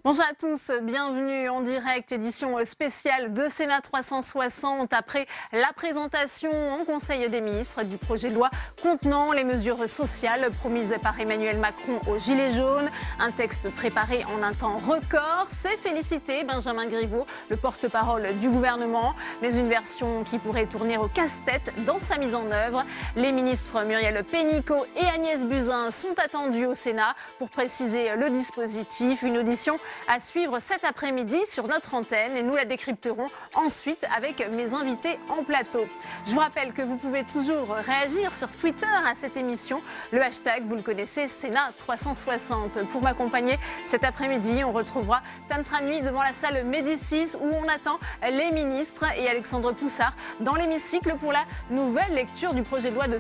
Bonjour à tous, bienvenue en direct, édition spéciale de Sénat 360 après la présentation en Conseil des ministres du projet de loi contenant les mesures sociales promises par Emmanuel Macron aux Gilets jaunes. Un texte préparé en un temps record, c'est félicité Benjamin Griveaux, le porte-parole du gouvernement, mais une version qui pourrait tourner au casse-tête dans sa mise en œuvre. Les ministres Muriel Pénicaud et Agnès Buzyn sont attendus au Sénat pour préciser le dispositif. Une audition à suivre cet après-midi sur notre antenne et nous la décrypterons ensuite avec mes invités en plateau. Je vous rappelle que vous pouvez toujours réagir sur Twitter à cette émission. Le hashtag, vous le connaissez, Sénat 360. Pour m'accompagner cet après-midi, on retrouvera Tam Tranui devant la salle Médicis où on attend les ministres et Alexandre Poussard dans l'hémicycle pour la nouvelle lecture du projet de loi de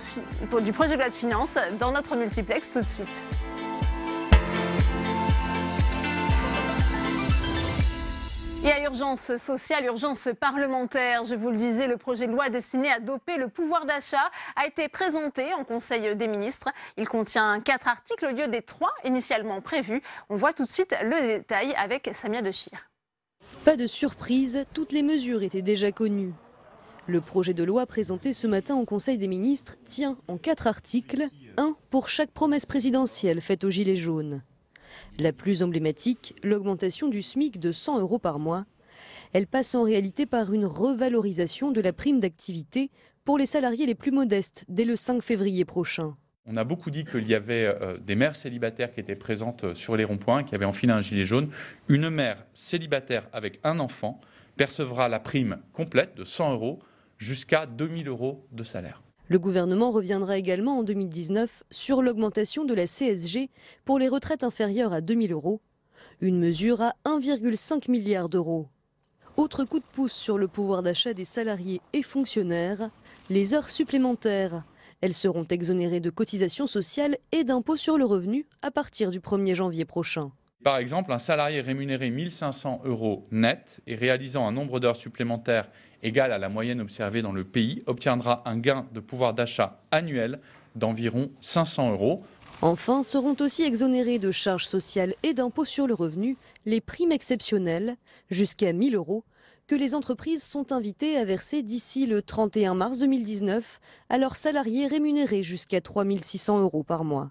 finances dans notre multiplex tout de suite. Et à urgence sociale, urgence parlementaire, je vous le disais, le projet de loi destiné à doper le pouvoir d'achat a été présenté en Conseil des ministres. Il contient 4 articles au lieu des 3 initialement prévus. On voit tout de suite le détail avec Samia Dechir. Pas de surprise, toutes les mesures étaient déjà connues. Le projet de loi présenté ce matin en Conseil des ministres tient en 4 articles, un pour chaque promesse présidentielle faite aux Gilets jaunes. La plus emblématique, l'augmentation du SMIC de 100 € par mois. Elle passe en réalité par une revalorisation de la prime d'activité pour les salariés les plus modestes dès le 5 février prochain. On a beaucoup dit qu'il y avait des mères célibataires qui étaient présentes sur les ronds-points, qui avaient enfilé un gilet jaune. Une mère célibataire avec un enfant percevra la prime complète de 100 € jusqu'à 2 000 € de salaire. Le gouvernement reviendra également en 2019 sur l'augmentation de la CSG pour les retraites inférieures à 2 000 €, une mesure à 1,5 milliard d'euros. Autre coup de pouce sur le pouvoir d'achat des salariés et fonctionnaires, les heures supplémentaires. Elles seront exonérées de cotisations sociales et d'impôts sur le revenu à partir du 1er janvier prochain. Par exemple, un salarié rémunéré 1 500 € net et réalisant un nombre d'heures supplémentaires égal à la moyenne observée dans le pays obtiendra un gain de pouvoir d'achat annuel d'environ 500 €. Enfin, seront aussi exonérées de charges sociales et d'impôts sur le revenu les primes exceptionnelles, jusqu'à 1 000 €, que les entreprises sont invitées à verser d'ici le 31 mars 2019 à leurs salariés rémunérés jusqu'à 3 600 € par mois.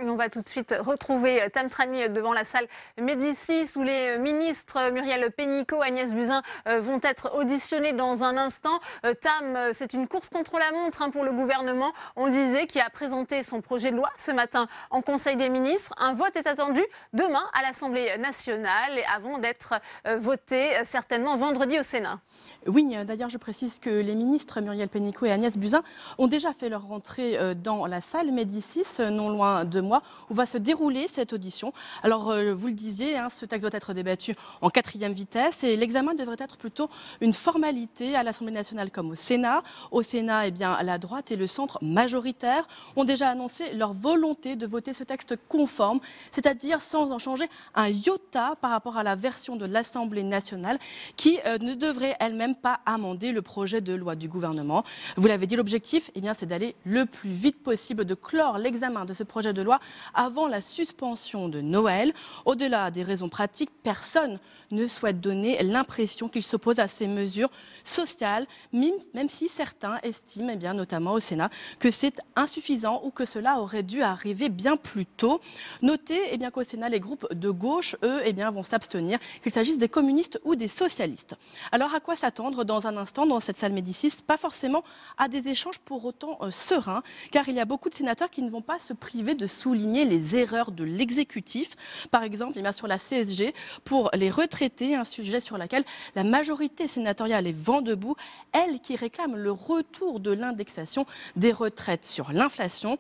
On va tout de suite retrouver Tam Tranui devant la salle Médicis où les ministres Muriel Pénicaud et Agnès Buzyn vont être auditionnés dans un instant. Tam, c'est une course contre la montre pour le gouvernement, on le disait, qui a présenté son projet de loi ce matin en Conseil des ministres. Un vote est attendu demain à l'Assemblée nationale et avant d'être voté certainement vendredi au Sénat. Oui, d'ailleurs je précise que les ministres Muriel Pénicaud et Agnès Buzyn ont déjà fait leur rentrée dans la salle Médicis, non loin de moi, où va se dérouler cette audition. Alors vous le disiez, ce texte doit être débattu en 4e vitesse et l'examen devrait être plutôt une formalité à l'Assemblée nationale comme au Sénat. Au Sénat, la droite et le centre majoritaire ont déjà annoncé leur volonté de voter ce texte conforme, c'est-à-dire sans en changer un iota par rapport à la version de l'Assemblée nationale qui ne devrait elle-même pas amender le projet de loi du gouvernement. Vous l'avez dit, l'objectif, c'est d'aller le plus vite possible, de clore l'examen de ce projet de loi avant la suspension de Noël. Au-delà des raisons pratiques, personne ne souhaite donner l'impression qu'il s'oppose à ces mesures sociales, même si certains estiment, notamment au Sénat, que c'est insuffisant ou que cela aurait dû arriver bien plus tôt. Notez qu'au Sénat, les groupes de gauche, eux, vont s'abstenir, qu'il s'agisse des communistes ou des socialistes. Alors à quoi s'attendre dans un instant dans cette salle Médicis? Pas forcément à des échanges pour autant sereins, car il y a beaucoup de sénateurs qui ne vont pas se priver de souligner les erreurs de l'exécutif. Par exemple, sur la CSG pour les retraités, un sujet sur lequel la majorité sénatoriale est vent debout, elle qui réclame le retour de l'indexation des retraites sur l'inflation.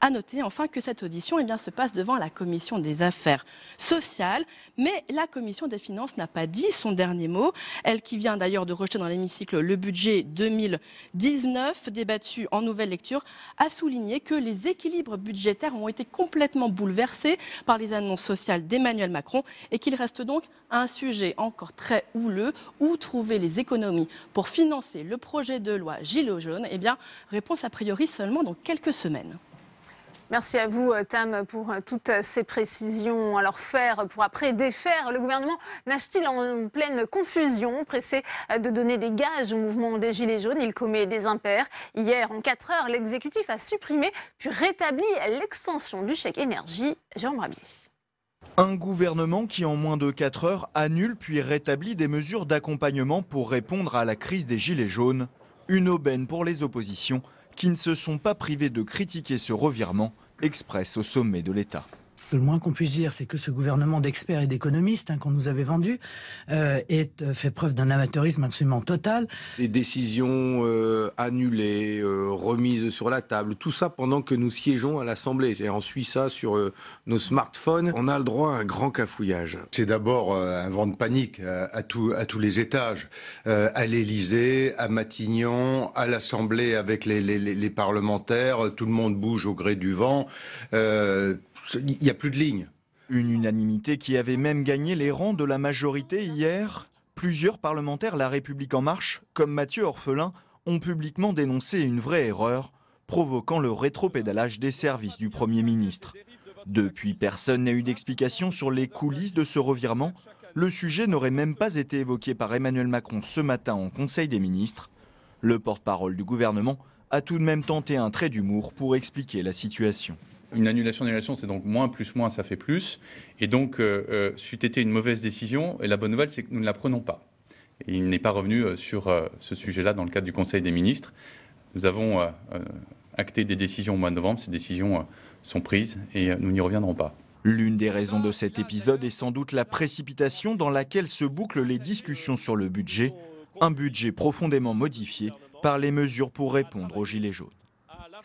À noter enfin que cette audition se passe devant la commission des affaires sociales, mais la commission des finances n'a pas dit son dernier mot. Elle qui vient d'ailleurs de rejeter dans l'hémicycle le budget 2019 débattu en nouvelle lecture, a souligné que les équilibres budgétaires ont été complètement bouleversés par les annonces sociales d'Emmanuel Macron et qu'il reste donc un sujet encore très houleux où trouver les économies pour financer le projet de loi Gilets jaunes. Réponse a priori seulement dans quelques semaines. Merci à vous, Tam, pour toutes ces précisions. Alors, faire pour après défaire, le gouvernement nage-t-il en pleine confusion? Pressé de donner des gages au mouvement des Gilets jaunes, il commet des impairs. Hier, en 4 heures, l'exécutif a supprimé puis rétabli l'extension du chèque énergie. Jérôme Rabier. Un gouvernement qui, en moins de 4 heures, annule puis rétablit des mesures d'accompagnement pour répondre à la crise des Gilets jaunes. Une aubaine pour les oppositions qui ne se sont pas privés de critiquer ce revirement express au sommet de l'État. Le moins qu'on puisse dire, c'est que ce gouvernement d'experts et d'économistes qu'on nous avait vendu fait preuve d'un amateurisme absolument total. Des décisions annulées, remises sur la table, tout ça pendant que nous siégeons à l'Assemblée. Et on suit ça sur nos smartphones. On a le droit à un grand cafouillage. C'est d'abord un vent de panique à tous les étages. À l'Élysée, à Matignon, à l'Assemblée avec les parlementaires. Tout le monde bouge au gré du vent. Il n'y a plus de ligne. Une unanimité qui avait même gagné les rangs de la majorité hier. Plusieurs parlementaires La République En Marche, comme Mathieu Orphelin, ont publiquement dénoncé une vraie erreur, provoquant le rétropédalage des services du Premier ministre. Depuis, personne n'a eu d'explication sur les coulisses de ce revirement. Le sujet n'aurait même pas été évoqué par Emmanuel Macron ce matin en Conseil des ministres. Le porte-parole du gouvernement a tout de même tenté un trait d'humour pour expliquer la situation. Une annulation, c'est donc moins plus moins, ça fait plus. Et donc, c'eût été une mauvaise décision. Et la bonne nouvelle, c'est que nous ne la prenons pas. Et il n'est pas revenu sur ce sujet-là dans le cadre du Conseil des ministres. Nous avons acté des décisions au mois de novembre. Ces décisions sont prises et nous n'y reviendrons pas. L'une des raisons de cet épisode est sans doute la précipitation dans laquelle se bouclent les discussions sur le budget. Un budget profondément modifié par les mesures pour répondre aux Gilets jaunes.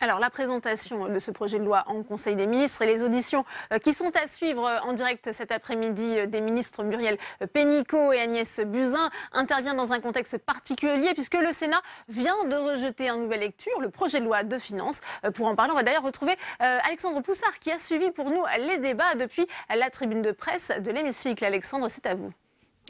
Alors, la présentation de ce projet de loi en Conseil des ministres et les auditions qui sont à suivre en direct cet après-midi des ministres Muriel Pénicaud et Agnès Buzyn intervient dans un contexte particulier puisque le Sénat vient de rejeter en nouvelle lecture le projet de loi de finances. Pour en parler, on va d'ailleurs retrouver Alexandre Poussard qui a suivi pour nous les débats depuis la tribune de presse de l'hémicycle. Alexandre, c'est à vous.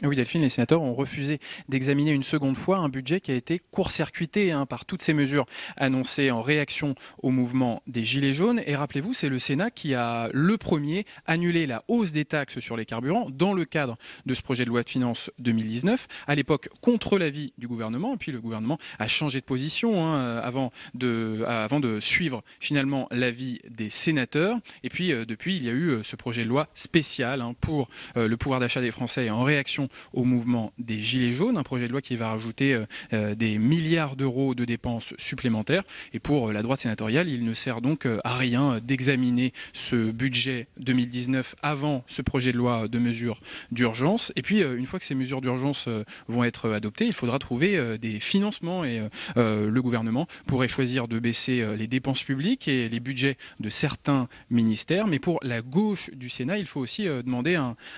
Oui, Delphine, les sénateurs ont refusé d'examiner une seconde fois un budget qui a été court-circuité par toutes ces mesures annoncées en réaction au mouvement des Gilets jaunes. Et rappelez-vous, c'est le Sénat qui a le premier annulé la hausse des taxes sur les carburants dans le cadre de ce projet de loi de finances 2019, à l'époque contre l'avis du gouvernement. Et puis le gouvernement a changé de position avant de suivre finalement l'avis des sénateurs. Et puis depuis, il y a eu ce projet de loi spécial pour le pouvoir d'achat des Français en réaction au mouvement des Gilets jaunes, un projet de loi qui va rajouter des milliards d'euros de dépenses supplémentaires. Et pour la droite sénatoriale, il ne sert donc à rien d'examiner ce budget 2019 avant ce projet de loi de mesures d'urgence. Et puis, une fois que ces mesures d'urgence vont être adoptées, il faudra trouver des financements et le gouvernement pourrait choisir de baisser les dépenses publiques et les budgets de certains ministères. Mais pour la gauche du Sénat, il faut aussi demander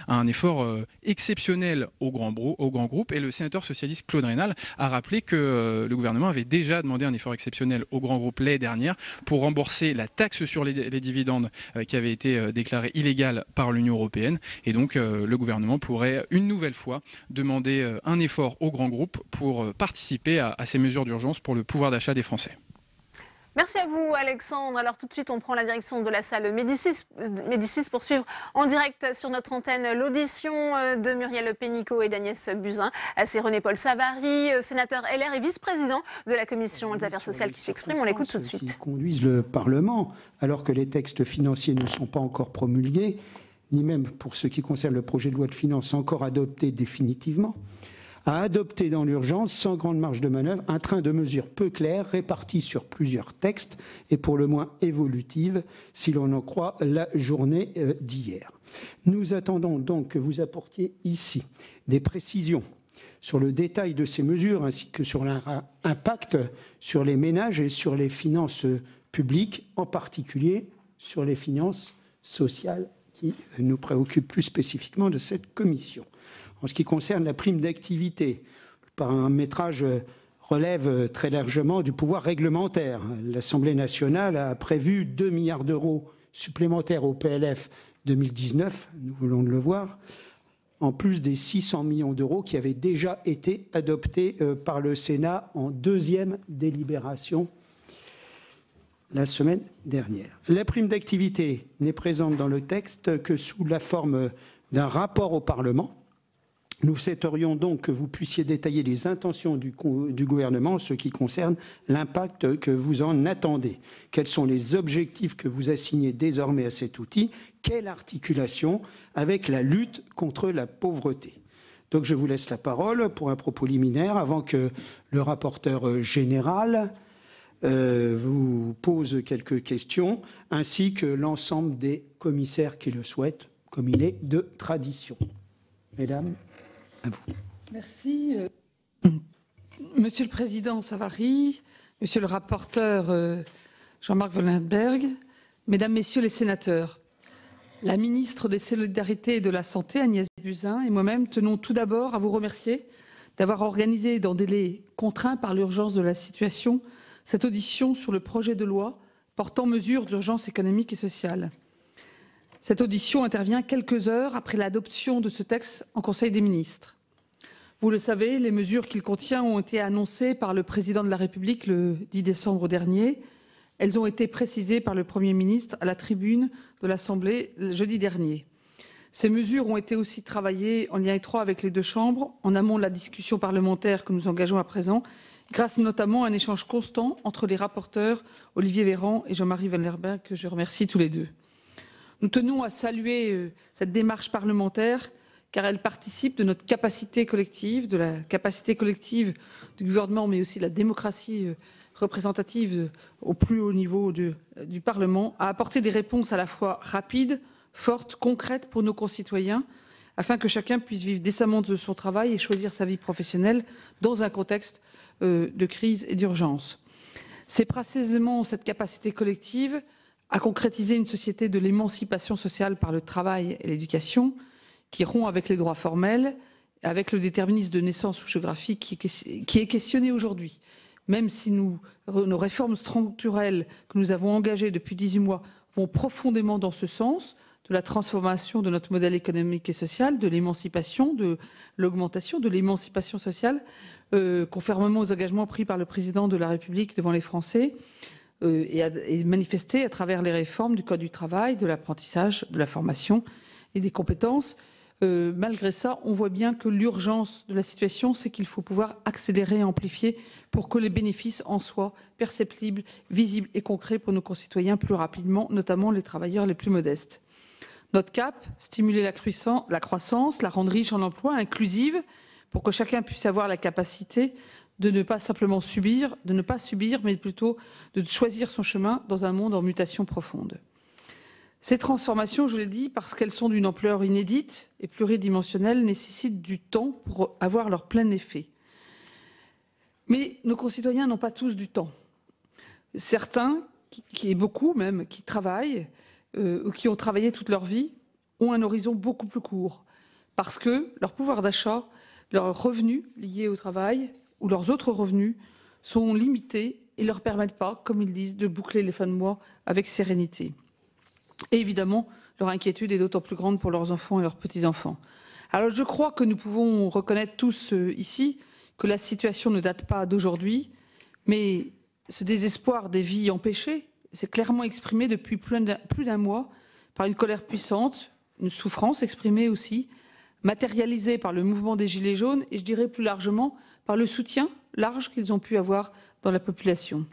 un effort exceptionnel au grand groupe. Et le sénateur socialiste Claude Raynal a rappelé que le gouvernement avait déjà demandé un effort exceptionnel au grand groupe l'année dernière pour rembourser la taxe sur les dividendes qui avait été déclarée illégale par l'Union européenne. Et donc le gouvernement pourrait une nouvelle fois demander un effort au grand groupe pour participer à ces mesures d'urgence pour le pouvoir d'achat des Français. Merci à vous, Alexandre. Alors tout de suite, on prend la direction de la salle Médicis pour suivre en direct sur notre antenne l'audition de Muriel Pénicaud et d'Agnès Buzyn. C'est René-Paul Savary, sénateur LR et vice-président de la Commission des affaires sociales qui s'exprime. On l'écoute tout de suite. Qui conduisent le Parlement, alors que les textes financiers ne sont pas encore promulgués, ni même pour ce qui concerne le projet de loi de finances encore adopté définitivement, a adopté dans l'urgence, sans grande marge de manœuvre, un train de mesures peu claires réparties sur plusieurs textes et pour le moins évolutives, si l'on en croit la journée d'hier. Nous attendons donc que vous apportiez ici des précisions sur le détail de ces mesures ainsi que sur leur impact sur les ménages et sur les finances publiques, en particulier sur les finances sociales qui nous préoccupent plus spécifiquement de cette commission. En ce qui concerne la prime d'activité, le paramétrage relève très largement du pouvoir réglementaire. L'Assemblée nationale a prévu 2 milliards d'euros supplémentaires au PLF 2019, nous voulons le voir, en plus des 600 millions d'euros qui avaient déjà été adoptés par le Sénat en deuxième délibération la semaine dernière. La prime d'activité n'est présente dans le texte que sous la forme d'un rapport au Parlement. Nous souhaiterions donc que vous puissiez détailler les intentions du gouvernement en ce qui concerne l'impact que vous en attendez. Quels sont les objectifs que vous assignez désormais à cet outil? Quelle articulation avec la lutte contre la pauvreté? Donc je vous laisse la parole pour un propos liminaire avant que le rapporteur général vous pose quelques questions, ainsi que l'ensemble des commissaires qui le souhaitent, comme il est de tradition. Mesdames, à vous. Merci. Monsieur le Président Savary, Monsieur le rapporteur Jean-Marc Wallenberg, Mesdames, Messieurs les sénateurs, la ministre des Solidarités et de la Santé, Agnès Buzyn, et moi-même tenons tout d'abord à vous remercier d'avoir organisé dans des délais contraints par l'urgence de la situation cette audition sur le projet de loi portant mesures d'urgence économique et sociale. Cette audition intervient quelques heures après l'adoption de ce texte en Conseil des ministres. Vous le savez, les mesures qu'il contient ont été annoncées par le Président de la République le 10 décembre dernier. Elles ont été précisées par le Premier ministre à la tribune de l'Assemblée le jeudi dernier. Ces mesures ont été aussi travaillées en lien étroit avec les deux chambres, en amont de la discussion parlementaire que nous engageons à présent, grâce notamment à un échange constant entre les rapporteurs Olivier Véran et Jean-Marie Wallenberg, que je remercie tous les deux. Nous tenons à saluer cette démarche parlementaire car elle participe de notre capacité collective, de la capacité collective du gouvernement, mais aussi de la démocratie représentative au plus haut niveau du Parlement, à apporter des réponses à la fois rapides, fortes, concrètes pour nos concitoyens, afin que chacun puisse vivre décemment de son travail et choisir sa vie professionnelle dans un contexte de crise et d'urgence. C'est précisément cette capacité collective à concrétiser une société de l'émancipation sociale par le travail et l'éducation, qui rompt avec les droits formels, avec le déterminisme de naissance ou géographique qui est questionné aujourd'hui. Même si nos réformes structurelles que nous avons engagées depuis 18 mois vont profondément dans ce sens, de la transformation de notre modèle économique et social, de l'émancipation, de l'augmentation de l'émancipation sociale, conformément aux engagements pris par le Président de la République devant les Français, et manifestés à travers les réformes du Code du travail, de l'apprentissage, de la formation et des compétences. Malgré ça, on voit bien que l'urgence de la situation, c'est qu'il faut pouvoir accélérer et amplifier pour que les bénéfices en soient perceptibles, visibles et concrets pour nos concitoyens plus rapidement, notamment les travailleurs les plus modestes. Notre cap, stimuler la croissance, la rendre riche en emploi, inclusive, pour que chacun puisse avoir la capacité de ne pas simplement subir, mais plutôt de choisir son chemin dans un monde en mutation profonde. Ces transformations, je l'ai dit, parce qu'elles sont d'une ampleur inédite et pluridimensionnelle, nécessitent du temps pour avoir leur plein effet. Mais nos concitoyens n'ont pas tous du temps. Certains, qui beaucoup même, qui travaillent ou qui ont travaillé toute leur vie, ont un horizon beaucoup plus court, parce que leur pouvoir d'achat, leurs revenus liés au travail ou leurs autres revenus sont limités et ne leur permettent pas, comme ils disent, de boucler les fins de mois avec sérénité. Et évidemment, leur inquiétude est d'autant plus grande pour leurs enfants et leurs petits-enfants. Alors je crois que nous pouvons reconnaître tous ici que la situation ne date pas d'aujourd'hui, mais ce désespoir des vies empêchées s'est clairement exprimé depuis plus d'un mois par une colère puissante, une souffrance exprimée aussi, matérialisée par le mouvement des Gilets jaunes et je dirais plus largement par le soutien large qu'ils ont pu avoir dans la population.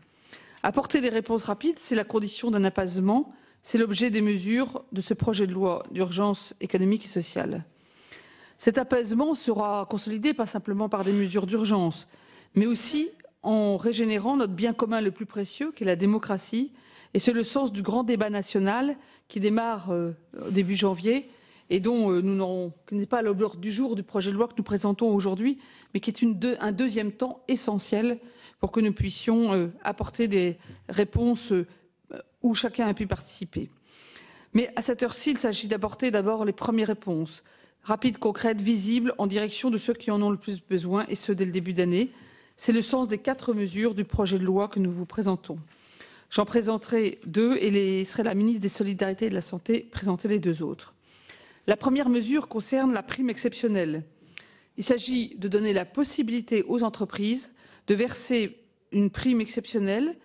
Apporter des réponses rapides, c'est la condition d'un apaisement. C'est l'objet des mesures de ce projet de loi d'urgence économique et sociale. Cet apaisement sera consolidé pas simplement par des mesures d'urgence, mais aussi en régénérant notre bien commun le plus précieux, qui est la démocratie. Et c'est le sens du grand débat national qui démarre au début janvier et dont qui n'est pas à l'ordre du jour du projet de loi que nous présentons aujourd'hui, mais qui est un deuxième temps essentiel pour que nous puissions apporter des réponses où chacun a pu participer. Mais à cette heure-ci, il s'agit d'apporter d'abord les premières réponses, rapides, concrètes, visibles, en direction de ceux qui en ont le plus besoin, et ce dès le début d'année. C'est le sens des 4 mesures du projet de loi que nous vous présentons. J'en présenterai 2 et serai la ministre des Solidarités et de la Santé présenter les 2 autres. La première mesure concerne la prime exceptionnelle. Il s'agit de donner la possibilité aux entreprises de verser une prime exceptionnelle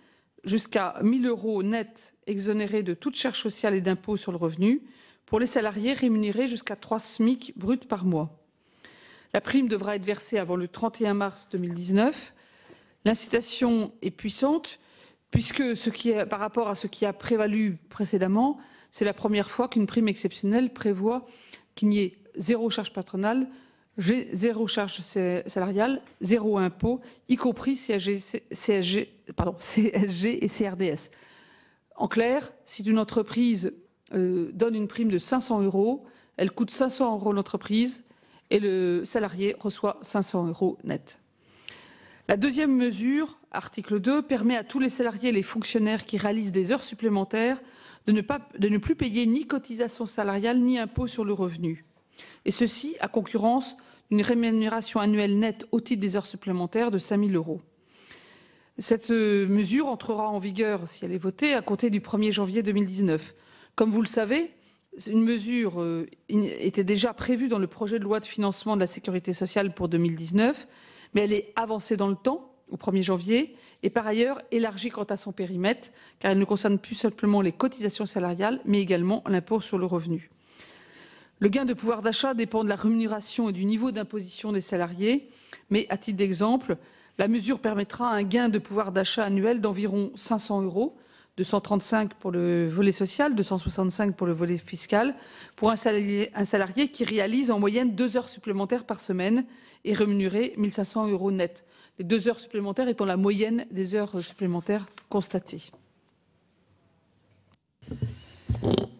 jusqu'à 1 000 € net exonérés de toute charge sociale et d'impôt sur le revenu pour les salariés rémunérés jusqu'à 3 SMIC bruts par mois. La prime devra être versée avant le 31 mars 2019. L'incitation est puissante puisque par rapport à ce qui a prévalu précédemment, c'est la première fois qu'une prime exceptionnelle prévoit qu'il n'y ait zéro charge patronale, zéro charge salariale, zéro impôt, y compris CSG et CRDS. En clair, si une entreprise donne une prime de 500 €, elle coûte 500 € l'entreprise et le salarié reçoit 500 € net. La deuxième mesure, article 2, permet à tous les salariés et les fonctionnaires qui réalisent des heures supplémentaires de ne plus payer ni cotisation salariale ni impôt sur le revenu. Et ceci à concurrence d'une rémunération annuelle nette au titre des heures supplémentaires de 5 000 €. Cette mesure entrera en vigueur, si elle est votée, à compter du 1er janvier 2019. Comme vous le savez, une mesure était déjà prévue dans le projet de loi de financement de la sécurité sociale pour 2019, mais elle est avancée dans le temps, au 1er janvier, et par ailleurs élargie quant à son périmètre, car elle ne concerne plus simplement les cotisations salariales, mais également l'impôt sur le revenu. Le gain de pouvoir d'achat dépend de la rémunération et du niveau d'imposition des salariés, mais à titre d'exemple, la mesure permettra un gain de pouvoir d'achat annuel d'environ 500 €, 235 pour le volet social, 265 pour le volet fiscal, pour un salarié qui réalise en moyenne 2 heures supplémentaires par semaine et rémunéré 1 500 € net. Les 2 heures supplémentaires étant la moyenne des heures supplémentaires constatées.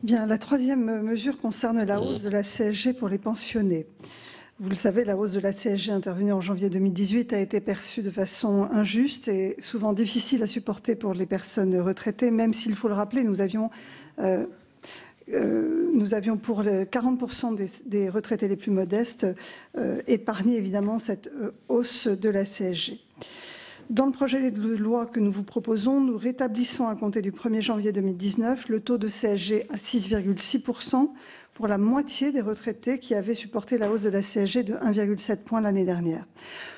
Bien, la troisième mesure concerne la hausse de la CSG pour les pensionnés. Vous le savez, la hausse de la CSG intervenue en janvier 2018 a été perçue de façon injuste et souvent difficile à supporter pour les personnes retraitées, même s'il faut le rappeler, nous avions pour 40% des retraités les plus modestes épargné évidemment cette hausse de la CSG. Dans le projet de loi que nous vous proposons, nous rétablissons à compter du 1er janvier 2019 le taux de CSG à 6,6% pour la moitié des retraités qui avaient supporté la hausse de la CSG de 1,7 point l'année dernière.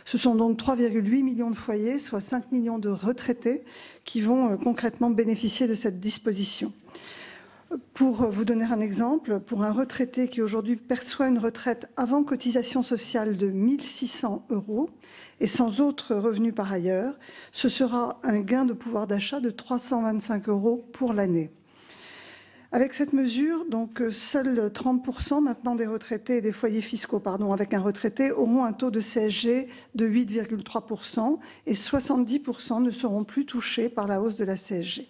Ce sont donc 3,8 millions de foyers, soit 5 millions de retraités, qui vont concrètement bénéficier de cette disposition. Pour vous donner un exemple, pour un retraité qui aujourd'hui perçoit une retraite avant cotisation sociale de 1 600 € et sans autre revenu par ailleurs, ce sera un gain de pouvoir d'achat de 325 € pour l'année. Avec cette mesure, donc, seuls 30% maintenant des retraités et des foyers fiscaux avec un retraité auront un taux de CSG de 8,3% et 70% ne seront plus touchés par la hausse de la CSG.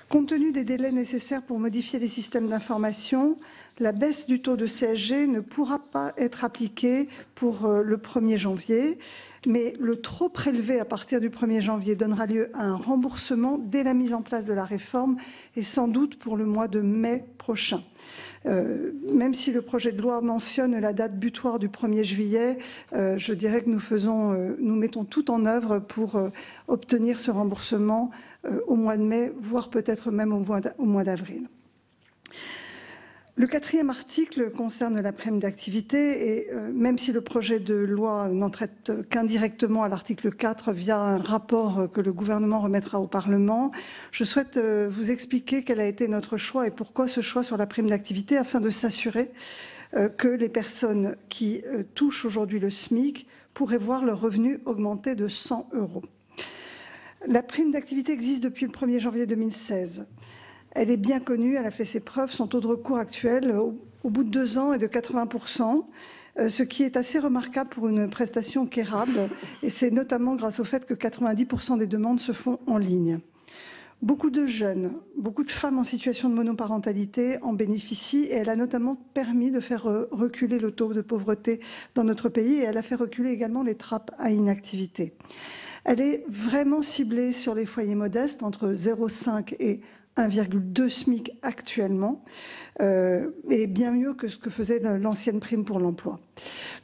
Compte tenu des délais nécessaires pour modifier les systèmes d'information, la baisse du taux de CSG ne pourra pas être appliquée pour le 1er janvier, mais le trop prélevé à partir du 1er janvier donnera lieu à un remboursement dès la mise en place de la réforme et sans doute pour le mois de mai prochain. Même si le projet de loi mentionne la date butoir du 1er juillet, je dirais que nous mettons tout en œuvre pour obtenir ce remboursement au mois de mai, voire peut-être même au mois d'avril. Le 4e article concerne la prime d'activité et même si le projet de loi n'en traite qu'indirectement à l'article 4 via un rapport que le gouvernement remettra au Parlement, je souhaite vous expliquer quel a été notre choix et pourquoi ce choix sur la prime d'activité afin de s'assurer que les personnes qui touchent aujourd'hui le SMIC pourraient voir leur revenu augmenter de 100 €. La prime d'activité existe depuis le 1er janvier 2016. Elle est bien connue, elle a fait ses preuves. Son taux de recours actuel, au bout de 2 ans, est de 80%, ce qui est assez remarquable pour une prestation quérable. Et c'est notamment grâce au fait que 90% des demandes se font en ligne. Beaucoup de jeunes, beaucoup de femmes en situation de monoparentalité en bénéficient et elle a notamment permis de faire reculer le taux de pauvreté dans notre pays et elle a fait reculer également les trappes à inactivité. Elle est vraiment ciblée sur les foyers modestes, entre 0,5 et 1,2 SMIC actuellement, et bien mieux que ce que faisait l'ancienne prime pour l'emploi.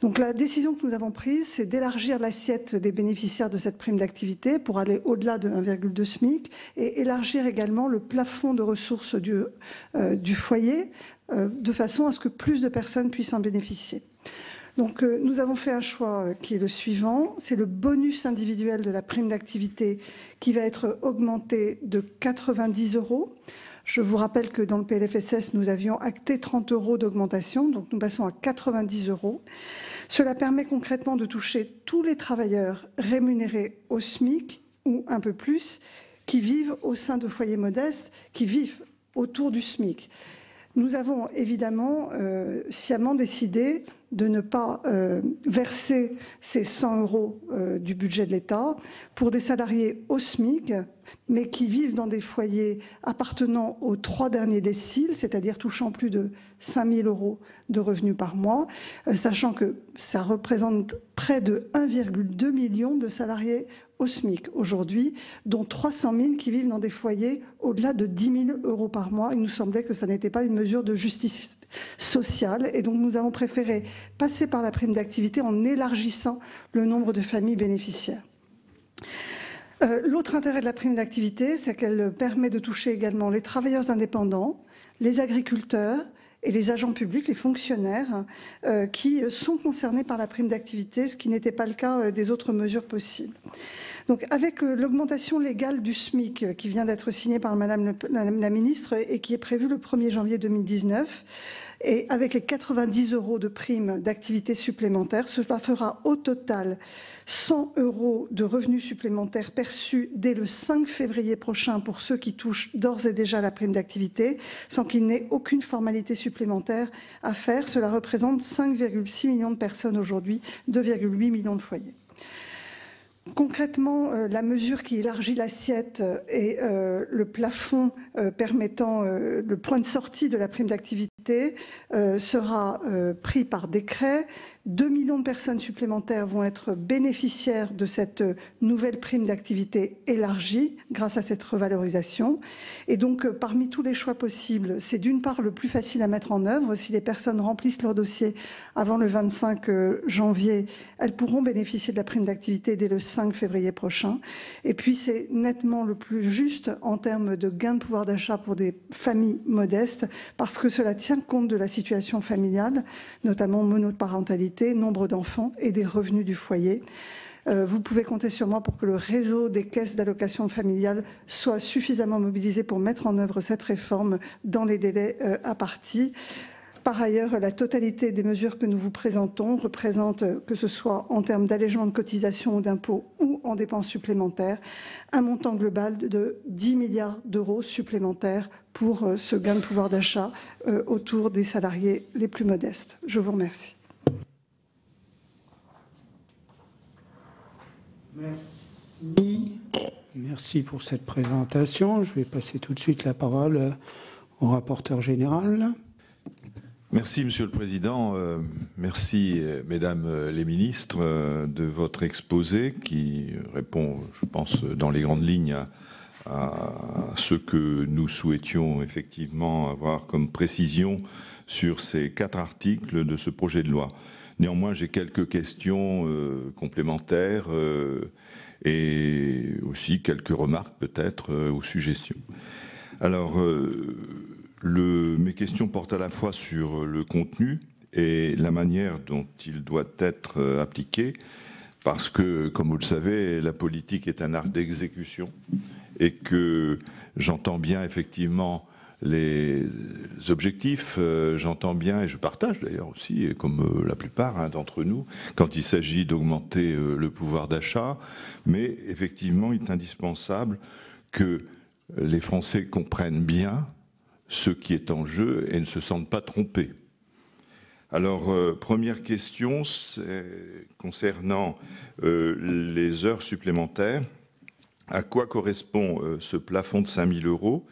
Donc la décision que nous avons prise, c'est d'élargir l'assiette des bénéficiaires de cette prime d'activité pour aller au-delà de 1,2 SMIC et élargir également le plafond de ressources du foyer de façon à ce que plus de personnes puissent en bénéficier. Donc nous avons fait un choix qui est le suivant, c'est le bonus individuel de la prime d'activité qui va être augmenté de 90 €. Je vous rappelle que dans le PLFSS, nous avions acté 30 € d'augmentation, donc nous passons à 90 €. Cela permet concrètement de toucher tous les travailleurs rémunérés au SMIC ou un peu plus, qui vivent au sein de foyers modestes, qui vivent autour du SMIC. Nous avons évidemment sciemment décidé de ne pas verser ces 100 € du budget de l'État pour des salariés au SMIC, mais qui vivent dans des foyers appartenant aux 3 derniers déciles, c'est-à-dire touchant plus de 5 000 € de revenus par mois, sachant que ça représente près de 1,2 million de salariés au SMIC aujourd'hui, dont 300 000 qui vivent dans des foyers au-delà de 10 000 € par mois. Il nous semblait que ça n'était pas une mesure de justice sociale et donc nous avons préféré passer par la prime d'activité en élargissant le nombre de familles bénéficiaires. L'autre intérêt de la prime d'activité, c'est qu'elle permet de toucher également les travailleurs indépendants, les agriculteurs et les agents publics, les fonctionnaires, qui sont concernés par la prime d'activité, ce qui n'était pas le cas des autres mesures possibles. Donc, avec l'augmentation légale du SMIC qui vient d'être signée par Madame la ministre et qui est prévue le 1er janvier 2019, et avec les 90 € de prime d'activité supplémentaire, cela fera au total 100 € de revenus supplémentaires perçus dès le 5 février prochain pour ceux qui touchent d'ores et déjà la prime d'activité, sans qu'il n'ait aucune formalité supplémentaire à faire. Cela représente 5,6 millions de personnes aujourd'hui, 2,8 millions de foyers. Concrètement, la mesure qui élargit l'assiette et le plafond permettant le point de sortie de la prime d'activité sera pris par décret. 2 millions de personnes supplémentaires vont être bénéficiaires de cette nouvelle prime d'activité élargie grâce à cette revalorisation. Et donc, parmi tous les choix possibles, c'est d'une part le plus facile à mettre en œuvre. Si les personnes remplissent leur dossier avant le 25 janvier, elles pourront bénéficier de la prime d'activité dès le 5 février prochain. Et puis, c'est nettement le plus juste en termes de gain de pouvoir d'achat pour des familles modestes, parce que cela tient compte de la situation familiale, notamment monoparentalité, nombre d'enfants et des revenus du foyer. Vous pouvez compter sur moi pour que le réseau des caisses d'allocation familiale soit suffisamment mobilisé pour mettre en œuvre cette réforme dans les délais impartis. Par ailleurs, la totalité des mesures que nous vous présentons représente, que ce soit en termes d'allègement de cotisations ou d'impôts ou en dépenses supplémentaires, un montant global de 10 milliards d'euros supplémentaires pour ce gain de pouvoir d'achat autour des salariés les plus modestes. Je vous remercie. Merci pour cette présentation. Je vais passer tout de suite la parole au rapporteur général. Merci Monsieur le Président, merci Mesdames les ministres de votre exposé qui répond, je pense, dans les grandes lignes à ce que nous souhaitions effectivement avoir comme précision sur ces 4 articles de ce projet de loi. Néanmoins, j'ai quelques questions complémentaires et aussi quelques remarques peut-être ou suggestions. Alors, mes questions portent à la fois sur le contenu et la manière dont il doit être appliqué, parce que, comme vous le savez, la politique est un art d'exécution et que j'entends bien effectivement les objectifs, j'entends bien, et je partage d'ailleurs aussi, comme la plupart d'entre nous, quand il s'agit d'augmenter le pouvoir d'achat, mais effectivement, il est indispensable que les Français comprennent bien ce qui est en jeu et ne se sentent pas trompés. Alors, première question, concernant les heures supplémentaires. À quoi correspond ce plafond de 5 000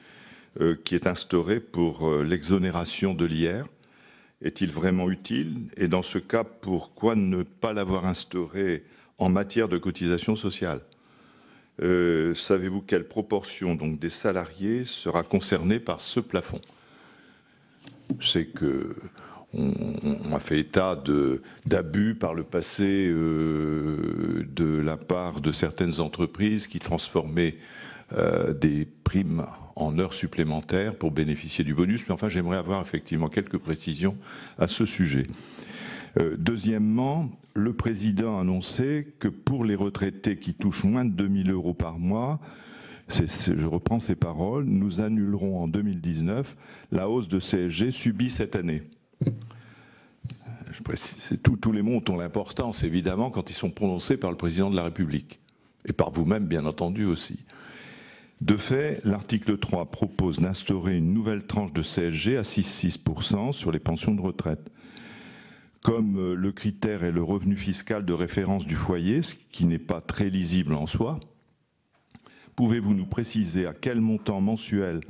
€ qui est instauré pour l'exonération de l'IR? Est-il vraiment utile? Et dans ce cas, pourquoi ne pas l'avoir instauré en matière de cotisation sociale? Savez-vous quelle proportion donc, des salariés sera concernée par ce plafond? Je sais qu'on a fait état d'abus par le passé de la part de certaines entreprises qui transformaient des primes en heures supplémentaires pour bénéficier du bonus. Mais enfin, j'aimerais avoir effectivement quelques précisions à ce sujet. Deuxièmement, le président a annoncé que pour les retraités qui touchent moins de 2 000 euros par mois, je reprends ces paroles, nous annulerons en 2019 la hausse de CSG subie cette année. Je précise, tous les mots ont l'importance, évidemment, quand ils sont prononcés par le président de la République, et par vous-même, bien entendu, aussi. De fait, l'article 3 propose d'instaurer une nouvelle tranche de CSG à 6,6% sur les pensions de retraite. Comme le critère est le revenu fiscal de référence du foyer, ce qui n'est pas très lisible en soi, pouvez-vous nous préciser à quel montant mensuel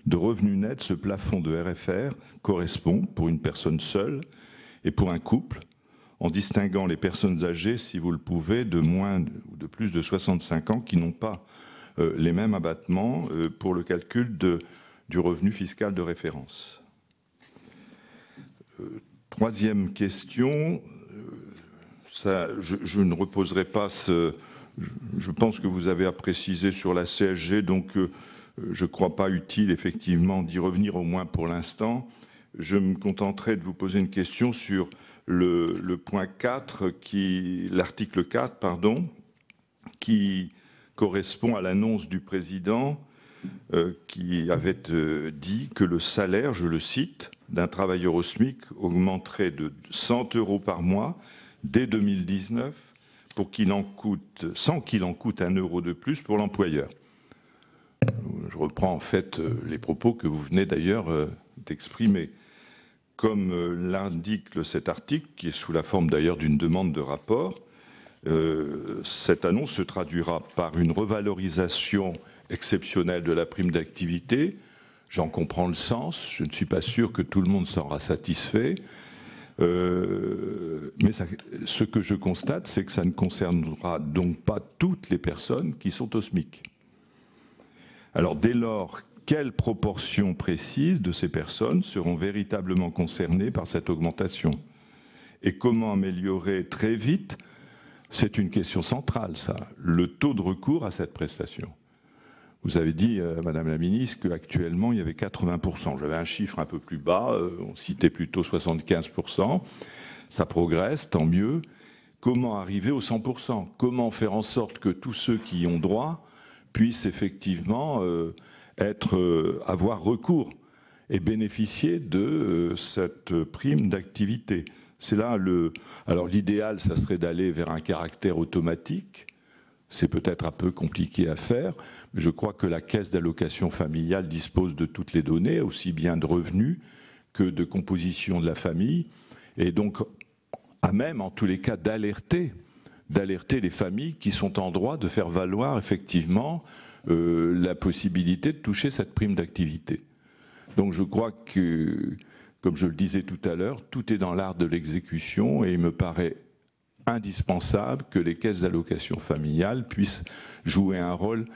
de revenu net ce plafond de RFR correspond pour une personne seule et pour un couple, en distinguant les personnes âgées, si vous le pouvez, de moins ou de plus de 65 ans qui n'ont pas les mêmes abattements pour le calcul du revenu fiscal de référence. Troisième question, je ne reposerai pas je pense que vous avez à préciser sur la CSG, donc je ne crois pas utile effectivement d'y revenir au moins pour l'instant. Je me contenterai de vous poser une question sur le point 4, l'article 4, pardon, qui correspond à l'annonce du président qui avait dit que le salaire, je le cite, d'un travailleur au SMIC augmenterait de 100 euros par mois dès 2019 sans qu'il en coûte 1 euro de plus pour l'employeur. Je reprends en fait les propos que vous venez d'ailleurs d'exprimer. Comme l'indique cet article, qui est sous la forme d'ailleurs d'une demande de rapport, cette annonce se traduira par une revalorisation exceptionnelle de la prime d'activité. J'en comprends le sens, je ne suis pas sûr que tout le monde s'en sera satisfait. Mais ce que je constate, c'est que ça ne concernera donc pas toutes les personnes qui sont au SMIC. Alors dès lors, quelle proportion précise de ces personnes seront véritablement concernées par cette augmentation? Et comment améliorer très vite? C'est une question centrale, ça, le taux de recours à cette prestation. Vous avez dit, Madame la Ministre, qu'actuellement, il y avait 80%. J'avais un chiffre un peu plus bas, on citait plutôt 75%. Ça progresse, tant mieux. Comment arriver au 100%? Comment faire en sorte que tous ceux qui y ont droit puissent effectivement avoir recours et bénéficier de cette prime d'activité? C'est là Alors l'idéal, ça serait d'aller vers un caractère automatique. C'est peut-être un peu compliqué à faire, mais je crois que la caisse d'allocation familiale dispose de toutes les données, aussi bien de revenus que de composition de la famille, et donc à même, en tous les cas, d'alerter les familles qui sont en droit de faire valoir effectivement la possibilité de toucher cette prime d'activité. Donc je crois que, comme je le disais tout à l'heure, tout est dans l'art de l'exécution et il me paraît indispensable que les caisses d'allocation familiale puissent jouer un rôle,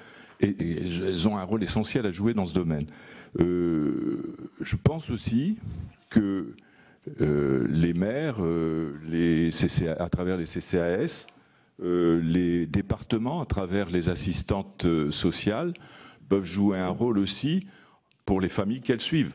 et elles ont un rôle essentiel à jouer dans ce domaine. Je pense aussi que les maires, à travers les CCAS, les départements, à travers les assistantes sociales, peuvent jouer un rôle aussi pour les familles qu'elles suivent,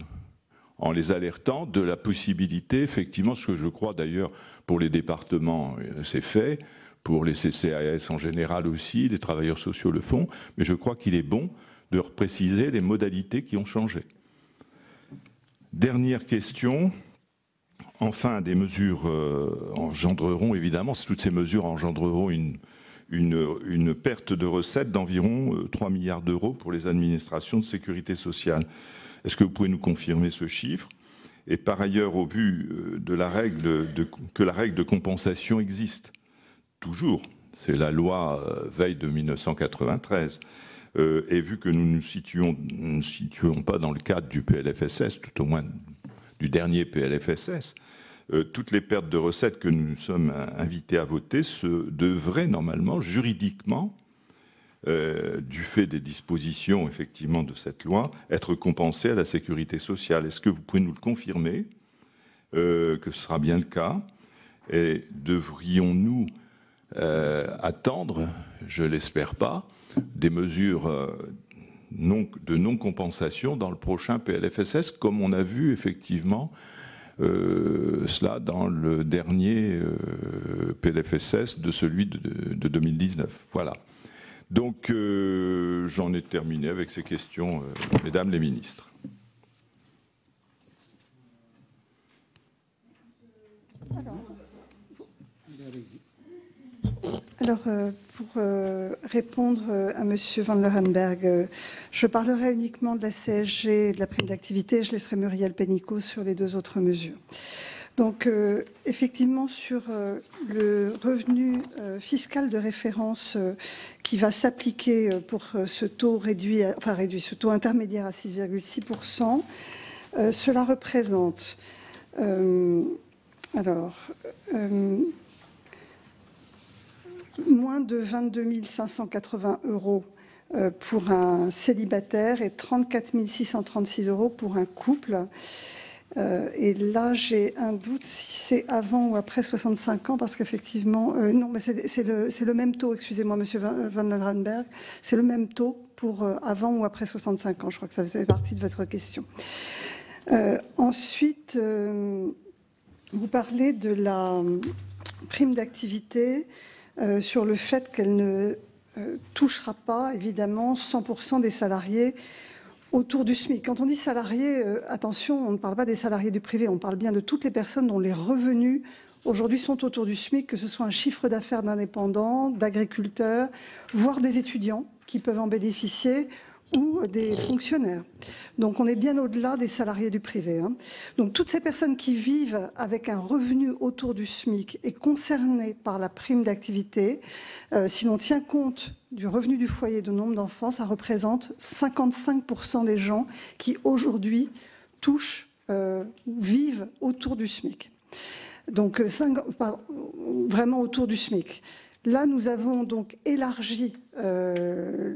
en les alertant de la possibilité, effectivement, ce que je crois d'ailleurs pour les départements, c'est fait, pour les CCAS en général aussi, les travailleurs sociaux le font, mais je crois qu'il est bon de repréciser les modalités qui ont changé. Dernière question. Enfin, des mesures engendreront, évidemment, toutes ces mesures engendreront une perte de recettes d'environ 3 milliards d'euros pour les administrations de sécurité sociale. Est-ce que vous pouvez nous confirmer ce chiffre? Et par ailleurs, au vu de que la règle de compensation existe, toujours, c'est la loi Veil de 1993, et vu que nous ne nous situons pas dans le cadre du PLFSS, tout au moins du dernier PLFSS, toutes les pertes de recettes que nous sommes invités à voter devraient normalement, juridiquement, du fait des dispositions effectivement de cette loi, être compensées à la sécurité sociale. Est-ce que vous pouvez nous le confirmer, que ce sera bien le cas? Et devrions-nous attendre, je ne l'espère pas, des mesures de non-compensation dans le prochain PLFSS, comme on a vu effectivement cela dans le dernier PLFSS de celui de 2019. Voilà. Donc j'en ai terminé avec ces questions, mesdames les ministres. Alors, pour répondre à M. Van Lerenberghe, je parlerai uniquement de la CSG et de la prime d'activité. Je laisserai Muriel Pénicaud sur les deux autres mesures. Donc, effectivement, sur le revenu fiscal de référence qui va s'appliquer pour ce taux réduit, ce taux intermédiaire à 6,6%, cela représente moins de 22 580 € pour un célibataire et 34 636 € pour un couple. Et là, j'ai un doute si c'est avant ou après 65 ans, parce qu'effectivement, non, mais c'est le même taux, excusez-moi, Monsieur Van Lerenberghe, c'est le même taux pour avant ou après 65 ans. Je crois que ça faisait partie de votre question. Ensuite, vous parlez de la prime d'activité, sur le fait qu'elle ne touchera pas, évidemment, 100% des salariés autour du SMIC. Quand on dit salariés, attention, on ne parle pas des salariés du privé, on parle bien de toutes les personnes dont les revenus aujourd'hui sont autour du SMIC, que ce soit un chiffre d'affaires d'indépendants, d'agriculteurs, voire des étudiants qui peuvent en bénéficier, ou des fonctionnaires. Donc on est bien au-delà des salariés du privé. Donc toutes ces personnes qui vivent avec un revenu autour du SMIC et concernées par la prime d'activité, si l'on tient compte du revenu du foyer, du nombre d'enfants, ça représente 55% des gens qui aujourd'hui touchent, vivent autour du SMIC. Donc vraiment autour du SMIC. Là, nous avons donc élargi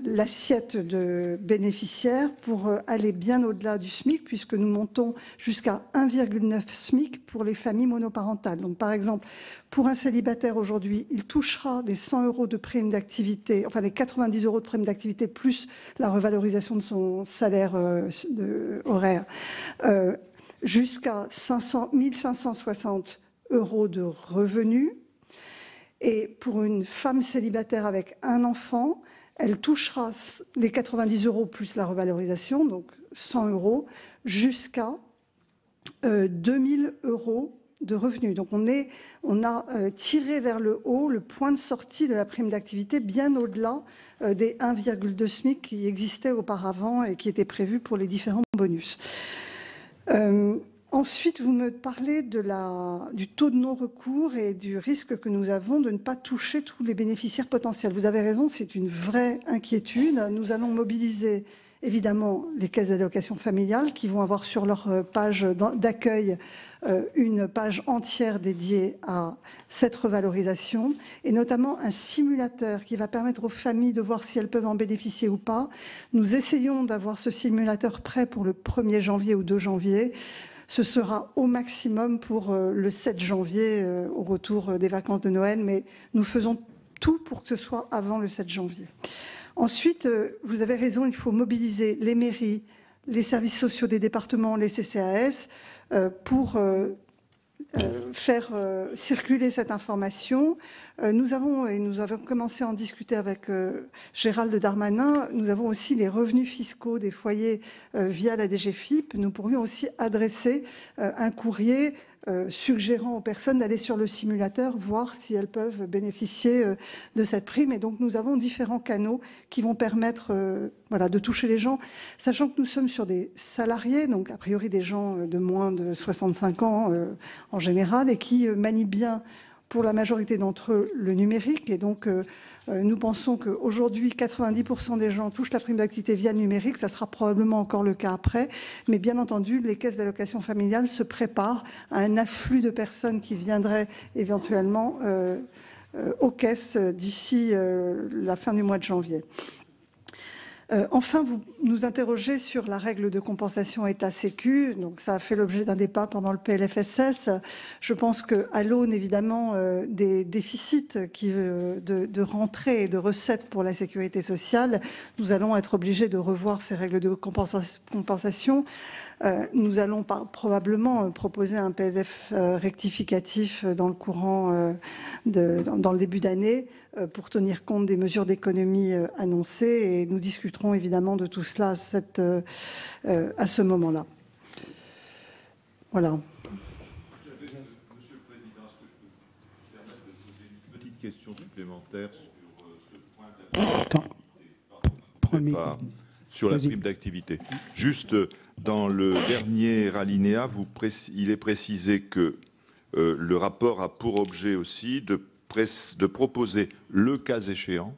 l'assiette de bénéficiaires pour aller bien au-delà du SMIC, puisque nous montons jusqu'à 1,9 SMIC pour les familles monoparentales. Donc, par exemple, pour un célibataire aujourd'hui, il touchera les 100 € de prime d'activité, enfin les 90 € de prime d'activité, plus la revalorisation de son salaire horaire, jusqu'à 1 560 € de revenus. Et pour une femme célibataire avec un enfant, elle touchera les 90 € plus la revalorisation, donc 100 €, jusqu'à 2000 € de revenus. Donc on a tiré vers le haut le point de sortie de la prime d'activité, bien au-delà des 1,2 SMIC qui existaient auparavant et qui étaient prévus pour les différents bonus. Ensuite, vous me parlez du taux de non-recours et du risque que nous avons de ne pas toucher tous les bénéficiaires potentiels. Vous avez raison, c'est une vraie inquiétude. Nous allons mobiliser évidemment les caisses d'allocation familiale qui vont avoir sur leur page d'accueil une page entière dédiée à cette revalorisation, et notamment un simulateur qui va permettre aux familles de voir si elles peuvent en bénéficier ou pas. Nous essayons d'avoir ce simulateur prêt pour le 1er janvier ou 2 janvier. Ce sera au maximum pour le 7 janvier, au retour des vacances de Noël, mais nous faisons tout pour que ce soit avant le 7 janvier. Ensuite, vous avez raison, il faut mobiliser les mairies, les services sociaux des départements, les CCAS, pour faire circuler cette information. Nous avons commencé à en discuter avec Gérald Darmanin, nous avons aussi les revenus fiscaux des foyers via la DGFiP. Nous pourrions aussi adresser un courrier suggérant aux personnes d'aller sur le simulateur, voir si elles peuvent bénéficier de cette prime. Et donc nous avons différents canaux qui vont permettre de toucher les gens, sachant que nous sommes sur des salariés, donc a priori des gens de moins de 65 ans en général, et qui manient bien, pour la majorité d'entre eux, le numérique. Et donc nous pensons qu'aujourd'hui, 90% des gens touchent la prime d'activité via le numérique. Ça sera probablement encore le cas après. Mais bien entendu, les caisses d'allocation familiale se préparent à un afflux de personnes qui viendraient éventuellement aux caisses d'ici la fin du mois de janvier. Enfin, vous nous interrogez sur la règle de compensation État-Sécu. Donc, ça a fait l'objet d'un débat pendant le PLFSS. Je pense qu'à l'aune, évidemment, des déficits de rentrée et de recettes pour la sécurité sociale, nous allons être obligés de revoir ces règles de compensation. Nous allons probablement proposer un PLF rectificatif dans le courant, dans le début d'année, pour tenir compte des mesures d'économie annoncées, et nous discuterons évidemment de tout cela à ce moment-là. Voilà. Monsieur le Président, est-ce que je peux me permettre de poser une petite question supplémentaire sur ce point d'activité, sur la prime d'activité. Juste dans le dernier alinéa, il est précisé que le rapport a pour objet aussi de proposer, le cas échéant,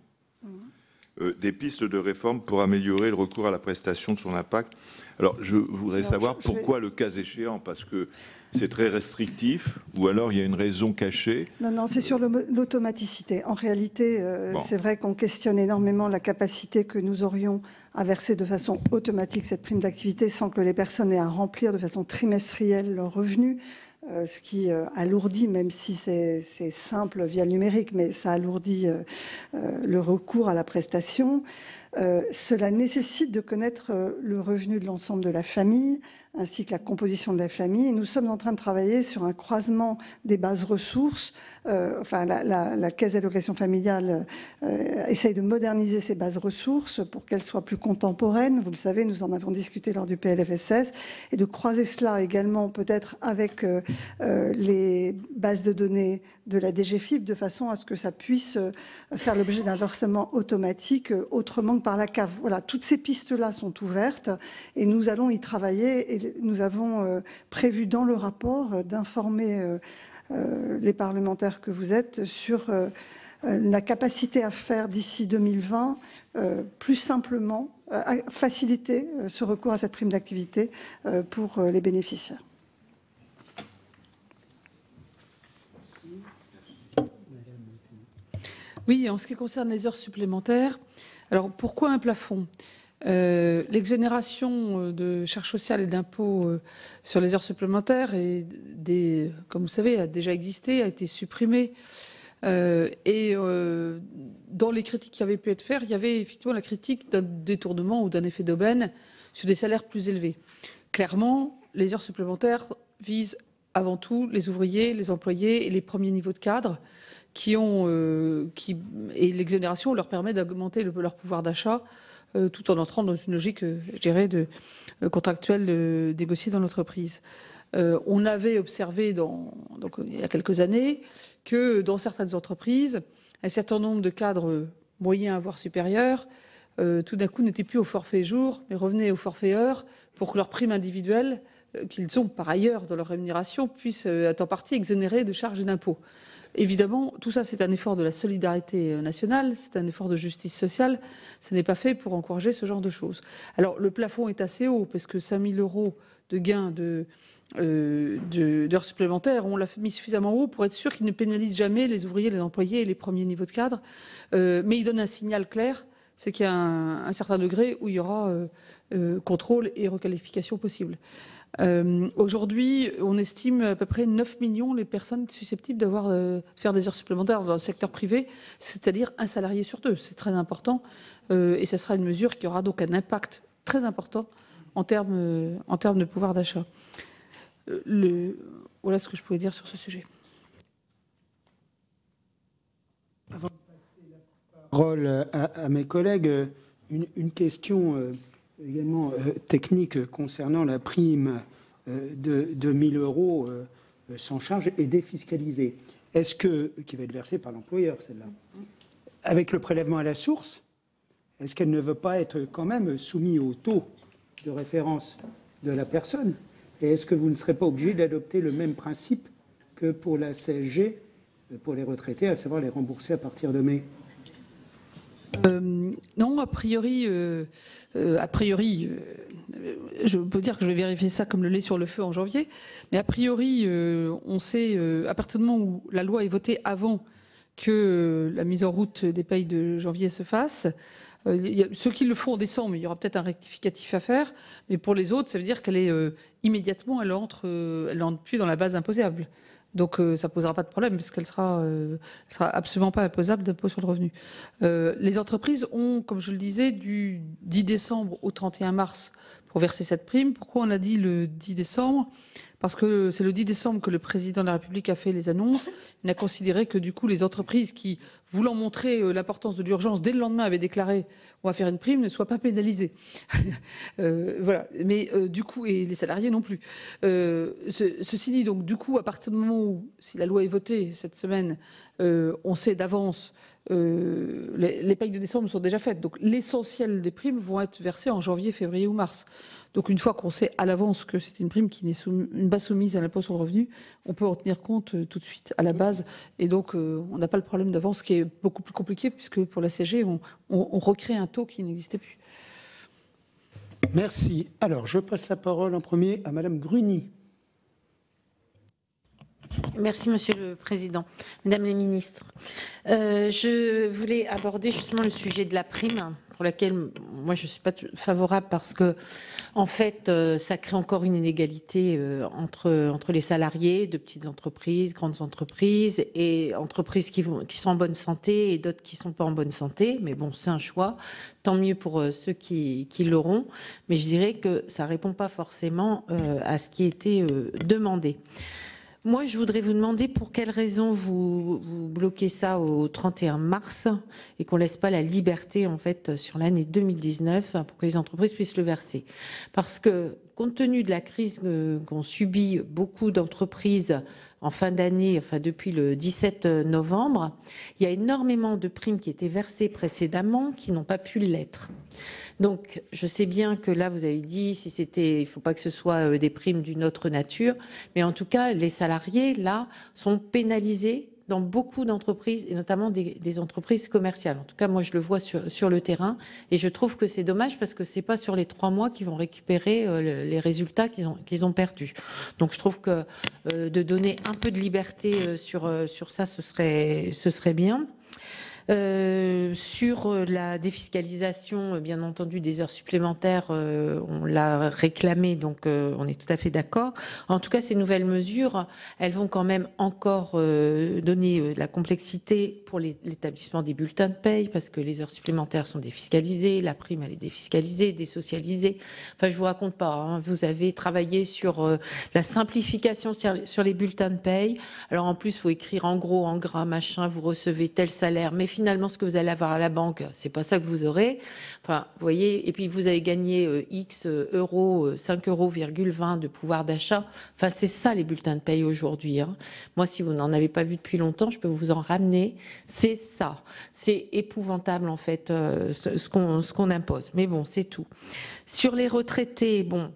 des pistes de réforme pour améliorer le recours à la prestation de son impact. Alors, je voudrais savoir pourquoi le cas échéant, parce que c'est très restrictif, ou alors il y a une raison cachée. Non, c'est sur l'automaticité. En réalité, c'est vrai qu'on questionne énormément la capacité que nous aurions à verser de façon automatique cette prime d'activité sans que les personnes aient à remplir de façon trimestrielle leurs revenus. Ce qui alourdit, même si c'est simple via le numérique, mais ça alourdit le recours à la prestation. Cela nécessite de connaître le revenu de l'ensemble de la famille, ainsi que la composition de la famille. Et nous sommes en train de travailler sur un croisement des bases ressources. La Caisse d'allocation familiale essaye de moderniser ces bases ressources pour qu'elles soient plus contemporaines. Vous le savez, nous en avons discuté lors du PLFSS. Et de croiser cela également peut-être avec les bases de données de la DGFiP, de façon à ce que ça puisse faire l'objet d'un versement automatique autrement que par la CAF. Voilà, toutes ces pistes-là sont ouvertes et nous allons y travailler. Et nous avons prévu dans le rapport d'informer les parlementaires que vous êtes sur la capacité à faire d'ici 2020 plus simplement, à faciliter ce recours à cette prime d'activité pour les bénéficiaires. Oui, en ce qui concerne les heures supplémentaires, alors pourquoi un plafond ? L'exonération de charges sociales et d'impôts sur les heures supplémentaires, comme vous savez, a déjà existé, a été supprimée. Dans les critiques qui avaient pu être faites, il y avait effectivement la critique d'un détournement ou d'un effet d'aubaine sur des salaires plus élevés. Clairement, les heures supplémentaires visent avant tout les ouvriers, les employés et les premiers niveaux de cadre et l'exonération leur permet d'augmenter leur pouvoir d'achat tout en entrant dans une logique, je dirais, contractuelle négociée dans l'entreprise. On avait observé il y a quelques années que dans certaines entreprises, un certain nombre de cadres moyens, voire supérieurs, tout d'un coup n'étaient plus au forfait jour, mais revenaient au forfait heure pour que leur prime individuelle, qu'ils ont par ailleurs dans leur rémunération, puisse être en partie exonérée de charges et d'impôts. Évidemment, tout ça, c'est un effort de la solidarité nationale, c'est un effort de justice sociale. Ce n'est pas fait pour encourager ce genre de choses. Alors, le plafond est assez haut, parce que 5 000 € de gains d'heures supplémentaires, on l'a mis suffisamment haut pour être sûr qu'il ne pénalise jamais les ouvriers, les employés et les premiers niveaux de cadre. Mais il donne un signal clair, c'est qu'il y a un certain degré où il y aura contrôle et requalification possible. Aujourd'hui, on estime à peu près 9 millions les personnes susceptibles de faire des heures supplémentaires dans le secteur privé, c'est-à-dire un salarié sur deux. C'est très important et ce sera une mesure qui aura donc un impact très important en termes de pouvoir d'achat. Voilà ce que je pouvais dire sur ce sujet. Avant de passer la parole à mes collègues, une question également technique concernant la prime de 1 000 € sans charge et défiscalisée. Est-ce qui va être versée par l'employeur, celle-là, avec le prélèvement à la source, est-ce qu'elle ne veut pas être quand même soumise au taux de référence de la personne? Et est-ce que vous ne serez pas obligé d'adopter le même principe que pour la CSG, pour les retraités, à savoir les rembourser à partir de mai? Non, a priori, je peux dire que je vais vérifier ça comme le lait sur le feu en janvier, mais a priori, on sait, à partir du moment où la loi est votée avant que la mise en route des payes de janvier se fasse, ceux qui le font en décembre, il y aura peut-être un rectificatif à faire, mais pour les autres, ça veut dire qu'elle est immédiatement, elle entre plus dans la base imposable. Donc ça ne posera pas de problème puisqu'elle sera absolument pas imposable d'impôt sur le revenu. Les entreprises ont, comme je le disais, du 10 décembre au 31 mars pour verser cette prime. Pourquoi on a dit le 10 décembre ? Parce que c'est le 10 décembre que le président de la République a fait les annonces. Il a considéré que du coup, les entreprises qui, voulant montrer l'importance de l'urgence, dès le lendemain avaient déclaré on va faire une prime, ne soient pas pénalisées. Voilà. Mais du coup, et les salariés non plus. Ceci dit, donc du coup, à partir du moment où, si la loi est votée cette semaine, on sait d'avance, les payes de décembre sont déjà faites. Donc l'essentiel des primes vont être versées en janvier, février ou mars. Donc une fois qu'on sait à l'avance que c'est une prime qui n'est pas soumise à l'impôt sur le revenu, on peut en tenir compte tout de suite à la base. Et donc on n'a pas le problème d'avance qui est beaucoup plus compliqué puisque pour la CSG, on recrée un taux qui n'existait plus. Merci. Alors je passe la parole en premier à Madame Gruny. Merci, Monsieur le Président. Mesdames les ministres, je voulais aborder justement le sujet de la prime, pour laquelle moi je ne suis pas favorable parce que, en fait, ça crée encore une inégalité entre les salariés de petites entreprises, grandes entreprises et entreprises qui sont en bonne santé et d'autres qui ne sont pas en bonne santé. Mais bon, c'est un choix. Tant mieux pour ceux qui l'auront. Mais je dirais que ça ne répond pas forcément à ce qui était demandé. Moi, je voudrais vous demander pour quelles raisons vous bloquez ça au 31 mars et qu'on ne laisse pas la liberté, en fait, sur l'année 2019 pour que les entreprises puissent le verser. Parce que, compte tenu de la crise qu'ont subi beaucoup d'entreprises en fin d'année, enfin depuis le 17 novembre, il y a énormément de primes qui étaient versées précédemment qui n'ont pas pu l'être. Donc, je sais bien que là, vous avez dit, il ne faut pas que ce soit des primes d'une autre nature, mais en tout cas, les salariés, là, sont pénalisés dans beaucoup d'entreprises, et notamment des entreprises commerciales. En tout cas, moi, je le vois sur le terrain, et je trouve que c'est dommage parce que c'est pas sur les 3 mois qu'ils vont récupérer les résultats qu'ils ont perdus. Donc, je trouve que de donner un peu de liberté sur ça, ce serait bien. Sur la défiscalisation, bien entendu, des heures supplémentaires, on l'a réclamé, donc on est tout à fait d'accord. En tout cas, ces nouvelles mesures, elles vont quand même encore donner de la complexité pour l'établissement des bulletins de paye, parce que les heures supplémentaires sont défiscalisées, la prime elle est défiscalisée, désocialisée. Enfin, je vous raconte pas, hein, vous avez travaillé sur la simplification sur les bulletins de paye. Alors en plus, il faut écrire en gros, en gras, machin, vous recevez tel salaire, mais finalement, ce que vous allez avoir à la banque, c'est pas ça que vous aurez. Enfin, vous voyez, et puis vous avez gagné X euros, 5,20 euros de pouvoir d'achat. Enfin, c'est ça les bulletins de paye aujourd'hui. Hein. Moi, si vous n'en avez pas vu depuis longtemps, je peux vous en ramener. C'est ça. C'est épouvantable, en fait, ce qu'on impose. Mais bon, c'est tout. Sur les retraités, bon.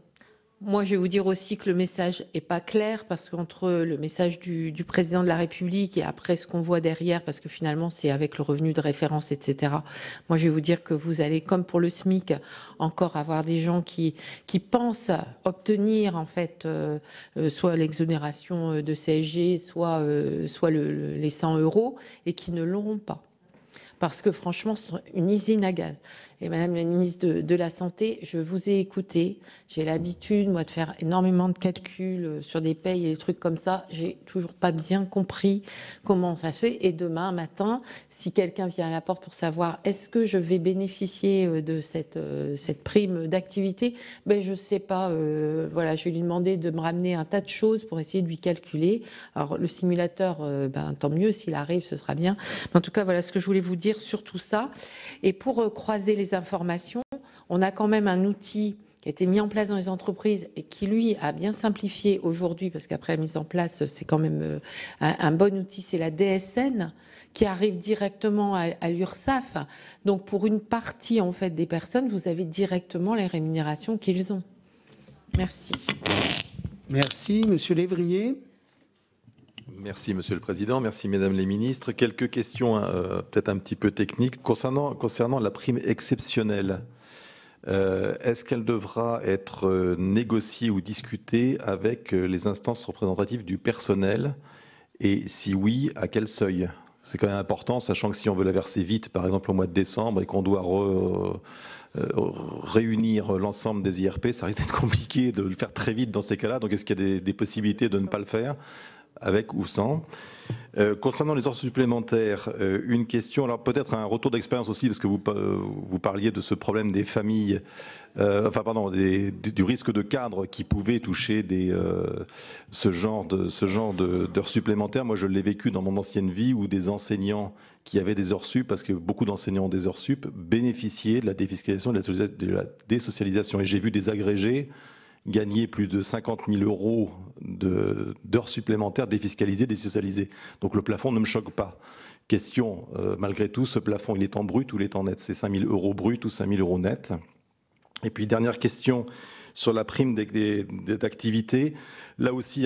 Moi, je vais vous dire aussi que le message est pas clair parce qu'entre le message du président de la République et après ce qu'on voit derrière, parce que finalement c'est avec le revenu de référence, etc. Moi, je vais vous dire que vous allez, comme pour le SMIC, encore avoir des gens qui pensent obtenir en fait soit l'exonération de CSG, soit les 100 euros et qui ne l'auront pas. Parce que franchement, c'est une usine à gaz. Et Madame la ministre de la Santé, je vous ai écouté. J'ai l'habitude, moi, de faire énormément de calculs sur des payes et des trucs comme ça. J'ai toujours pas bien compris comment ça fait. Et demain matin, si quelqu'un vient à la porte pour savoir est-ce que je vais bénéficier de cette prime d'activité, ben je sais pas. Voilà, je vais lui demander de me ramener un tas de choses pour essayer de lui calculer. Alors le simulateur, tant mieux s'il arrive, ce sera bien. Mais en tout cas, voilà ce que je voulais vous dire sur tout ça. Et pour croiser les informations, on a quand même un outil qui a été mis en place dans les entreprises et qui, lui, a bien simplifié aujourd'hui, parce qu'après la mise en place, c'est quand même un bon outil, c'est la DSN, qui arrive directement à l'URSSAF. Donc, pour une partie, en fait, des personnes, vous avez directement les rémunérations qu'ils ont. Merci. Merci. Monsieur Lévrier. Merci Monsieur le Président, merci Mesdames les Ministres. Quelques questions peut-être un petit peu techniques concernant la prime exceptionnelle. Est-ce qu'elle devra être négociée ou discutée avec les instances représentatives du personnel? Et si oui, à quel seuil? C'est quand même important, sachant que si on veut la verser vite, par exemple au mois de décembre, et qu'on doit réunir l'ensemble des IRP, ça risque d'être compliqué de le faire très vite dans ces cas-là. Donc est-ce qu'il y a des possibilités de ne pas le faire? avec ou sans. Concernant les heures supplémentaires, une question, alors peut-être un retour d'expérience aussi, parce que vous parliez de ce problème des familles, du risque de cadre qui pouvait toucher ce genre d'heures supplémentaires. Moi, je l'ai vécu dans mon ancienne vie, où des enseignants qui avaient des heures sup, parce que beaucoup d'enseignants ont des heures sup, bénéficiaient de la défiscalisation, de la désocialisation. Et j'ai vu des agrégés gagner plus de 50 000 euros d'heures supplémentaires défiscalisées, désocialisées. Donc le plafond ne me choque pas. Question, malgré tout, ce plafond, il est en brut ou il est en net? C'est 5 000 euros brut ou 5 000 euros net? Et puis dernière question sur la prime d'activité. Là aussi,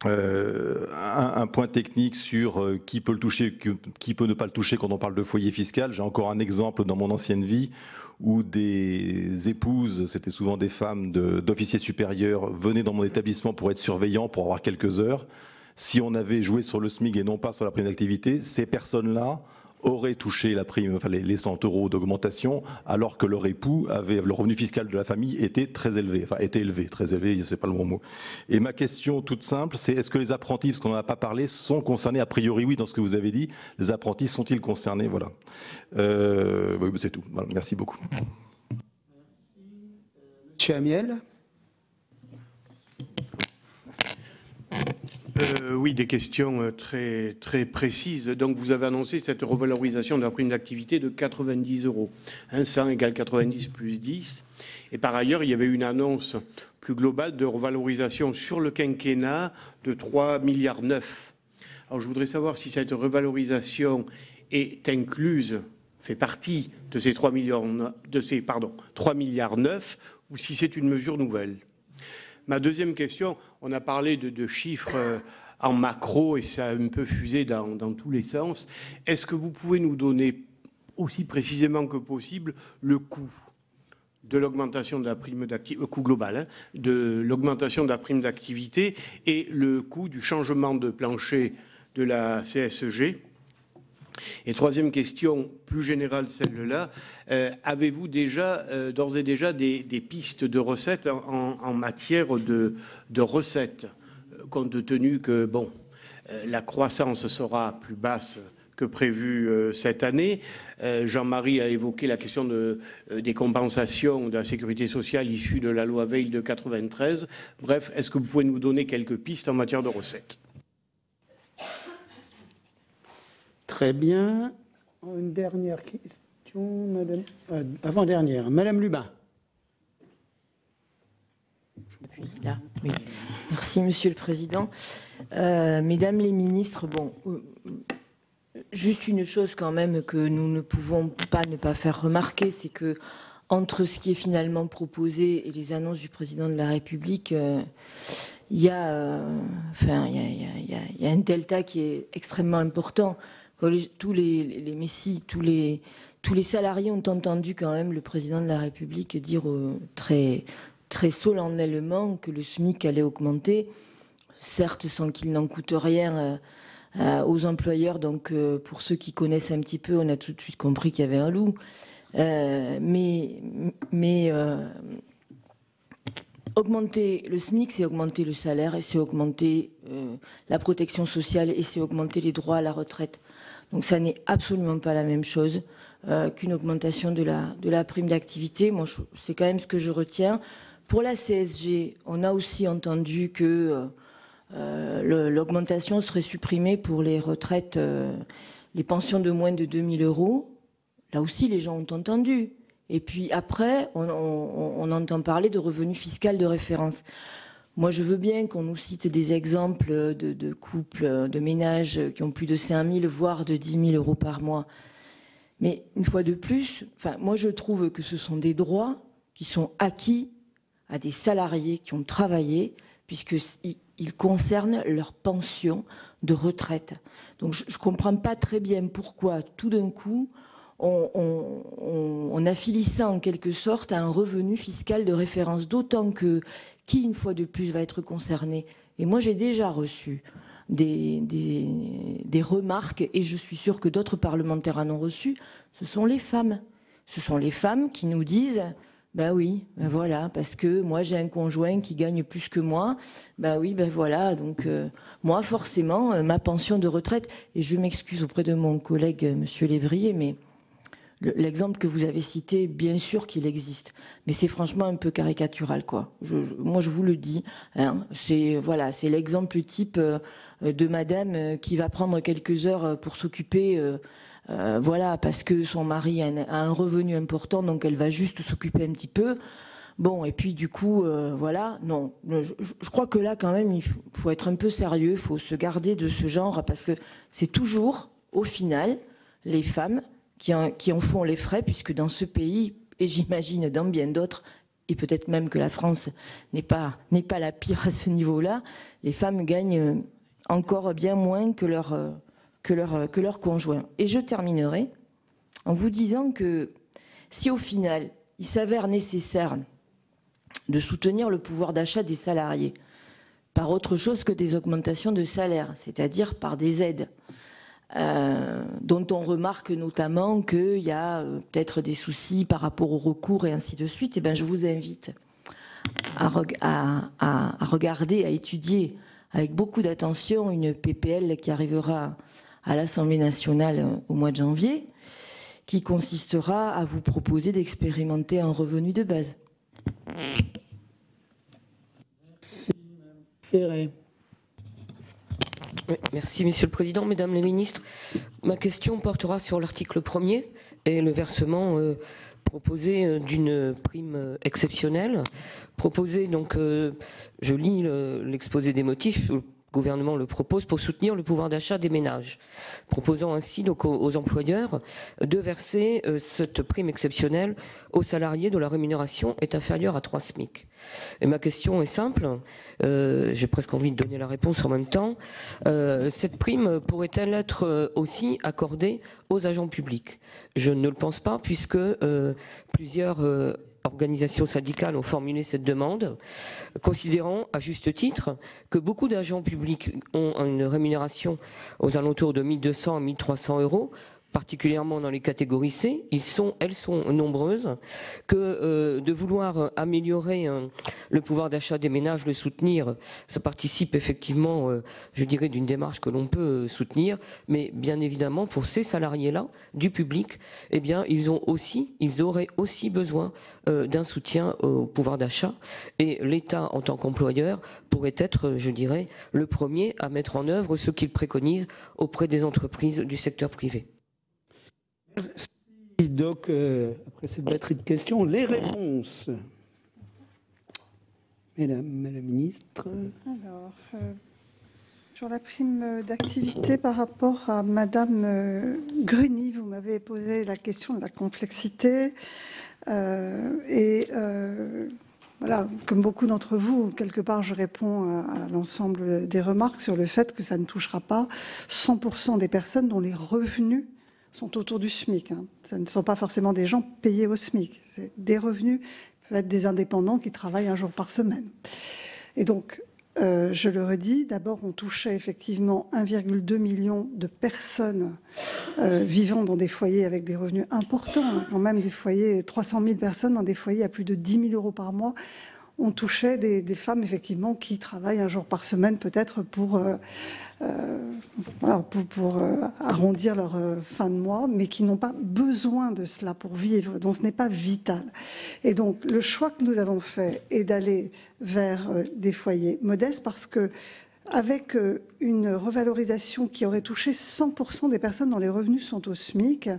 un point technique sur qui peut le toucher, qui peut ne pas le toucher quand on parle de foyer fiscal. J'ai encore un exemple dans mon ancienne vie où des épouses, c'était souvent des femmes d'officiers supérieurs, venaient dans mon établissement pour être surveillants, pour avoir quelques heures. Si on avait joué sur le SMIC et non pas sur la prime d'activité, ces personnes-là auraient touché la prime, enfin les 100 euros d'augmentation, alors que leur époux avait, le revenu fiscal de la famille était très élevé, enfin était élevé, très élevé, c'est pas le bon mot. Et ma question toute simple, c'est est-ce que les apprentis, parce qu'on n'en a pas parlé, sont concernés? A priori oui, dans ce que vous avez dit. Les apprentis sont-ils concernés? Voilà. Oui, c'est tout. Voilà, merci beaucoup. Monsieur Amiel. Oui, des questions très précises. Donc, vous avez annoncé cette revalorisation de la prime d'activité de 90 euros. 100 égale 90 plus 10. Et par ailleurs, il y avait une annonce plus globale de revalorisation sur le quinquennat de 3,9 milliards. Alors, je voudrais savoir si cette revalorisation est incluse, fait partie de ces 3,9 milliards, ou si c'est une mesure nouvelle. Ma deuxième question, on a parlé de chiffres en macro et ça a un peu fusé dans tous les sens. Est-ce que vous pouvez nous donner aussi précisément que possible le coût de l'augmentation de la prime d'activité, le coût global de l'augmentation de la prime d'activité et le coût du changement de plancher de la CSG? Et troisième question, plus générale celle-là, avez-vous déjà, d'ores et déjà, des pistes de recettes en matière de recettes, compte tenu que, bon, la croissance sera plus basse que prévu cette année. Jean-Marie a évoqué la question des compensations de la sécurité sociale issues de la loi Veil de 93. Bref, est-ce que vous pouvez nous donner quelques pistes en matière de recettes? Très bien. Une dernière question, madame. Avant-dernière, madame Lubin. Là, oui. Merci, Monsieur le Président. Mesdames les ministres, bon, juste une chose quand même que nous ne pouvons pas ne pas faire remarquer, c'est que entre ce qui est finalement proposé et les annonces du Président de la République, il y a un delta qui est extrêmement important. Tous les messies, tous les salariés ont entendu quand même le Président de la République dire très solennellement que le SMIC allait augmenter, certes sans qu'il n'en coûte rien aux employeurs. Donc pour ceux qui connaissent un petit peu, on a tout de suite compris qu'il y avait un loup. Augmenter le SMIC, c'est augmenter le salaire et c'est augmenter la protection sociale et c'est augmenter les droits à la retraite. Donc ça n'est absolument pas la même chose qu'une augmentation de la prime d'activité. Moi, c'est quand même ce que je retiens. Pour la CSG, on a aussi entendu que l'augmentation serait supprimée pour les retraites, les pensions de moins de 2 000 euros. Là aussi, les gens ont entendu. Et puis après, on entend parler de revenu fiscal de référence. Moi, je veux bien qu'on nous cite des exemples de couples, de ménages qui ont plus de 5 000, voire de 10 000 euros par mois. Mais une fois de plus, moi, je trouve que ce sont des droits qui sont acquis à des salariés qui ont travaillé, puisqu'ils concernent leur pension de retraite. Donc, je ne comprends pas très bien pourquoi, tout d'un coup, on affilie ça en quelque sorte à un revenu fiscal de référence, d'autant que qui, une fois de plus, va être concerné? Et moi, j'ai déjà reçu des remarques, et je suis sûre que d'autres parlementaires en ont reçu, ce sont les femmes. Ce sont les femmes qui nous disent Ben oui, ben voilà, parce que moi j'ai un conjoint qui gagne plus que moi. Ben oui, ben voilà, donc moi forcément, ma pension de retraite, et je m'excuse auprès de mon collègue Monsieur Lévrier, mais l'exemple que vous avez cité, bien sûr qu'il existe, mais c'est franchement un peu caricatural, quoi. Moi je vous le dis, hein, c'est l'exemple type de madame qui va prendre quelques heures pour s'occuper... voilà, parce que son mari a un revenu important, donc elle va juste s'occuper un petit peu. Bon, et puis du coup, voilà, non. Je crois que là, quand même, il faut être un peu sérieux, il faut se garder de ce genre, parce que c'est toujours, au final, les femmes qui en font les frais, puisque dans ce pays, et j'imagine dans bien d'autres, et peut-être même que la France n'est pas la pire à ce niveau-là, les femmes gagnent encore bien moins que leur conjoint. Et je terminerai en vous disant que si au final, il s'avère nécessaire de soutenir le pouvoir d'achat des salariés par autre chose que des augmentations de salaire, c'est-à-dire par des aides, dont on remarque notamment qu'il y a peut-être des soucis par rapport au recours et ainsi de suite, eh bien, je vous invite à regarder, à étudier avec beaucoup d'attention une PPL qui arrivera à l'Assemblée nationale au mois de janvier, qui consistera à vous proposer d'expérimenter un revenu de base. Merci, Ferré. Oui, merci, Monsieur le Président. Mesdames les ministres, ma question portera sur l'article 1er et le versement proposé d'une prime exceptionnelle. Proposé, donc, je lis l'exposé des motifs. Le gouvernement le propose pour soutenir le pouvoir d'achat des ménages, proposant ainsi donc aux employeurs de verser cette prime exceptionnelle aux salariés dont la rémunération est inférieure à 3 SMIC. Et ma question est simple, j'ai presque envie de donner la réponse en même temps. Cette prime pourrait-elle être aussi accordée aux agents publics? Je ne le pense pas, puisque plusieurs organisations syndicales ont formulé cette demande, considérant à juste titre que beaucoup d'agents publics ont une rémunération aux alentours de 1 200 à 1 300 euros, particulièrement dans les catégories C. Elles sont nombreuses, que de vouloir améliorer le pouvoir d'achat des ménages, le soutenir, ça participe effectivement, je dirais, d'une démarche que l'on peut soutenir, mais bien évidemment, pour ces salariés-là, du public, eh bien, ils auraient aussi besoin d'un soutien au pouvoir d'achat, et l'État, en tant qu'employeur, pourrait être, je dirais, le premier à mettre en œuvre ce qu'il préconise auprès des entreprises du secteur privé. Donc, après cette batterie de questions, les réponses. Mesdames la ministre. Alors, sur la prime d'activité par rapport à Madame Gruny, vous m'avez posé la question de la complexité. Voilà, comme beaucoup d'entre vous, quelque part, je réponds à l'ensemble des remarques sur le fait que ça ne touchera pas 100% des personnes dont les revenus sont autour du SMIC. Ce ne sont pas forcément des gens payés au SMIC. C'est des revenus, peuvent être des indépendants qui travaillent un jour par semaine. Et donc, je le redis, d'abord, on touchait effectivement 1,2 million de personnes vivant dans des foyers avec des revenus importants, quand même des foyers, 300 000 personnes dans des foyers à plus de 10 000 euros par mois. On touchait des femmes, effectivement, qui travaillent un jour par semaine, peut-être pour arrondir leur fin de mois, mais qui n'ont pas besoin de cela pour vivre, donc ce n'est pas vital. Et donc, le choix que nous avons fait est d'aller vers des foyers modestes, parce que avec une revalorisation qui aurait touché 100% des personnes dont les revenus sont au SMIC,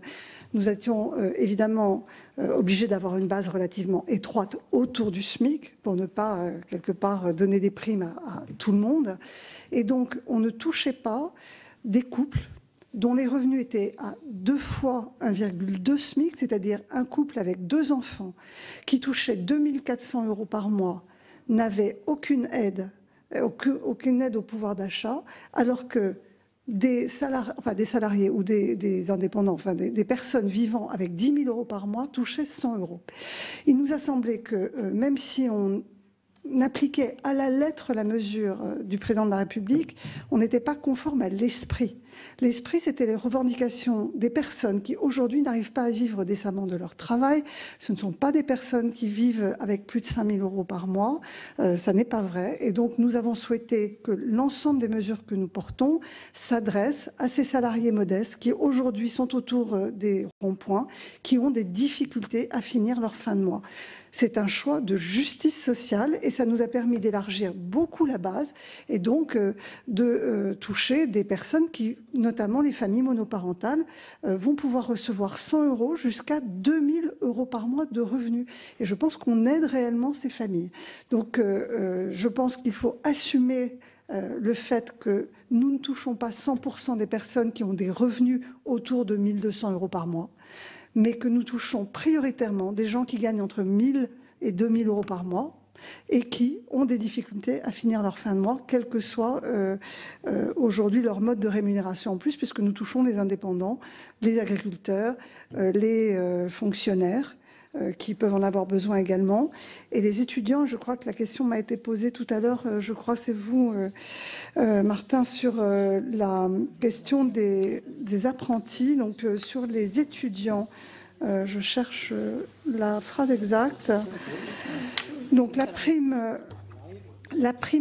nous étions évidemment obligés d'avoir une base relativement étroite autour du SMIC pour ne pas, quelque part, donner des primes à tout le monde. Et donc, on ne touchait pas des couples dont les revenus étaient à 2 fois 1,2 SMIC, c'est-à-dire un couple avec 2 enfants qui touchait 2 400 euros par mois, n'avait aucune aide au pouvoir d'achat, alors que des salariés ou des indépendants, des personnes vivant avec 10 000 euros par mois touchaient 100 euros. Il nous a semblé que même si on appliquait à la lettre la mesure du président de la République, on n'était pas conforme à l'esprit. L'esprit, c'était les revendications des personnes qui aujourd'hui n'arrivent pas à vivre décemment de leur travail. Ce ne sont pas des personnes qui vivent avec plus de 5 000 € par mois. Ça n'est pas vrai. Et donc, nous avons souhaité que l'ensemble des mesures que nous portons s'adressent à ces salariés modestes qui aujourd'hui sont autour des ronds-points, qui ont des difficultés à finir leur fin de mois. C'est un choix de justice sociale et ça nous a permis d'élargir beaucoup la base et donc de toucher des personnes qui, notamment les familles monoparentales, vont pouvoir recevoir 100 € jusqu'à 2 000 € par mois de revenus. Et je pense qu'on aide réellement ces familles. Donc je pense qu'il faut assumer le fait que nous ne touchons pas 100% des personnes qui ont des revenus autour de 1 200 € par mois, mais que nous touchons prioritairement des gens qui gagnent entre 1 000 et 2 000 € par mois et qui ont des difficultés à finir leur fin de mois, quel que soit aujourd'hui leur mode de rémunération en plus, puisque nous touchons les indépendants, les agriculteurs, les fonctionnaires, qui peuvent en avoir besoin également. Et les étudiants, je crois que la question m'a été posée tout à l'heure, je crois que c'est vous, Martin, sur la question des apprentis, donc sur les étudiants. Je cherche la phrase exacte. Donc la prime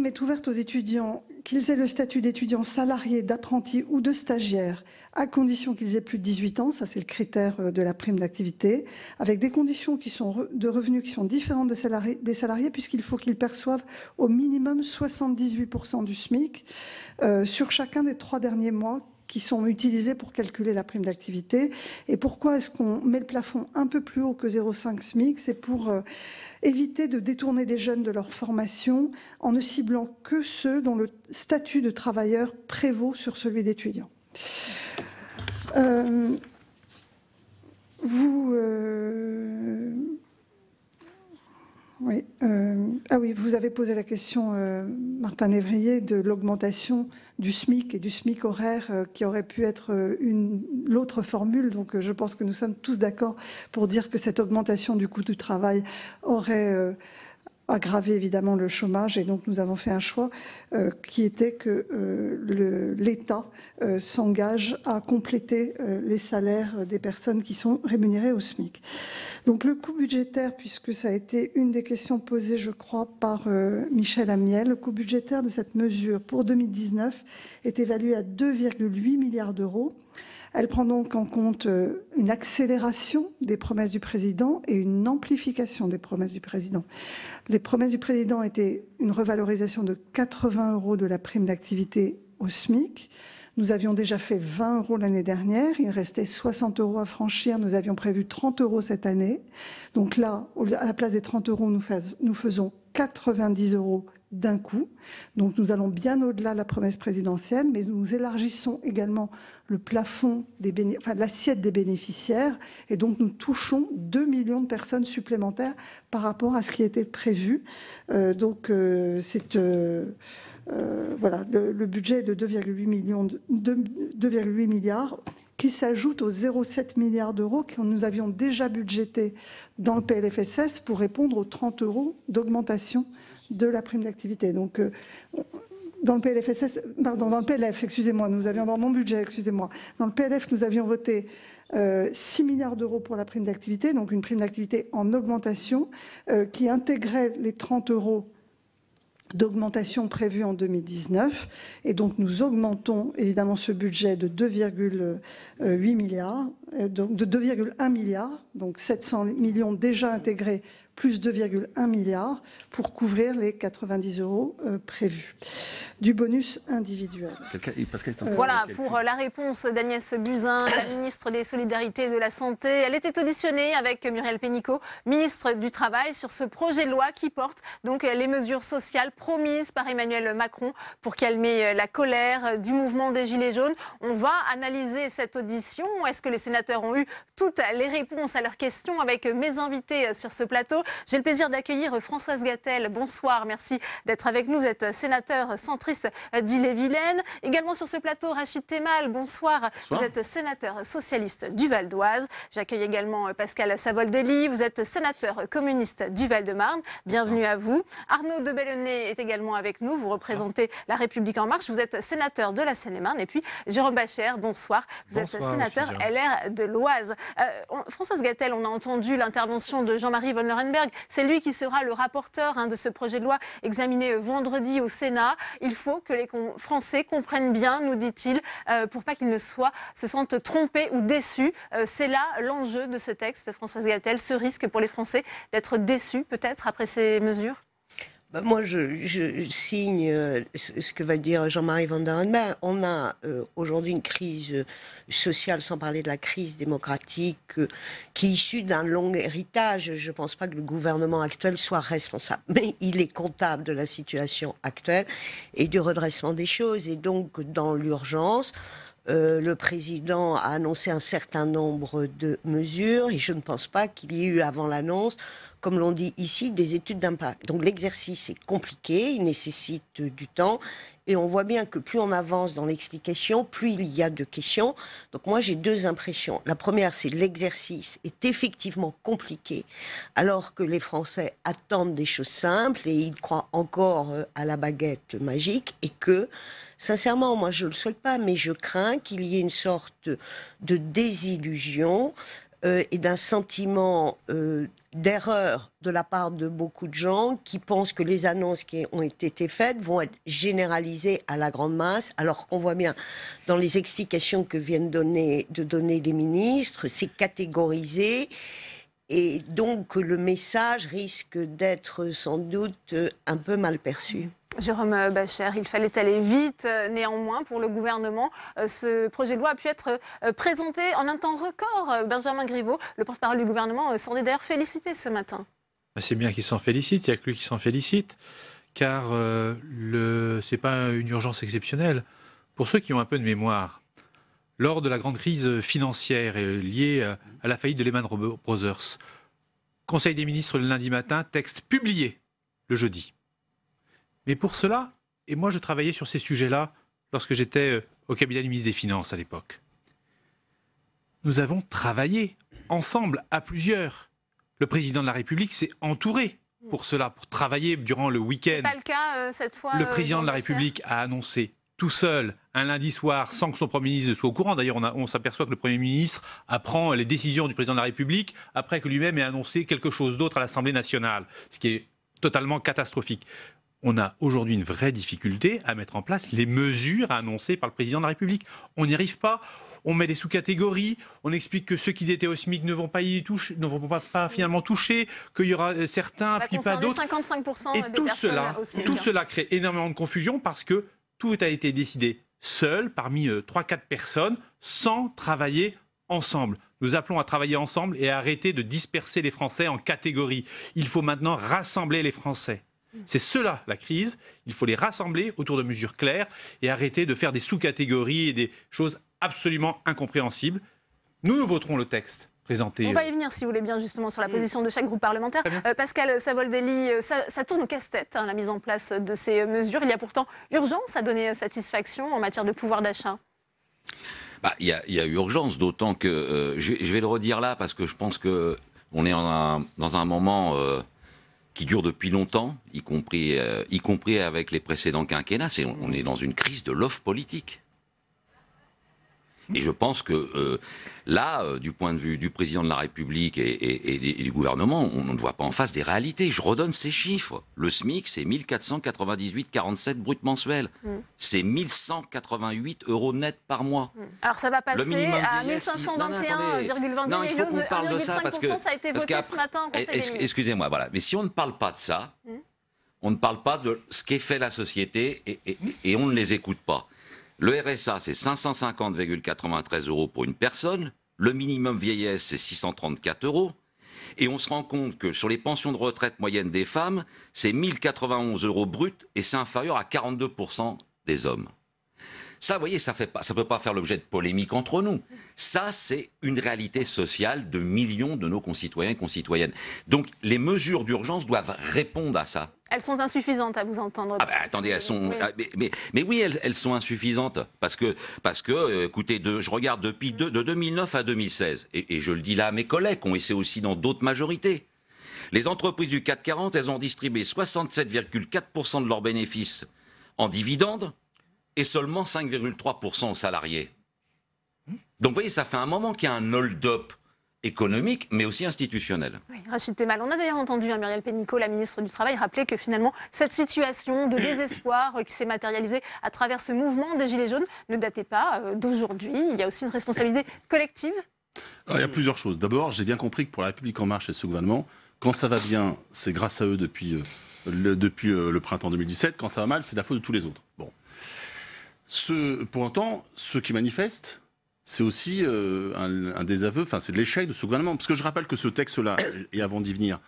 est ouverte aux étudiants, qu'ils aient le statut d'étudiant salarié, d'apprenti ou de stagiaire, à condition qu'ils aient plus de 18 ans, ça c'est le critère de la prime d'activité, avec des conditions de revenus qui sont différentes des salariés, puisqu'il faut qu'ils perçoivent au minimum 78% du SMIC sur chacun des 3 derniers mois qui sont utilisés pour calculer la prime d'activité. Et pourquoi est-ce qu'on met le plafond un peu plus haut que 0,5 SMIC? C'est pour éviter de détourner des jeunes de leur formation en ne ciblant que ceux dont le statut de travailleur prévaut sur celui d'étudiant. Vous avez posé la question, Martin Lévrier, de l'augmentation du SMIC et du SMIC horaire qui aurait pu être l'autre formule. Donc je pense que nous sommes tous d'accord pour dire que cette augmentation du coût du travail aurait aggravé évidemment le chômage, et donc nous avons fait un choix qui était que l'État s'engage à compléter les salaires des personnes qui sont rémunérées au SMIC. Donc le coût budgétaire, puisque ça a été une des questions posées, je crois, par Michel Amiel, le coût budgétaire de cette mesure pour 2019 est évalué à 2,8 milliards d'euros. Elle prend donc en compte une accélération des promesses du président et une amplification des promesses du président. Les promesses du président étaient une revalorisation de 80 € de la prime d'activité au SMIC. Nous avions déjà fait 20 € l'année dernière, il restait 60 € à franchir, nous avions prévu 30 € cette année. Donc là, à la place des 30 €, nous faisons 90 € d'un coup. Donc nous allons bien au-delà de la promesse présidentielle, mais nous élargissons également le plafond l'assiette des bénéficiaires, et donc nous touchons 2 millions de personnes supplémentaires par rapport à ce qui était prévu. Le budget est de 2,8 milliards qui s'ajoute aux 0,7 milliards d'euros que nous avions déjà budgétés dans le PLFSS pour répondre aux 30 € d'augmentation de la prime d'activité. Donc, dans le PLFSS, pardon, dans le PLF, excusez-moi, nous avions dans mon budget, excusez-moi, dans le PLF, nous avions voté 6 milliards d'euros pour la prime d'activité, donc une prime d'activité en augmentation qui intégrait les 30 € d'augmentation prévue en 2019. Et donc, nous augmentons évidemment ce budget de 2,8 milliards, donc de 2,1 milliards, donc 700 millions déjà intégrés, plus 2,1 milliards pour couvrir les 90 € prévus du bonus individuel. Voilà pour la réponse d'Agnès Buzyn, la ministre des Solidarités et de la Santé. Elle était auditionnée avec Muriel Pénicaud, ministre du Travail, sur ce projet de loi qui porte donc les mesures sociales promises par Emmanuel Macron pour calmer la colère du mouvement des Gilets jaunes. On va analyser cette audition. Est-ce que les sénateurs ont eu toutes les réponses à leurs questions avec mes invités sur ce plateau? J'ai le plaisir d'accueillir Françoise Gatel. Bonsoir, merci d'être avec nous. Vous êtes sénateur centriste d'Ille-et-Vilaine. Également sur ce plateau, Rachid Temal. Bonsoir. Vous êtes sénateur socialiste du Val d'Oise. J'accueille également Pascal Savoldelli. Vous êtes sénateur communiste du Val-de-Marne. Bienvenue à vous. Arnaud de Belenet est également avec nous. Vous représentez La République En Marche. Vous êtes sénateur de la Seine-et-Marne. Et puis Jérôme Bascher, bonsoir. Vous êtes sénateur LR de l'Oise. Françoise Gatel, on a entendu l'intervention de Jean-Marie Vanlerenberghe. C'est lui qui sera le rapporteur de ce projet de loi examiné vendredi au Sénat. Il faut que les Français comprennent bien, nous dit-il, pour pas qu'ils se sentent trompés ou déçus. C'est là l'enjeu de ce texte, Françoise Gatel, ce risque pour les Français d'être déçus peut-être après ces mesures. Moi, je signe ce que va dire Jean-Marie Vanlerenberghe. On a aujourd'hui une crise sociale, sans parler de la crise démocratique, qui est issue d'un long héritage. Je ne pense pas que le gouvernement actuel soit responsable, mais il est comptable de la situation actuelle et du redressement des choses. Et donc, dans l'urgence, le président a annoncé un certain nombre de mesures et je ne pense pas qu'il y ait eu avant l'annonce, comme l'on dit ici, des études d'impact. Donc l'exercice est compliqué, il nécessite du temps et on voit bien que plus on avance dans l'explication, plus il y a de questions. Donc moi j'ai deux impressions. La première, c'est que l'exercice est effectivement compliqué alors que les Français attendent des choses simples et ils croient encore à la baguette magique et que, sincèrement, moi je ne le souhaite pas, mais je crains qu'il y ait une sorte de désillusion et d'un sentiment d'erreur de la part de beaucoup de gens qui pensent que les annonces qui ont été faites vont être généralisées à la grande masse, alors qu'on voit bien dans les explications que viennent de donner les ministres, c'est catégorisé. Et donc le message risque d'être sans doute un peu mal perçu. Jérôme Bascher, il fallait aller vite, néanmoins, pour le gouvernement. Ce projet de loi a pu être présenté en un temps record. Benjamin Griveaux, le porte-parole du gouvernement, s'en est d'ailleurs félicité ce matin. C'est bien qu'il s'en félicite, il n'y a que lui qui s'en félicite, car ce n'est pas une urgence exceptionnelle. Pour ceux qui ont un peu de mémoire, lors de la grande crise financière liée à la faillite de Lehman Brothers, Conseil des ministres le lundi matin, texte publié le jeudi. Mais pour cela, et moi je travaillais sur ces sujets-là lorsque j'étais au cabinet du ministre des Finances à l'époque, nous avons travaillé ensemble à plusieurs. Le président de la République s'est entouré pour cela, pour travailler durant le week-end. C'est pas le cas cette fois. Le président de la République a annoncé tout seul, un lundi soir, sans que son Premier ministre soit au courant. D'ailleurs, on s'aperçoit que le Premier ministre apprend les décisions du président de la République après que lui-même ait annoncé quelque chose d'autre à l'Assemblée nationale, ce qui est totalement catastrophique. On a aujourd'hui une vraie difficulté à mettre en place les mesures annoncées par le président de la République. On n'y arrive pas. On met des sous-catégories, on explique que ceux qui étaient au SMIC ne vont pas y toucher, ne vont pas finalement toucher, qu'il y aura certains, puis pas d'autres. 55% et tout cela crée énormément de confusion parce que tout a été décidé seul, parmi 3-4 personnes, sans travailler ensemble. Nous appelons à travailler ensemble et à arrêter de disperser les Français en catégories. Il faut maintenant rassembler les Français. C'est cela la crise, il faut les rassembler autour de mesures claires et arrêter de faire des sous-catégories et des choses absolument incompréhensibles. Nous voterons le texte présenté. On va y venir si vous voulez bien justement sur la position de chaque groupe parlementaire. Pascal Savoldelli, ça tourne au casse-tête la mise en place de ces mesures. Il y a pourtant urgence à donner satisfaction en matière de pouvoir d'achat. Il y a urgence, d'autant que je vais le redire là parce que je pense qu'on est dans un moment qui dure depuis longtemps, y compris avec les précédents quinquennats. On est dans une crise de l'offre politique. Et je pense que là, du point de vue du président de la République et du gouvernement, on ne voit pas en face des réalités. Je redonne ces chiffres. Le SMIC, c'est 1498,47 brut mensuel. C'est 1188 € net par mois. Alors ça va passer à 1521,22 Non, il faut qu'on parle de ça parce que ça a été voté ce matin en Conseil des ministres. Excusez-moi, voilà. Mais si on ne parle pas de ça, on ne parle pas de ce qu'est fait la société et on ne les écoute pas. Le RSA, c'est 550,93 € pour une personne. Le minimum vieillesse, c'est 634 €. Et on se rend compte que sur les pensions de retraite moyennes des femmes, c'est 1091 € brut et c'est inférieur à 42% des hommes. Ça, vous voyez, ça peut pas faire l'objet de polémiques entre nous. Ça, c'est une réalité sociale de millions de nos concitoyens et concitoyennes. Donc, les mesures d'urgence doivent répondre à ça. Elles sont insuffisantes à vous entendre. Attendez, elles sont. Mais oui, elles sont insuffisantes. Parce que écoutez, je regarde depuis de 2009 à 2016, et je le dis là à mes collègues, qui ont essayé aussi dans d'autres majorités. Les entreprises du CAC 40, elles ont distribué 67,4% de leurs bénéfices en dividendes et seulement 5,3% aux salariés. Donc vous voyez, ça fait un moment qu'il y a un hold-up économique, mais aussi institutionnel. Oui, Rachid Temal, on a d'ailleurs entendu Muriel Pénicaud, la ministre du Travail, rappeler que finalement, cette situation de désespoir qui s'est matérialisée à travers ce mouvement des Gilets jaunes ne datait pas d'aujourd'hui. Il y a aussi une responsabilité collective. Alors, il y a plusieurs choses. D'abord, j'ai bien compris que pour La République En Marche et ce gouvernement, quand ça va bien, c'est grâce à eux depuis le printemps 2017. Quand ça va mal, c'est la faute de tous les autres. Bon. Pour autant, ceux qui manifestent, c'est aussi un désaveu, enfin c'est de l'échec de ce gouvernement. Parce que je rappelle que ce texte-là, et avant d'y venir,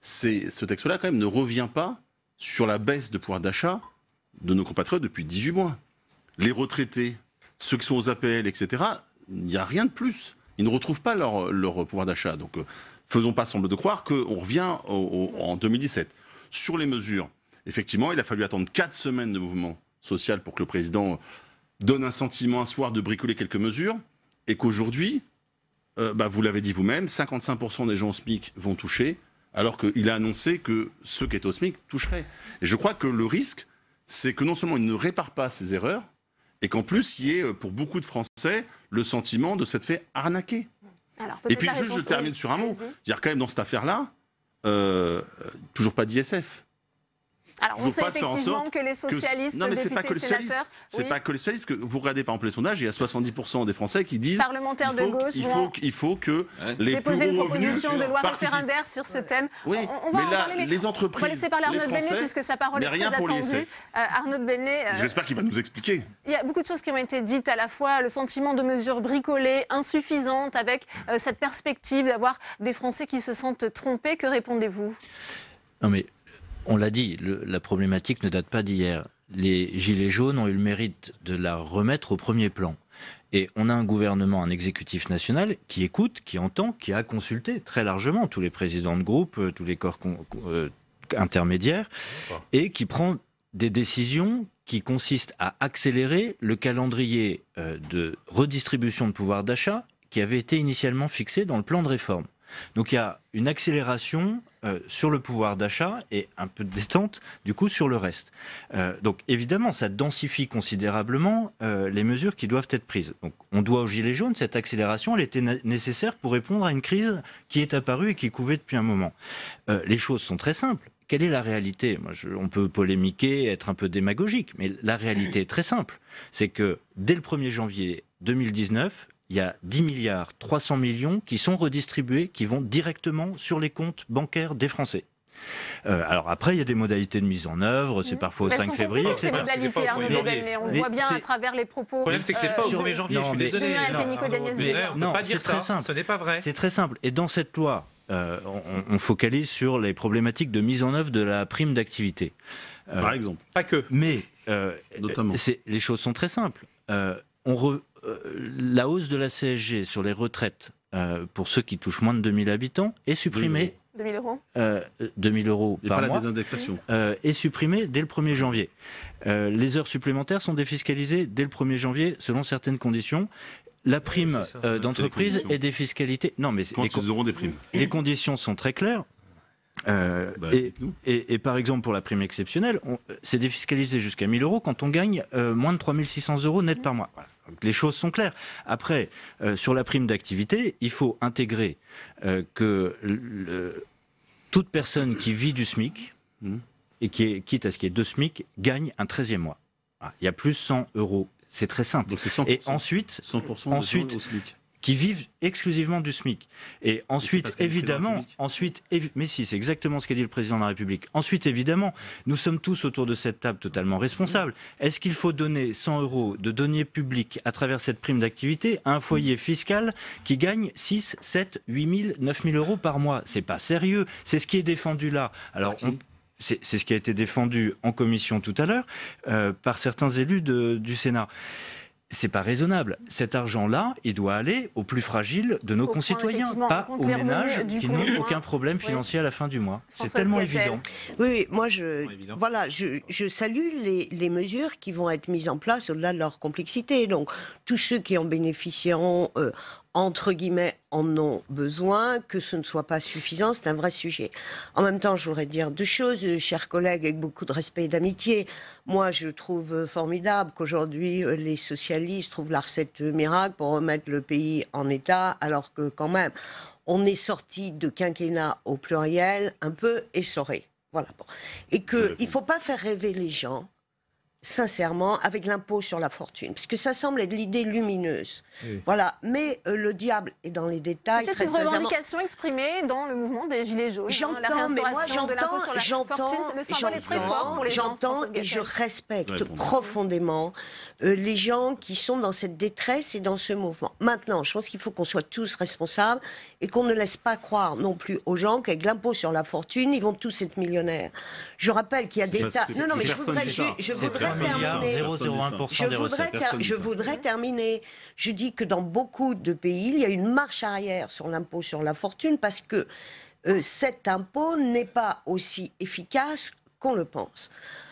ce texte-là quand même ne revient pas sur la baisse de pouvoir d'achat de nos compatriotes depuis 18 mois. Les retraités, ceux qui sont aux APL, etc., il n'y a rien de plus. Ils ne retrouvent pas leur pouvoir d'achat. Donc faisons pas semblant de croire qu'on revient en 2017. Sur les mesures, effectivement, il a fallu attendre 4 semaines de mouvement social pour que le président donne un sentiment un soir de bricoler quelques mesures, et qu'aujourd'hui, vous l'avez dit vous-même, 55% des gens au SMIC vont toucher, alors qu'il a annoncé que ceux qui étaient au SMIC toucheraient. Et je crois que le risque, c'est que non seulement il ne répare pas ses erreurs, et qu'en plus, il y ait pour beaucoup de Français le sentiment de s'être fait arnaquer. Alors, et puis juste, je termine sur un mot. Il y a quand même dans cette affaire-là, toujours pas d'ISF. Alors, on sait effectivement que les socialistes, non, mais c'est pas que les socialistes, sénateurs, c'est pas que les socialistes, que vous regardez par exemple les sondages, il y a 70% des Français qui disent parlementaires de gauche il faut que les déposer plus une hauts revenus proposition de loi participent. référendaire sur ce thème. Oui, on va mais en là, parler, les entreprises, on va laisser parler Arnaud de Bellay puisque sa parole est très attendue. Arnaud de Bellay. J'espère qu'il va nous expliquer. Il y a beaucoup de choses qui ont été dites, à la fois le sentiment de mesures bricolées, insuffisantes, avec cette perspective d'avoir des Français qui se sentent trompés. Que répondez-vous ? Non mais, on l'a dit, la problématique ne date pas d'hier. Les Gilets jaunes ont eu le mérite de la remettre au premier plan. Et on a un gouvernement, un exécutif national qui écoute, qui entend, qui a consulté très largement tous les présidents de groupe, tous les corps intermédiaires, et qui prend des décisions qui consistent à accélérer le calendrier de redistribution de pouvoir d'achat qui avait été initialement fixé dans le plan de réforme. Donc il y a une accélération sur le pouvoir d'achat et un peu de détente du coup sur le reste. Donc évidemment ça densifie considérablement les mesures qui doivent être prises. Donc on doit aux Gilets jaunes cette accélération, elle était nécessaire pour répondre à une crise qui est apparue et qui couvait depuis un moment. Les choses sont très simples. Quelle est la réalité ? On peut polémiquer, être un peu démagogique, mais la réalité est très simple. C'est que dès le 1er janvier 2019, il y a 10 milliards 300 millions qui sont redistribués, qui vont directement sur les comptes bancaires des Français. Alors après, il y a des modalités de mise en œuvre, c'est parfois au 5 février, etc. Ces modalités, Arnaud de Bellay, on voit bien à travers les propos. Le problème, c'est que c'est pas au 1er janvier, je suis désolé. On ne peut pas dire ça, ce n'est pas vrai. C'est très simple. Et dans cette loi, on focalise sur les problématiques de mise en œuvre de la prime d'activité. Par exemple. Pas que. Mais notamment. Les choses sont très simples. La hausse de la CSG sur les retraites pour ceux qui touchent moins de 2000 habitants est supprimée. 2000 euros 2000 euros par mois. Et pas la désindexation. Est supprimée dès le 1er janvier. Les heures supplémentaires sont défiscalisées dès le 1er janvier selon certaines conditions. La prime d'entreprise est défiscalisée. Non, mais quand ils auront des primes. Les conditions sont très claires. Et par exemple, pour la prime exceptionnelle, c'est défiscalisé jusqu'à 1000 euros quand on gagne moins de 3600 euros net par mois. Voilà. Donc, les choses sont claires. Après, sur la prime d'activité, il faut intégrer que toute personne qui vit du SMIC, et quitte à ce qu'il y ait 2 SMIC, gagne un 13e mois. Voilà. Il y a plus 100 euros. C'est très simple. Donc c'est 100%, et ensuite, 100% au SMIC. Qui vivent exclusivement du SMIC. Et ensuite, évidemment, mais si, c'est exactement ce qu'a dit le président de la République. Ensuite, évidemment, nous sommes tous autour de cette table totalement responsables. Est-ce qu'il faut donner 100 euros de deniers publics à travers cette prime d'activité à un foyer fiscal qui gagne 6, 7, 8 000, 9 000 euros par mois ? C'est pas sérieux. C'est ce qui est défendu là. Alors, c'est ce qui a été défendu en commission tout à l'heure par certains élus du Sénat. C'est pas raisonnable. Cet argent-là, il doit aller aux plus fragiles de nos concitoyens, pas aux ménages qui n'ont aucun problème financier à la fin du mois. C'est tellement évident. Oui, moi, je salue les mesures qui vont être mises en place au-delà de leur complexité. Donc, tous ceux qui en bénéficieront, entre guillemets, en ont besoin, que ce ne soit pas suffisant, c'est un vrai sujet. En même temps, je voudrais dire deux choses, chers collègues, avec beaucoup de respect et d'amitié. Moi, je trouve formidable qu'aujourd'hui, les socialistes trouvent la recette miracle pour remettre le pays en état, alors que quand même, on est sorti de quinquennat au pluriel un peu essoré. Voilà. Bon. Et qu'il ne faut pas faire rêver les gens, sincèrement, avec l'impôt sur la fortune, parce que ça semble être l'idée lumineuse. Oui. Voilà, mais le diable est dans les détails. C'était une revendication exprimée dans le mouvement des Gilets jaunes. J'entends, mais moi j'entends et je respecte profondément les gens qui sont dans cette détresse et dans ce mouvement. Maintenant, je pense qu'il faut qu'on soit tous responsables et qu'on ne laisse pas croire non plus aux gens qu'avec l'impôt sur la fortune, ils vont tous être millionnaires. Je rappelle qu'il y a des tas... Non, mais je voudrais terminer. Je dis que dans beaucoup de pays, il y a une marche arrière sur l'impôt sur la fortune parce que cet impôt n'est pas aussi efficace qu'on le pense.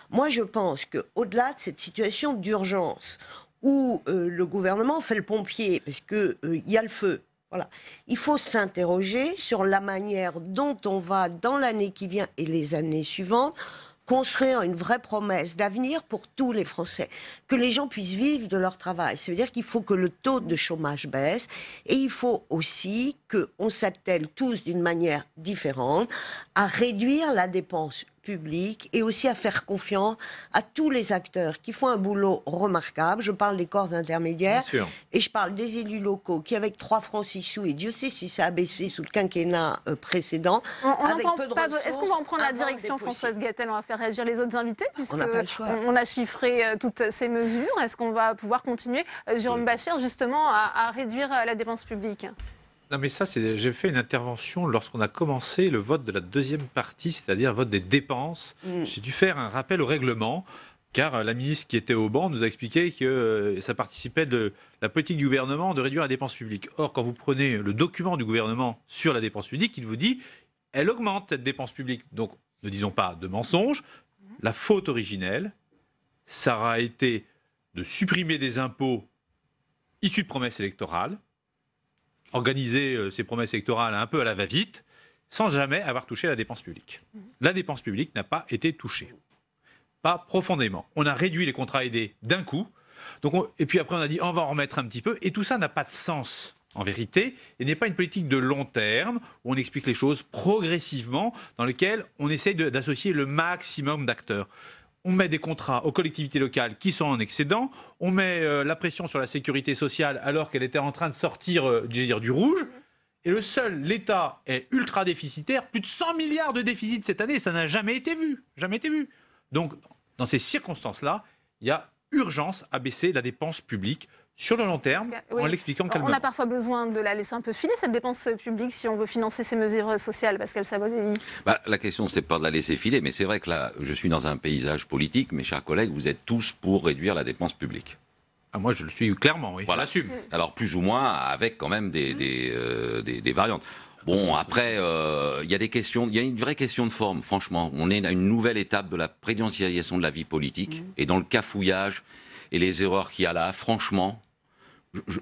Moi, je pense qu'au-delà de cette situation d'urgence où le gouvernement fait le pompier parce qu'il y a le feu, voilà. Il faut s'interroger sur la manière dont on va, dans l'année qui vient et les années suivantes, construire une vraie promesse d'avenir pour tous les Français, que les gens puissent vivre de leur travail. Ça veut dire qu'il faut que le taux de chômage baisse et il faut aussi qu'on s'attelle tous d'une manière différente à réduire la dépense publique et aussi à faire confiance à tous les acteurs qui font un boulot remarquable. Je parle des corps intermédiaires et je parle des élus locaux qui, avec 3 francs 6 sous, et Dieu sait si ça a baissé sous le quinquennat précédent, avec peu de ressources... Est-ce qu'on va en prendre la direction, Françoise Gatel? On va faire réagir les autres invités, puisqu'on a chiffré toutes ces mesures. Est-ce qu'on va pouvoir continuer, Jérôme Bascher, justement, à réduire la dépense publique? Non, mais ça, j'ai fait une intervention lorsqu'on a commencé le vote de la deuxième partie, c'est-à-dire le vote des dépenses. J'ai dû faire un rappel au règlement, car la ministre qui était au banc nous a expliqué que ça participait de la politique du gouvernement de réduire la dépense publique. Or, quand vous prenez le document du gouvernement sur la dépense publique, il vous dit elle augmente cette dépense publique. Donc, ne disons pas de mensonges. La faute originelle, ça aura été de supprimer des impôts issus de promesses électorales, organiser ces promesses électorales un peu à la va-vite, sans jamais avoir touché la dépense publique. La dépense publique n'a pas été touchée. Pas profondément. On a réduit les contrats aidés d'un coup, et puis après on a dit on va en remettre un petit peu, et tout ça n'a pas de sens en vérité, et n'est pas une politique de long terme, où on explique les choses progressivement, dans lequel on essaye d'associer le maximum d'acteurs. On met des contrats aux collectivités locales qui sont en excédent, on met la pression sur la sécurité sociale alors qu'elle était en train de sortir du rouge, et l'État est ultra déficitaire, plus de 100 milliards de déficit cette année, ça n'a jamais été vu, jamais été vu. Donc, dans ces circonstances-là, il y a urgence à baisser la dépense publique sur le long terme, en l'expliquant calmement. On a parfois besoin de la laisser un peu filer, cette dépense publique, si on veut financer ces mesures sociales, Pascal Savoldelli. La question, c'est pas de la laisser filer, mais c'est vrai que là, je suis dans un paysage politique, mes chers collègues, vous êtes tous pour réduire la dépense publique. Moi, je le suis clairement, oui, voilà. Je l'assume. Alors, plus ou moins, avec quand même des variantes. Bon, après, il y a des questions, il y a une vraie question de forme, franchement. On est à une nouvelle étape de la présidentialisation de la vie politique, et dans le cafouillage et les erreurs qu'il y a là, franchement,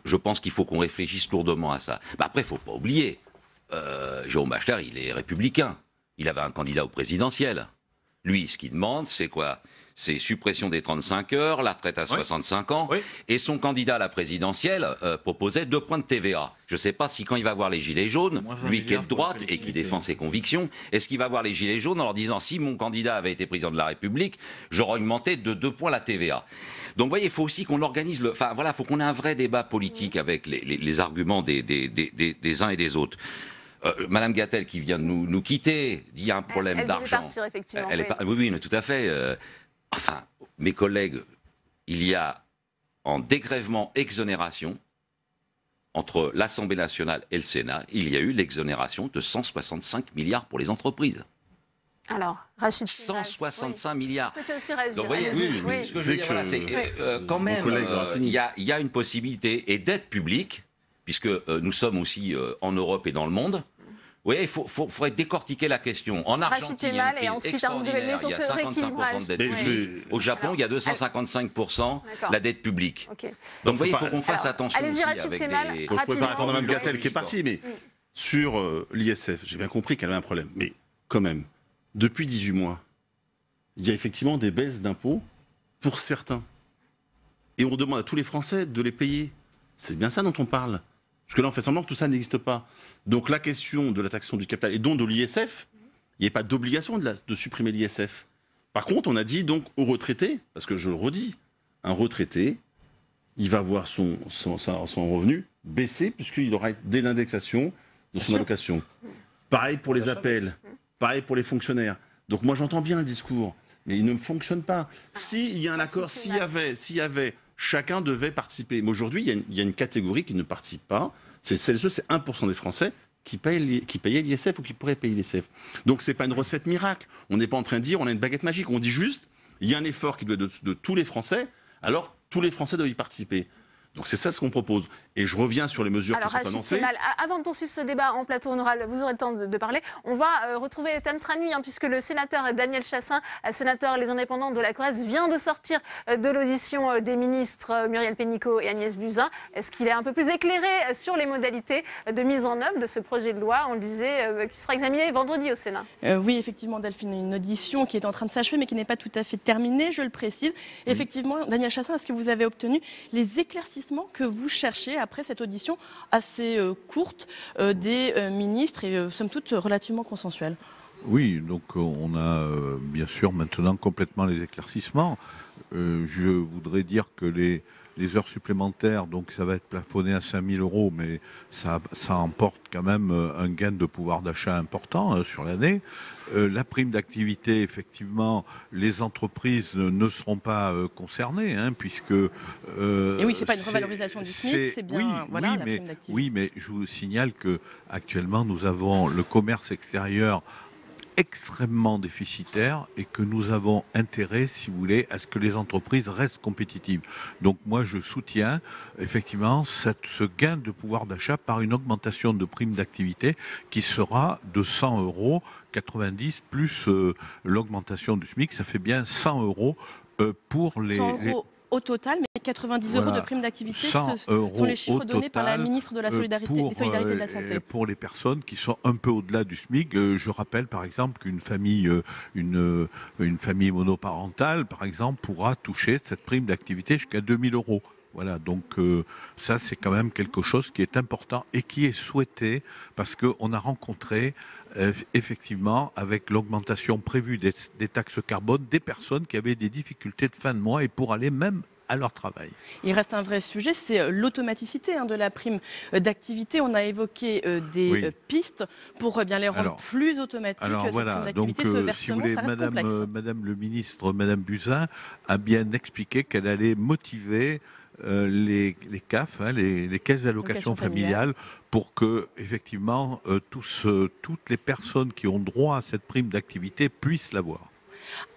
je pense qu'il faut qu'on réfléchisse lourdement à ça. Après, il ne faut pas oublier, Jérôme Bascher, il est républicain. Il avait un candidat au présidentiel. Lui, ce qu'il demande, c'est quoi? C'est suppression des 35 heures, la retraite à 65 ans. Oui. Et son candidat à la présidentielle proposait 2 points de TVA. Je ne sais pas si quand il va voir les Gilets jaunes, lui qui est de droite et qui défend ses convictions, est-ce qu'il va voir les Gilets jaunes en leur disant si mon candidat avait été président de la République, j'aurais augmenté de 2 points la TVA. Donc vous voyez, il faut aussi qu'on organise Enfin voilà, il faut qu'on ait un vrai débat politique avec les arguments des uns et des autres. Madame Gatel, qui vient de nous quitter, dit qu'il y a un problème d'argent. Elle partir, effectivement. Oui, tout à fait. Enfin, mes collègues, il y a en dégrèvement exonération, entre l'Assemblée nationale et le Sénat, il y a eu l'exonération de 165 milliards pour les entreprises. Alors, Rachid 165 milliards. C'était aussi réagir. Donc, vous voyez, oui. ce que je veux dire, voilà, c'est quand même, il y a une possibilité et d'aide publique, puisque nous sommes aussi en Europe et dans le monde. Oui, il faudrait décortiquer la question. En Argentine, il y a une crise extraordinaire, il y a 55% de dette publique. Au Japon, il y a 255% la dette publique. Okay. Donc, vous voyez, il faut qu'on fasse attention aussi avec des... Je ne pourrais pas répondre à Mme Gatel qui est partie, mais sur l'ISF, j'ai bien compris qu'elle avait un problème. Mais quand même, depuis 18 mois, il y a effectivement des baisses d'impôts pour certains. Et on demande à tous les Français de les payer. C'est bien ça dont on parle. Parce que là, on fait semblant que tout ça n'existe pas. Donc la question de la taxation du capital et donc de l'ISF, il n'y a pas d'obligation de supprimer l'ISF. Par contre, on a dit donc aux retraités, parce que je le redis, un retraité, il va voir son revenu baisser puisqu'il aura des indexations de son allocation. Pareil pour les appels, pareil pour les fonctionnaires. Donc moi, j'entends bien le discours, mais il ne fonctionne pas. S'il y a un accord, s'il y avait chacun devait participer. Mais aujourd'hui, il y a une catégorie qui ne participe pas. C'est 1% des Français qui payaient l'ISF ou qui pourraient payer l'ISF. Donc, ce n'est pas une recette miracle. On n'est pas en train de dire on a une baguette magique. On dit juste il y a un effort qui doit être de tous les Français, alors tous les Français doivent y participer. Donc c'est ça ce qu'on propose. Et je reviens sur les mesures qui sont annoncées. Avant de poursuivre ce débat en plateau oral, vous aurez le temps de parler. On va retrouver Tan Tranui, puisque le sénateur Daniel Chassaing, sénateur Les Indépendants de la Corrèze, vient de sortir de l'audition des ministres Muriel Pénicaud et Agnès Buzyn. Est-ce qu'il est un peu plus éclairé sur les modalités de mise en œuvre de ce projet de loi, on le disait, qui sera examiné vendredi au Sénat? Oui, effectivement, Delphine, une audition qui est en train de s'achever, mais qui n'est pas tout à fait terminée, je le précise. Oui. Effectivement, Daniel Chassaing, est-ce que vous avez obtenu les éclaircissements que vous cherchez après cette audition assez courte des ministres et somme toute relativement consensuelle? Oui, donc on a bien sûr maintenant complètement les éclaircissements. Je voudrais dire que les heures supplémentaires, donc ça va être plafonné à 5 000 €, mais ça emporte quand même un gain de pouvoir d'achat important sur l'année. La prime d'activité, effectivement, les entreprises ne seront pas concernées, puisque... Et oui, c'est pas une revalorisation du SMIC, c'est bien la prime d'activité. Oui, mais je vous signale qu'actuellement, nous avons le commerce extérieur extrêmement déficitaire et que nous avons intérêt, si vous voulez, à ce que les entreprises restent compétitives. Donc moi, je soutiens effectivement ce gain de pouvoir d'achat par une augmentation de prime d'activité qui sera de 100 €, 90 plus l'augmentation du SMIC, ça fait bien 100 € pour les... 100 € au total, mais 90 € de prime d'activité, ce sont les chiffres donnés par la ministre de la Solidarité, des Solidarités et de la Santé. Pour les personnes qui sont un peu au-delà du SMIC, je rappelle par exemple qu'une famille, une famille monoparentale, par exemple, pourra toucher cette prime d'activité jusqu'à 2 000 €. Voilà, donc ça c'est quand même quelque chose qui est important et qui est souhaité parce qu'on a rencontré effectivement avec l'augmentation prévue des taxes carbone des personnes qui avaient des difficultés de fin de mois et pour aller même à leur travail. Il reste un vrai sujet, c'est l'automaticité de la prime d'activité. On a évoqué des pistes pour bien les rendre plus automatiques. Alors voilà, donc ce versement, si vous voulez, Madame le ministre, Madame Buzyn a bien expliqué qu'elle allait motiver les CAF, les caisses d'allocation familiale, pour que effectivement toutes les personnes qui ont droit à cette prime d'activité puissent l'avoir.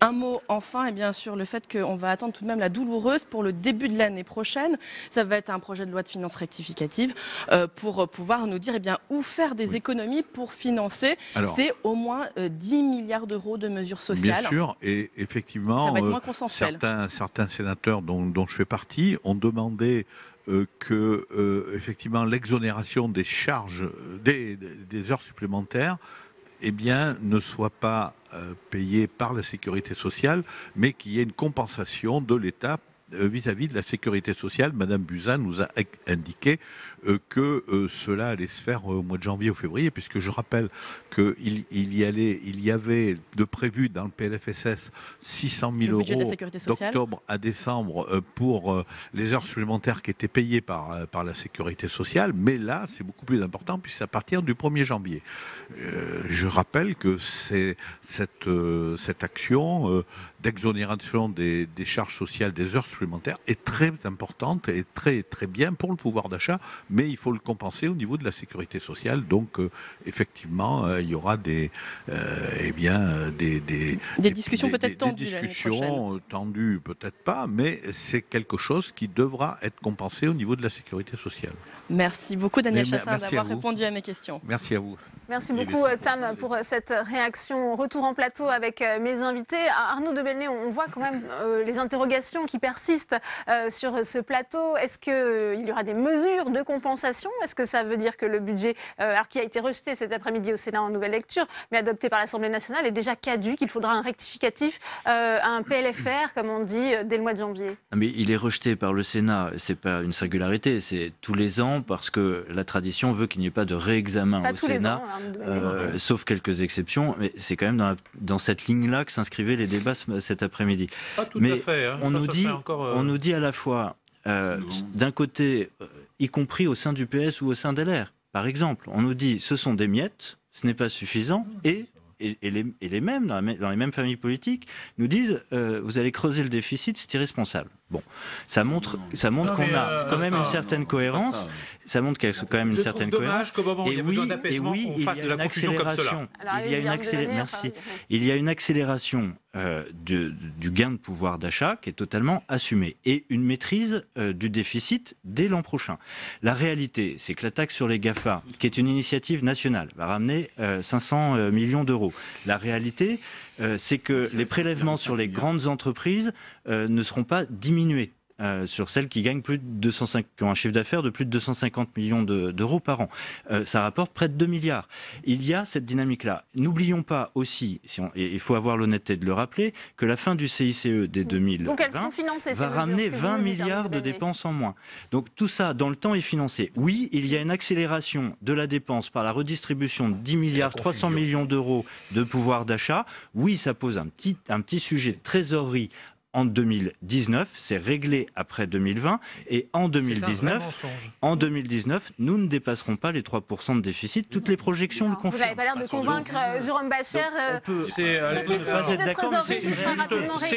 Un mot enfin, et bien sûr le fait qu'on va attendre tout de même la douloureuse pour le début de l'année prochaine. Ça va être un projet de loi de finances rectificative pour pouvoir nous dire où faire des économies pour financer ces au moins 10 milliards d'euros de mesures sociales. Bien sûr, et effectivement, ça va être moins consensuel. Certains sénateurs dont je fais partie ont demandé que effectivement l'exonération des charges des heures supplémentaires ne soit pas payé par la sécurité sociale, mais qu'il y ait une compensation de l'État vis-à-vis de la sécurité sociale. Madame Buzyn nous a indiqué que cela allait se faire au mois de janvier ou février, puisque je rappelle qu'il y avait de prévu dans le PLFSS 600 000 € d'octobre à décembre pour les heures supplémentaires qui étaient payées par la sécurité sociale, mais là c'est beaucoup plus important puisque c'est à partir du 1er janvier. Je rappelle que cette action d'exonération des charges sociales des heures supplémentaires supplémentaire est très importante et très, très bien pour le pouvoir d'achat, mais il faut le compenser au niveau de la sécurité sociale. Donc, effectivement, il y aura des discussions peut-être tendues. Des discussions tendues, peut-être pas, mais c'est quelque chose qui devra être compensé au niveau de la sécurité sociale. Merci beaucoup, Daniel Chassaing, d'avoir répondu à mes questions. Merci à vous. Merci beaucoup, Tam, pour cette réaction. Retour en plateau avec mes invités. Arnaud de Belenet, on voit quand même les interrogations qui persistent sur ce plateau. Est-ce qu'il y aura des mesures de compensation? Est-ce que ça veut dire que le budget, qui a été rejeté cet après-midi au Sénat en nouvelle lecture, mais adopté par l'Assemblée nationale, est déjà caduc? Il faudra un rectificatif, un PLFR, comme on dit, dès le mois de janvier. Mais il est rejeté par le Sénat. C'est pas une singularité, c'est tous les ans, parce que la tradition veut qu'il n'y ait pas de réexamen au Sénat. Sauf quelques exceptions, mais c'est quand même dans cette ligne-là que s'inscrivaient les débats cet après-midi. Pas tout mais à fait. Hein. On nous dit à la fois, d'un côté, y compris au sein du PS ou au sein d'LR, par exemple, on nous dit ce sont des miettes, ce n'est pas suffisant, et les mêmes, dans les mêmes familles politiques, nous disent vous allez creuser le déficit, c'est irresponsable. Bon, ça montre qu'on a quand même une certaine cohérence. Ça montre qu'il y a quand même une certaine cohérence. Je trouve dommage qu'au moment où il y a besoin d'apaisement, on fasse de la confusion comme cela. Il y a une accélération du gain de pouvoir d'achat qui est totalement assumée et une maîtrise du déficit dès l'an prochain. La réalité, c'est que la taxe sur les GAFA, qui est une initiative nationale, va ramener 500 millions d'euros. La réalité, c'est que les prélèvements sur les grandes entreprises ne seront pas diminués. Sur celles qui gagnent qui ont un chiffre d'affaires de plus de 250 millions d'euros par an. Ça rapporte près de 2 milliards. Il y a cette dynamique-là. N'oublions pas aussi, et il faut avoir l'honnêteté de le rappeler, que la fin du CICE dès 2020 va ramener 20 milliards de dépenses en moins. Donc tout ça, dans le temps, est financé. Oui, il y a une accélération de la dépense par la redistribution de 10 milliards 300 millions d'euros de pouvoir d'achat. Oui, ça pose un petit sujet de trésorerie en 2019, c'est réglé après 2020, et en 2019, nous ne dépasserons pas les 3% de déficit. Toutes les projections le confirment. Vous n'avez pas l'air de convaincre Jérôme Bacher. C'est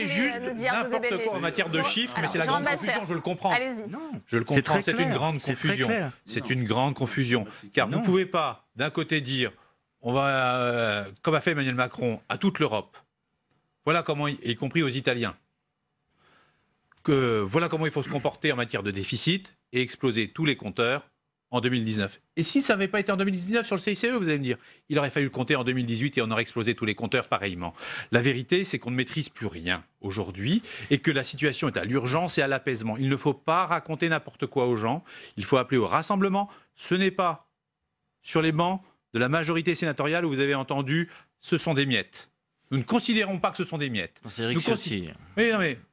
juste n'importe quoi en matière de chiffres, mais c'est la grande confusion, je le comprends. Je le comprends, c'est une grande confusion. C'est une grande confusion, car vous ne pouvez pas, d'un côté, dire, on va, comme a fait Emmanuel Macron, à toute l'Europe, voilà comment, y compris aux Italiens, voilà comment il faut se comporter en matière de déficit et exploser tous les compteurs en 2019. Et si ça n'avait pas été en 2019 sur le CICE, vous allez me dire, il aurait fallu le compter en 2018 et on aurait explosé tous les compteurs pareillement. La vérité, c'est qu'on ne maîtrise plus rien aujourd'hui et que la situation est à l'urgence et à l'apaisement. Il ne faut pas raconter n'importe quoi aux gens. Il faut appeler au rassemblement. Ce n'est pas sur les bancs de la majorité sénatoriale où vous avez entendu « ce sont des miettes ». Nous ne considérons pas que ce sont des miettes.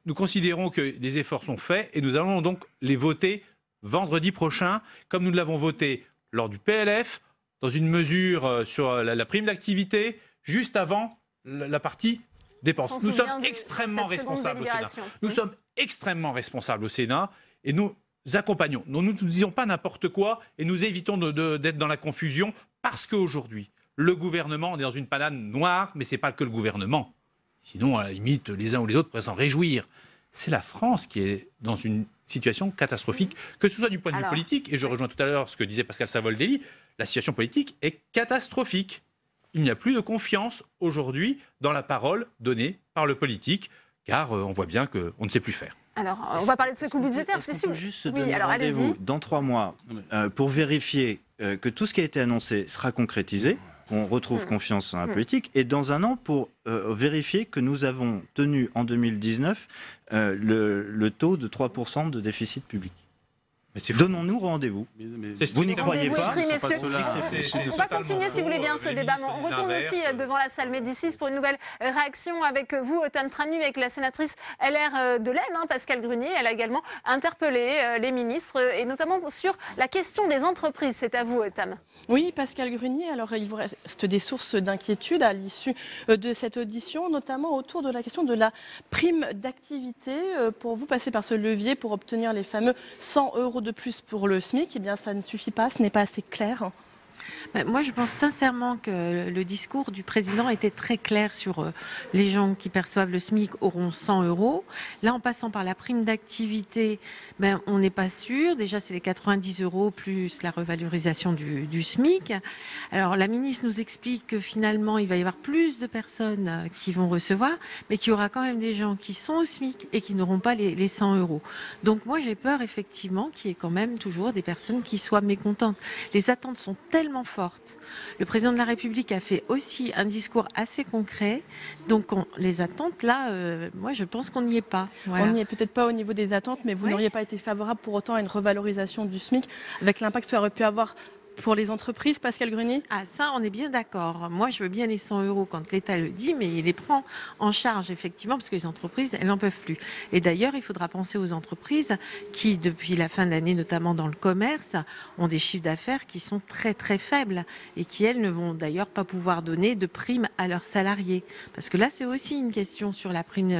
Nous considérons que des efforts sont faits et nous allons donc les voter vendredi prochain, comme nous l'avons voté lors du PLF, dans une mesure sur la prime d'activité, juste avant la partie dépenses. Nous sommes extrêmement responsables au Sénat. Nous sommes extrêmement responsables au Sénat et nous accompagnons. Nous ne disons pas n'importe quoi et nous évitons d'être dans la confusion parce qu'aujourd'hui, le gouvernement, on est dans une panade noire, mais ce n'est pas que le gouvernement. Sinon, à la limite, les uns ou les autres pourraient s'en réjouir. C'est la France qui est dans une situation catastrophique, que ce soit du point de vue politique, et je rejoins tout à l'heure ce que disait Pascal Savoldelli, la situation politique est catastrophique. Il n'y a plus de confiance aujourd'hui dans la parole donnée par le politique, car on voit bien qu'on ne sait plus faire. Alors, on va parler de ce coût budgétaire, c'est sûr. Juste se donner rendez-vous dans 3 mois pour vérifier que tout ce qui a été annoncé sera concrétisé. On retrouve confiance dans la politique, et dans 1 an pour vérifier que nous avons tenu en 2019 le taux de 3% de déficit public. Donnons-nous rendez-vous. Vous n'y croyez pas. On va continuer, si vous voulez bien, ce débat. On retourne aussi devant la salle Médicis pour une nouvelle réaction avec vous, Tam Tranu, avec la sénatrice LR de l'Aisne, Pascale Gruny. Elle a également interpellé les ministres, et notamment sur la question des entreprises. C'est à vous, Tam. Oui, Pascale Gruny. Alors, il vous reste des sources d'inquiétude à l'issue de cette audition, notamment autour de la question de la prime d'activité. Pour vous, passer par ce levier pour obtenir les fameux 100 € de plus pour le SMIC, eh bien, ça ne suffit pas, ce n'est pas assez clair. Moi, je pense sincèrement que le discours du président était très clair sur les gens qui perçoivent le SMIC auront 100 €. Là, en passant par la prime d'activité, on n'est pas sûr. Déjà, c'est les 90 € plus la revalorisation du SMIC. Alors, la ministre nous explique que finalement, il va y avoir plus de personnes qui vont recevoir, mais qu'il y aura quand même des gens qui sont au SMIC et qui n'auront pas les 100 €. Donc, moi, j'ai peur effectivement qu'il y ait quand même toujours des personnes qui soient mécontentes. Les attentes sont tellement fortes. Le président de la République a fait aussi un discours assez concret. Donc, les attentes, là, moi, je pense qu'on n'y est pas. Voilà. On n'y est peut-être pas au niveau des attentes, mais vous n'auriez pas été favorable pour autant à une revalorisation du SMIC avec l'impact que ça aurait pu avoir pour les entreprises, Pascale Gruny? Ah, ça, on est bien d'accord. Moi, je veux bien les 100 € quand l'État le dit, mais il les prend en charge, effectivement, parce que les entreprises, elles n'en peuvent plus. Et d'ailleurs, il faudra penser aux entreprises qui, depuis la fin d'année, notamment dans le commerce, ont des chiffres d'affaires qui sont très, très faibles et qui, elles, ne vont d'ailleurs pas pouvoir donner de primes à leurs salariés. Parce que là, c'est aussi une question sur la prime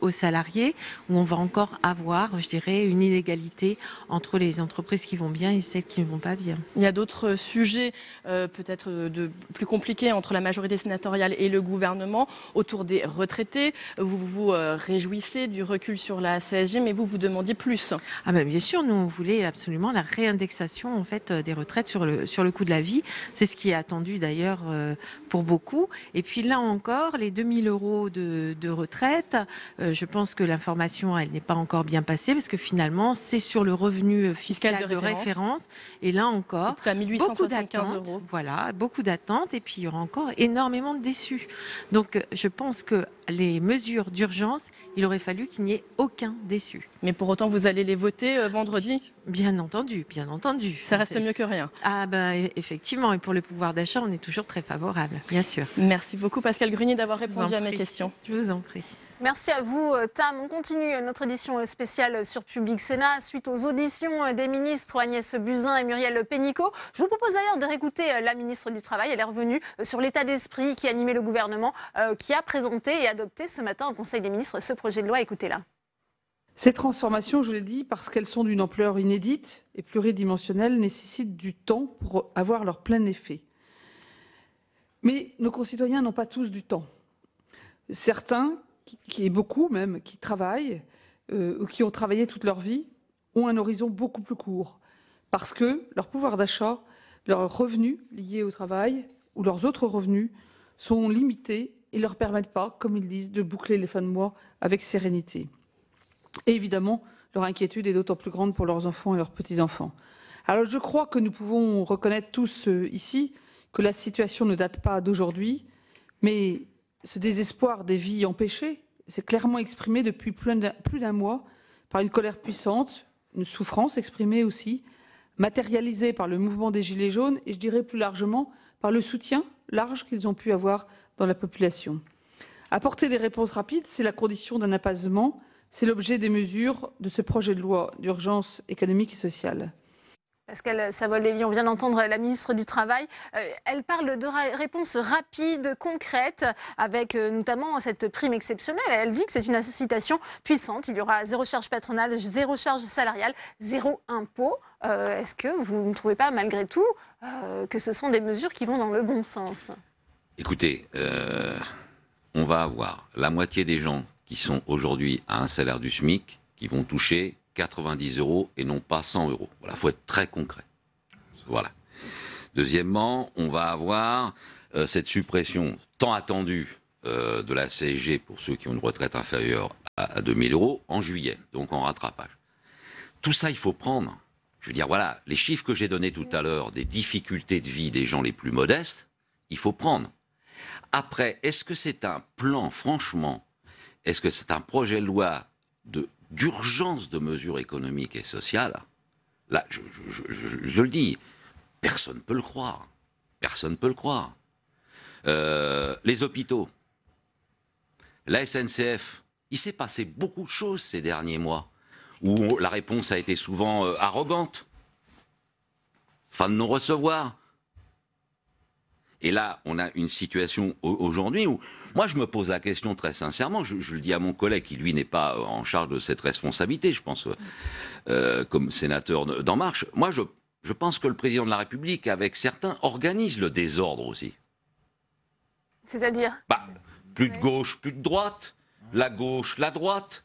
aux salariés, où on va encore avoir, je dirais, une inégalité entre les entreprises qui vont bien et celles qui ne vont pas bien. Il y a d'autres sujets peut-être plus compliqués entre la majorité sénatoriale et le gouvernement autour des retraités. Vous vous réjouissez du recul sur la CSG, mais vous demandiez plus. Ah ben bien sûr, nous on voulait absolument la réindexation en fait des retraites sur le coût de la vie. C'est ce qui est attendu d'ailleurs pour beaucoup. Et puis là encore, les 2000 € de retraite, je pense que l'information elle n'est pas encore bien passée parce que finalement c'est sur le revenu fiscal de référence. Et là encore, beaucoup d'attentes, voilà, beaucoup d'attentes, et puis il y aura encore énormément de déçus. Donc je pense que les mesures d'urgence, il aurait fallu qu'il n'y ait aucun déçu. Mais pour autant, vous allez les voter vendredi? Bien entendu, bien entendu. Ça reste mieux que rien. Ah ben effectivement, et pour le pouvoir d'achat, on est toujours très favorable, bien sûr. Merci beaucoup Pascale Gruny d'avoir répondu à mes questions. Je vous en prie. Merci à vous, Tam. On continue notre édition spéciale sur Public Sénat suite aux auditions des ministres Agnès Buzyn et Muriel Pénicaud. Je vous propose d'ailleurs de réécouter la ministre du Travail. Elle est revenue sur l'état d'esprit qui animait le gouvernement, qui a présenté et adopté ce matin au Conseil des ministres ce projet de loi. Écoutez-la. Ces transformations, je l'ai dit, parce qu'elles sont d'une ampleur inédite et pluridimensionnelle, nécessitent du temps pour avoir leur plein effet. Mais nos concitoyens n'ont pas tous du temps. Certains, qui est beaucoup même, qui travaillent ou qui ont travaillé toute leur vie, ont un horizon beaucoup plus court. Parce que leur pouvoir d'achat, leurs revenus liés au travail ou leurs autres revenus sont limités et ne leur permettent pas, comme ils disent, de boucler les fins de mois avec sérénité. Et évidemment, leur inquiétude est d'autant plus grande pour leurs enfants et leurs petits-enfants. Alors je crois que nous pouvons reconnaître tous ici que la situation ne date pas d'aujourd'hui, mais ce désespoir des vies empêchées s'est clairement exprimé depuis plus d'un mois par une colère puissante, une souffrance exprimée aussi, matérialisée par le mouvement des Gilets jaunes et je dirais plus largement par le soutien large qu'ils ont pu avoir dans la population. Apporter des réponses rapides, c'est la condition d'un apaisement, c'est l'objet des mesures de ce projet de loi d'urgence économique et sociale. Pascale Savoldelli, on vient d'entendre la ministre du Travail. Elle parle de réponses rapides, concrètes, avec notamment cette prime exceptionnelle. Elle dit que c'est une incitation puissante. Il y aura 0 charge patronale, 0 charge salariale, 0 impôt. Est-ce que vous ne trouvez pas, malgré tout, que ce sont des mesures qui vont dans le bon sens? Écoutez, on va avoir la moitié des gens qui sont aujourd'hui à un salaire du SMIC qui vont toucher 90 € et non pas 100 €. Voilà, faut être très concret. Voilà. Deuxièmement, on va avoir cette suppression tant attendue de la CSG pour ceux qui ont une retraite inférieure à 2000 € en juillet, donc en rattrapage. Tout ça, il faut prendre. Je veux dire, voilà, les chiffres que j'ai donnés tout à l'heure des difficultés de vie des gens les plus modestes, il faut prendre. Après, est-ce que c'est un plan, franchement, est-ce que c'est un projet de loi d'urgence de mesures économiques et sociales? Là, je le dis, personne ne peut le croire. Personne ne peut le croire. Les hôpitaux, la SNCF, il s'est passé beaucoup de choses ces derniers mois, où la réponse a été souvent arrogante. Fin de non-recevoir. Et là, on a une situation aujourd'hui où, moi, je me pose la question très sincèrement, je le dis à mon collègue qui, lui, n'est pas en charge de cette responsabilité, je pense, comme sénateur d'En Marche. Moi, je pense que le président de la République, avec certains, organise le désordre aussi. C'est-à-dire Plus de gauche, plus de droite. La gauche, la droite.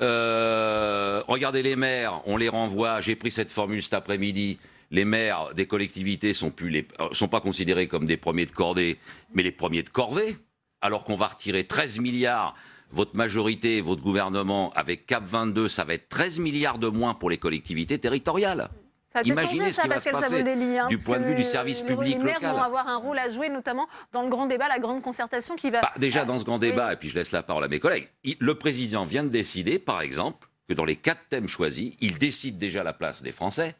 Regardez les maires, on les renvoie. J'ai pris cette formule cet après-midi. Les maires des collectivités sont pas considérés comme des premiers de cordée, mais les premiers de corvée. Alors qu'on va retirer 13 milliards, votre majorité, votre gouvernement, avec Cap 22, ça va être 13 milliards de moins pour les collectivités territoriales. Ça a peut-être changé, ça, parce qu'elles savent des liens. Du point de vue du service public local. Les maires vont avoir un rôle à jouer, notamment dans le grand débat, la grande concertation qui va... Déjà, dans ce grand débat, et puis je laisse la parole à mes collègues, le président vient de décider, par exemple, que dans les 4 thèmes choisis, il décide déjà la place des Français.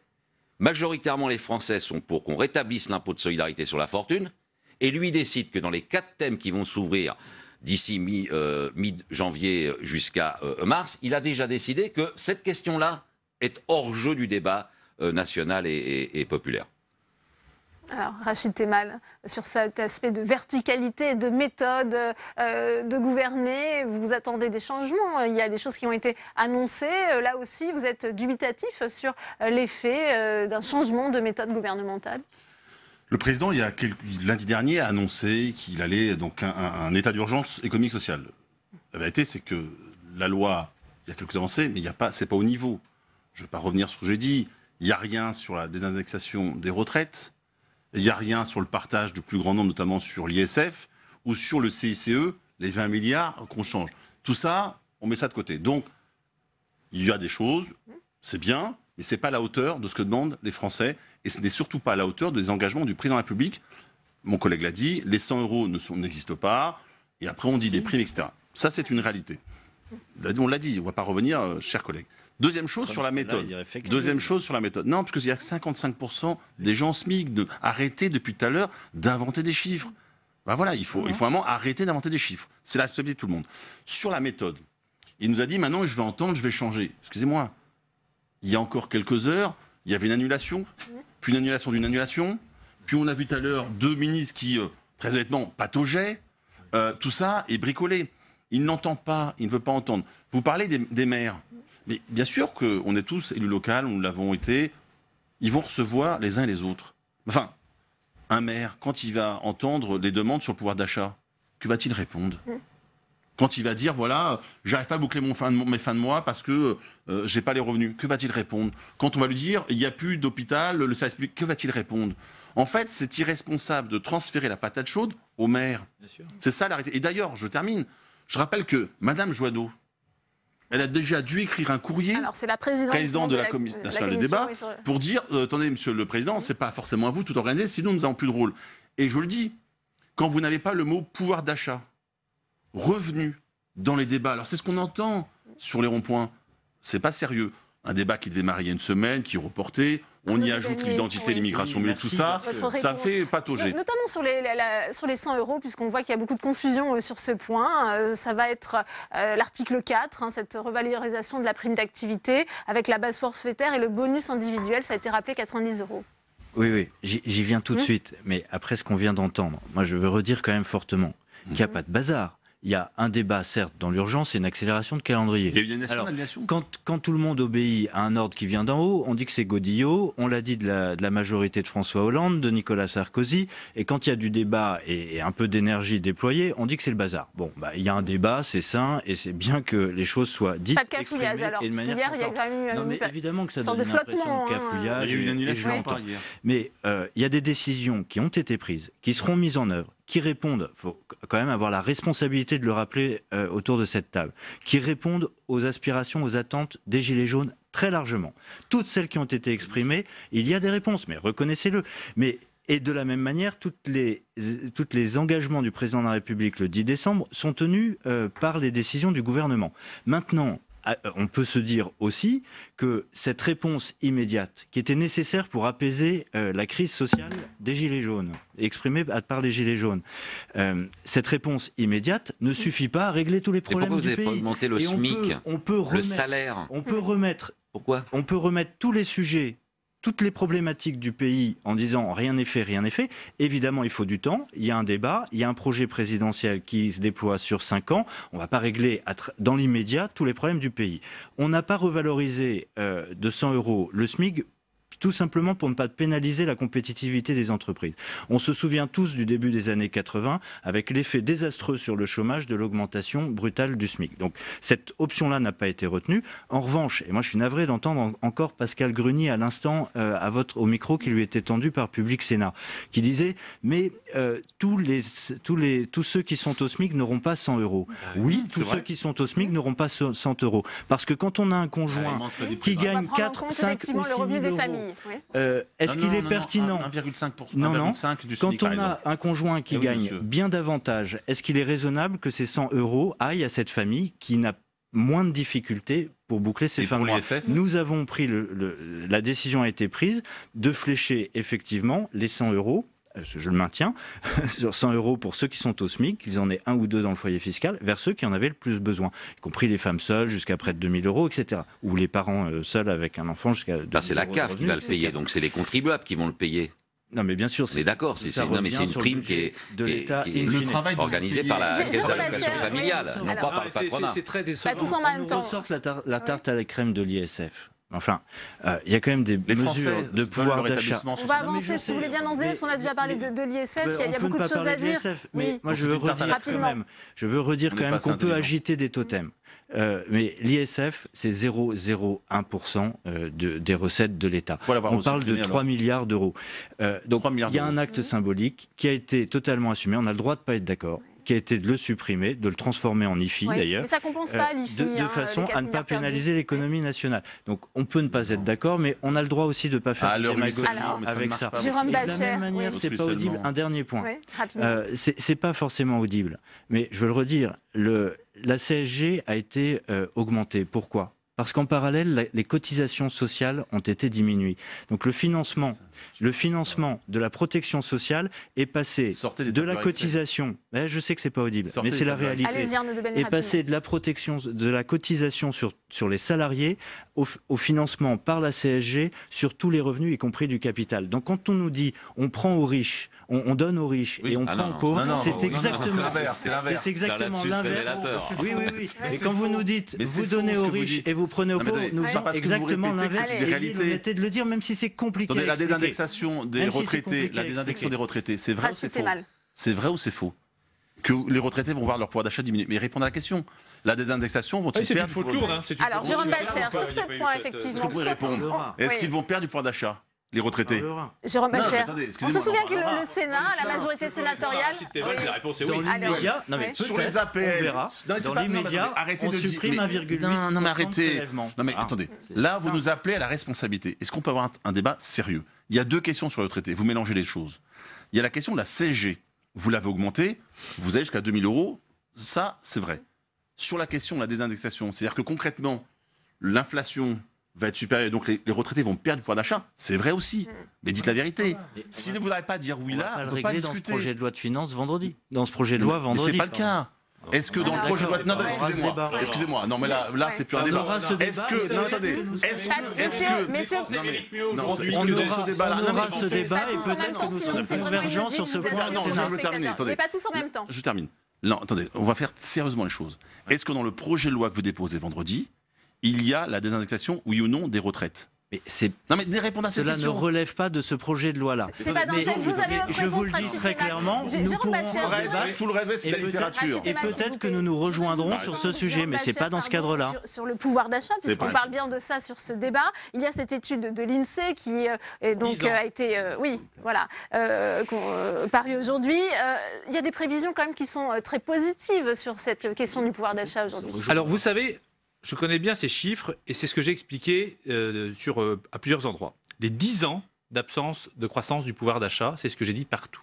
Majoritairement, les Français sont pour qu'on rétablisse l'impôt de solidarité sur la fortune, et lui décide que dans les 4 thèmes qui vont s'ouvrir d'ici mi-janvier jusqu'à mars, il a déjà décidé que cette question-là est hors jeu du débat national et populaire. Alors, Rachid Temal, sur cet aspect de verticalité, de méthode de gouverner, vous attendez des changements. Il y a des choses qui ont été annoncées. Là aussi, vous êtes dubitatif sur l'effet d'un changement de méthode gouvernementale. Le président, lundi dernier, a annoncé qu'il allait donc un état d'urgence économique et sociale. La vérité, c'est que la loi, il y a quelques avancées, mais c'est pas au niveau. Je ne vais pas revenir sur ce que j'ai dit. Il n'y a rien sur la désindexation des retraites. Il n'y a rien sur le partage du plus grand nombre, notamment sur l'ISF, ou sur le CICE, les 20 milliards qu'on change. Tout ça, on met ça de côté. Donc, il y a des choses, c'est bien, mais ce n'est pas à la hauteur de ce que demandent les Français. Et ce n'est surtout pas à la hauteur des engagements du président de la République. Mon collègue l'a dit, les 100 euros n'existent pas. Et après, on dit des primes, etc. Ça, c'est une réalité. On l'a dit, on ne va pas revenir, chers collègues. Deuxième chose sur la méthode. Non, parce qu'il y a 55% des gens SMIC. Arrêtez depuis tout à l'heure d'inventer des chiffres. Ben voilà, il faut vraiment arrêter d'inventer des chiffres. C'est la responsabilité de tout le monde. Sur la méthode, il nous a dit maintenant, je vais entendre, je vais changer. Excusez-moi, il y a encore quelques heures, il y avait une annulation, puis une annulation d'une annulation, puis on a vu tout à l'heure 2 ministres qui, très honnêtement, pataugeaient. Tout ça est bricolé. Il n'entend pas, il ne veut pas entendre. Vous parlez des maires. Mais bien sûr qu'on est tous élus locaux, nous l'avons été. Ils vont recevoir les uns et les autres. Enfin, un maire, quand il va entendre des demandes sur le pouvoir d'achat, que va-t-il répondre ? Quand il va dire, voilà, j'arrive pas à boucler mes fins de mois parce que j'ai pas les revenus, que va-t-il répondre ? Quand on va lui dire, il n'y a plus d'hôpital, le service public, que va-t-il répondre ? En fait, c'est irresponsable de transférer la patate chaude au maire. C'est ça la réalité. Et d'ailleurs, je termine. Je rappelle que Madame Joadot, elle a déjà dû écrire un courrier président de la Commission nationale des débats pour dire attendez, monsieur le président, c'est pas forcément à vous de tout organiser, sinon nous n'avons plus de rôle. Et je le dis, quand vous n'avez pas le mot pouvoir d'achat, revenu dans les débats, alors c'est ce qu'on entend sur les ronds-points, c'est pas sérieux. Un débat qui devait démarrer il y a une semaine, qui est reporté. On y ajoute l'identité, l'immigration, mais tout ça, ça fait patauger. Notamment sur les 100 euros, puisqu'on voit qu'il y a beaucoup de confusion sur ce point. Ça va être l'article 4, cette revalorisation de la prime d'activité, avec la base forfaitaire et le bonus individuel, ça a été rappelé, 90 euros. Oui, j'y viens tout de suite. Mais après ce qu'on vient d'entendre, moi je veux redire quand même fortement qu'il n'y a pas de bazar. Il y a un débat, certes, dans l'urgence et une accélération de calendrier. Il y a une annulation. Quand tout le monde obéit à un ordre qui vient d'en haut, on dit que c'est Godillot, on l'a dit de la majorité de François Hollande, de Nicolas Sarkozy, et quand il y a du débat et un peu d'énergie déployée, on dit que c'est le bazar. Bon, il y a un débat, c'est sain, et c'est bien que les choses soient dites. Pas de cafouillage alors, parce qu'hier, il y a quand même non, mais évidemment que ça donne une impression de cafouillage. Il y a eu une annulation par hier. Mais il y a des décisions qui ont été prises, qui seront mises en œuvre, qui répondent, il faut quand même avoir la responsabilité de le rappeler autour de cette table, qui répondent aux aspirations, aux attentes des Gilets jaunes très largement. Toutes celles qui ont été exprimées, il y a des réponses, mais reconnaissez-le. Et de la même manière, tous les engagements du président de la République le 10 décembre sont tenus par les décisions du gouvernement. Maintenant, on peut se dire aussi que cette réponse immédiate, qui était nécessaire pour apaiser la crise sociale des Gilets jaunes, exprimée par les Gilets jaunes, cette réponse immédiate ne suffit pas à régler tous les problèmes du pays. Pourquoi vous n'avez pas augmenté le SMIC, le salaire ? On peut remettre, pourquoi ? On peut remettre tous les sujets, toutes les problématiques du pays en disant rien n'est fait, rien n'est fait. Évidemment, il faut du temps. Il y a un débat, il y a un projet présidentiel qui se déploie sur 5 ans. On ne va pas régler dans l'immédiat tous les problèmes du pays. On n'a pas revalorisé de 100 euros le SMIC tout simplement pour ne pas pénaliser la compétitivité des entreprises. On se souvient tous du début des années 80 avec l'effet désastreux sur le chômage de l'augmentation brutale du SMIC. Donc cette option-là n'a pas été retenue. En revanche, et moi je suis navré d'entendre encore Pascal Gruny à l'instant au micro qui lui était tendu par Public Sénat, qui disait mais tous ceux qui sont au SMIC n'auront pas 100 euros. Oui, tous ceux qui sont au SMIC n'auront pas 100 euros. Parce que quand on a un conjoint qui gagne 4, 5 ou 6 000 euros, est-ce qu'il est pertinent 1,5%. Non. Du SMIC, quand on a un conjoint qui gagne bien davantage, est-ce qu'il est raisonnable que ces 100 euros aillent à cette famille qui n'a moins de difficultés pour boucler ses fins de mois? Nous avons pris la décision a été prise de flécher effectivement les 100 euros. Je le maintiens, sur 100 euros pour ceux qui sont au SMIC, qu'ils en aient un ou deux dans le foyer fiscal, vers ceux qui en avaient le plus besoin, y compris les femmes seules jusqu'à près de 2 000 euros, etc. Ou les parents seuls avec un enfant jusqu'à 2 000 Là, c'est la euros CAF de qui revenus, va le payer, etc. donc c'est les contribuables qui vont le payer. Non, mais bien sûr. C'est d'accord, c'est une prime qui est organisée par la Caisse d'allocation familiale, non pas par le patronat. C'est très décevant. Tous en même temps. On ressorte la tarte à la crème de l'ISF. Enfin, il y a quand même des mesures de pouvoir d'achat. On va avancer, si vous voulez bien lancer, parce qu'on a déjà parlé de l'ISF, il y a beaucoup de choses à dire. Mais moi, je veux redire quand même qu'on peut agiter des totems. Mais l'ISF, c'est 0,01% des recettes de l'État. On parle de 3 milliards d'euros. Donc, il y a un acte symbolique qui a été totalement assumé. On a le droit de ne pas être d'accord, qui a été de le supprimer, de le transformer en IFI d'ailleurs. Mais ça ne compense pas l'IFI. De façon à ne pas pénaliser l'économie nationale. Donc on peut ne pas être d'accord, mais on a le droit aussi de ne pas faire de démagogie avec ça. Jérôme Bascher, de la même manière, c'est pas audible. Un dernier point. C'est pas forcément audible, mais je veux le redire, la CSG a été augmentée. Pourquoi ? Parce qu'en parallèle, les cotisations sociales ont été diminuées. Donc le financement de la protection sociale est passé de la cotisation. Je sais que c'est pas audible, mais c'est la réalité. Est passé de la cotisation sur les salariés au financement par la CSG sur tous les revenus, y compris du capital. Donc quand on nous dit on prend aux riches, on donne aux riches et on prend aux pauvres, c'est exactement l'inverse. Oui. Et quand vous nous dites vous donnez aux riches et vous prenez aux pauvres, nous faisons exactement l'inverse. Et l'honnêteté de le dire, même si c'est compliqué. La désindexation des retraités, c'est vrai ou c'est faux ? C'est vrai ou c'est faux que les retraités vont voir leur pouvoir d'achat diminuer? Mais répondre à la question. La désindexation, vont-ils perdre du pouvoir d'achat? Alors, Jérôme Bascher, sur ce point, effectivement. Est-ce que vous pouvez répondre? Est-ce qu'ils vont perdre du pouvoir d'achat, les retraités? Jérôme Bascher, on se souvient que le Sénat, la majorité sénatoriale... La réponse est oui. Dans l'immédiat, sur les APL, dans l'immédiat, on supprime 1,8%. Non mais arrêtez. Non mais attendez. Là, vous nous appelez à la responsabilité. Est-ce qu'on peut avoir un débat sérieux? Il y a deux questions sur le traité. Vous mélangez les choses. Il y a la question de la CSG. Vous l'avez augmentée. Vous allez jusqu'à 2 000 euros. Ça, c'est vrai. Sur la question de la désindexation, c'est-à-dire que concrètement, l'inflation va être supérieure, donc les retraités vont perdre du pouvoir d'achat. C'est vrai aussi. Mais dites la vérité. Si vous n'arrivez pas à dire oui là, on ne peut pas discuter. Dans ce projet de loi de finances vendredi. Dans ce projet de loi vendredi. Mais c'est pas le cas. Est-ce que dans le projet de loi... Non, excusez-moi. Non, mais là, c'est plus un débat. Est-ce que... Non, attendez. Messieurs... On aura ce débat et peut-être que nous serons convergents sur ce point. Non, je veux terminer. Attendez. Mais pas tous en même temps. Je termine. Non, attendez. On va faire sérieusement les choses. Est-ce que dans le projet de loi que vous déposez vendredi, il y a la désindexation, oui ou non, des retraites? Non mais répondez à cette question. Cela ne relève pas de ce projet de loi-là. C'est pas dans le texte. Vous avez votre je vous le dis très clairement, nous pourrons débattre. Tout le reste, c'est la littérature. Et peut-être que nous nous rejoindrons sur ce sujet, mais c'est pas dans ce cadre-là. Sur le pouvoir d'achat, puisqu'on parle bien de ça sur ce débat, il y a cette étude de l'INSEE qui donc a été, parue aujourd'hui. Il y a des prévisions quand même qui sont très positives sur cette question du pouvoir d'achat aujourd'hui. Alors vous savez, je connais bien ces chiffres et c'est ce que j'ai expliqué à plusieurs endroits. Les 10 ans d'absence de croissance du pouvoir d'achat, c'est ce que j'ai dit partout.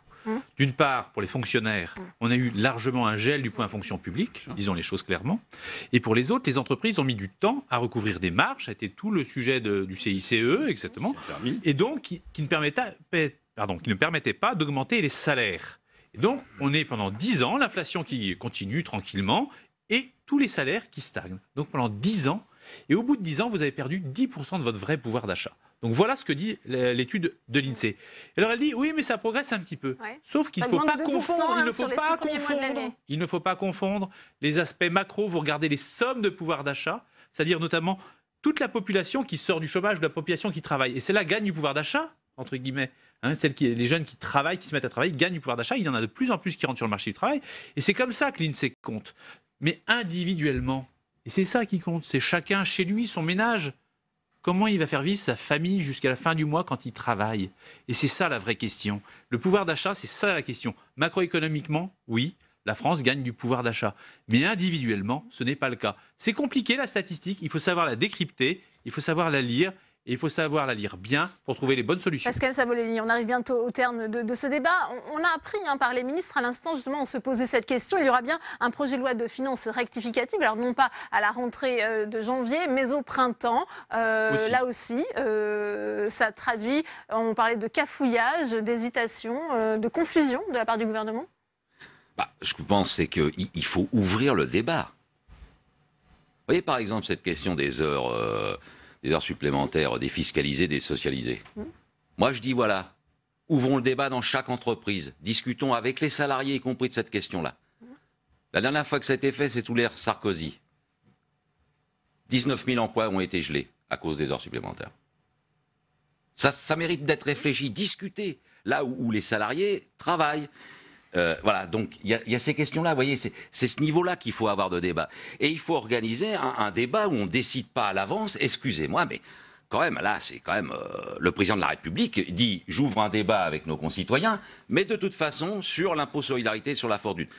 D'une part, pour les fonctionnaires, on a eu largement un gel du point fonction publique, disons les choses clairement. Et pour les autres, les entreprises ont mis du temps à recouvrir des marges. Ça a été tout le sujet du CICE, exactement. Et donc, qui ne permettait pas d'augmenter les salaires. Et donc, on est pendant 10 ans, l'inflation qui continue tranquillement, et tous les salaires qui stagnent. Donc pendant 10 ans, et au bout de 10 ans, vous avez perdu 10% de votre vrai pouvoir d'achat. Donc voilà ce que dit l'étude de l'INSEE. Alors elle dit, oui, mais ça progresse un petit peu. Ouais. Sauf qu'il ne faut pas confondre, il ne faut pas confondre les aspects macro, vous regardez les sommes de pouvoir d'achat, c'est-à-dire notamment toute la population qui sort du chômage, de la population qui travaille. Et celle-là gagne du pouvoir d'achat, entre guillemets. Hein, les jeunes qui travaillent, qui se mettent à travailler, gagnent du pouvoir d'achat. Il y en a de plus en plus qui rentrent sur le marché du travail. Et c'est comme ça que l'INSEE compte. Mais individuellement. Et c'est ça qui compte. C'est chacun chez lui, son ménage. Comment il va faire vivre sa famille jusqu'à la fin du mois quand il travaille? Et c'est ça la vraie question. Le pouvoir d'achat, c'est ça la question. Macroéconomiquement, oui, la France gagne du pouvoir d'achat. Mais individuellement, ce n'est pas le cas. C'est compliqué la statistique, il faut savoir la décrypter, il faut savoir la lire. Et il faut savoir la lire bien pour trouver les bonnes solutions. Pascal Savoldelli, on arrive bientôt au terme de ce débat. On a appris par les ministres à l'instant, justement, on se posait cette question. Il y aura bien un projet de loi de finances rectificative, alors non pas à la rentrée de janvier, mais au printemps. Là aussi, ça traduit, on parlait de cafouillage, d'hésitation, de confusion de la part du gouvernement. Ce que je pense, c'est qu'il faut ouvrir le débat. Vous voyez, par exemple, cette question des heures supplémentaires défiscalisées, désocialisées. Moi, je dis voilà, ouvrons le débat dans chaque entreprise. Discutons avec les salariés, y compris de cette question-là. La dernière fois que ça a été fait, c'est sous l'ère Sarkozy. 19 000 emplois ont été gelés à cause des heures supplémentaires. Ça mérite d'être réfléchi, discuté, là où les salariés travaillent. Voilà, donc il y a ces questions-là, vous voyez, c'est ce niveau-là qu'il faut avoir de débat. Et il faut organiser un débat où on ne décide pas à l'avance, excusez-moi, mais quand même, là, c'est quand même le président de la République dit « j'ouvre un débat avec nos concitoyens, mais de toute façon, sur l'impôt solidarité, sur la fortune ».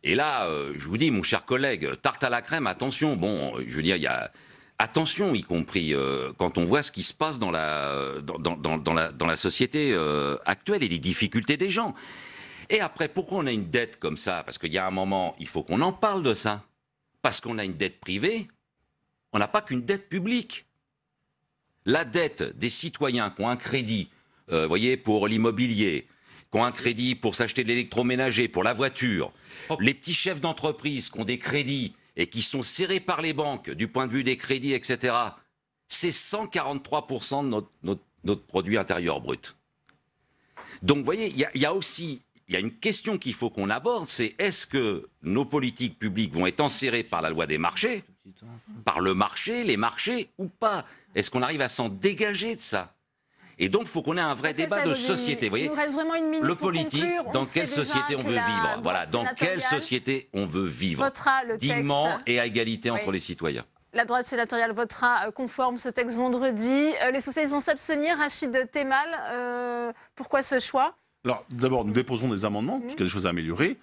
Et là, je vous dis, mon cher collègue, tarte à la crème, attention, bon, je veux dire, il y a... Attention, y compris quand on voit ce qui se passe dans la société actuelle et les difficultés des gens. Et après, pourquoi on a une dette comme ça? Parce qu'il y a un moment, il faut qu'on en parle de ça. Parce qu'on a une dette privée, on n'a pas qu'une dette publique. La dette des citoyens qui ont un crédit, voyez, pour l'immobilier, qui ont un crédit pour s'acheter de l'électroménager, pour la voiture, les petits chefs d'entreprise qui ont des crédits et qui sont serrés par les banques du point de vue des crédits, etc., c'est 143% de notre produit intérieur brut. Donc, vous voyez, il y a aussi... Il y a une question qu'il faut qu'on aborde, c'est est-ce que nos politiques publiques vont être enserrées par la loi des marchés, par le marché, les marchés ou pas? Est-ce qu'on arrive à s'en dégager de ça? Et donc, il faut qu'on ait un vrai débat de société. Vous voyez, il nous reste vraiment une minute le pour politique, conclure. dans quelle société on veut vivre? Voilà, dans quelle société on veut vivre dignement et à égalité entre les citoyens. La droite sénatoriale votera conforme ce texte vendredi. Les socialistes vont s'abstenir. Rachid Temal, pourquoi ce choix? Alors, d'abord, nous déposerons des amendements, parce qu'il y a des choses à améliorer.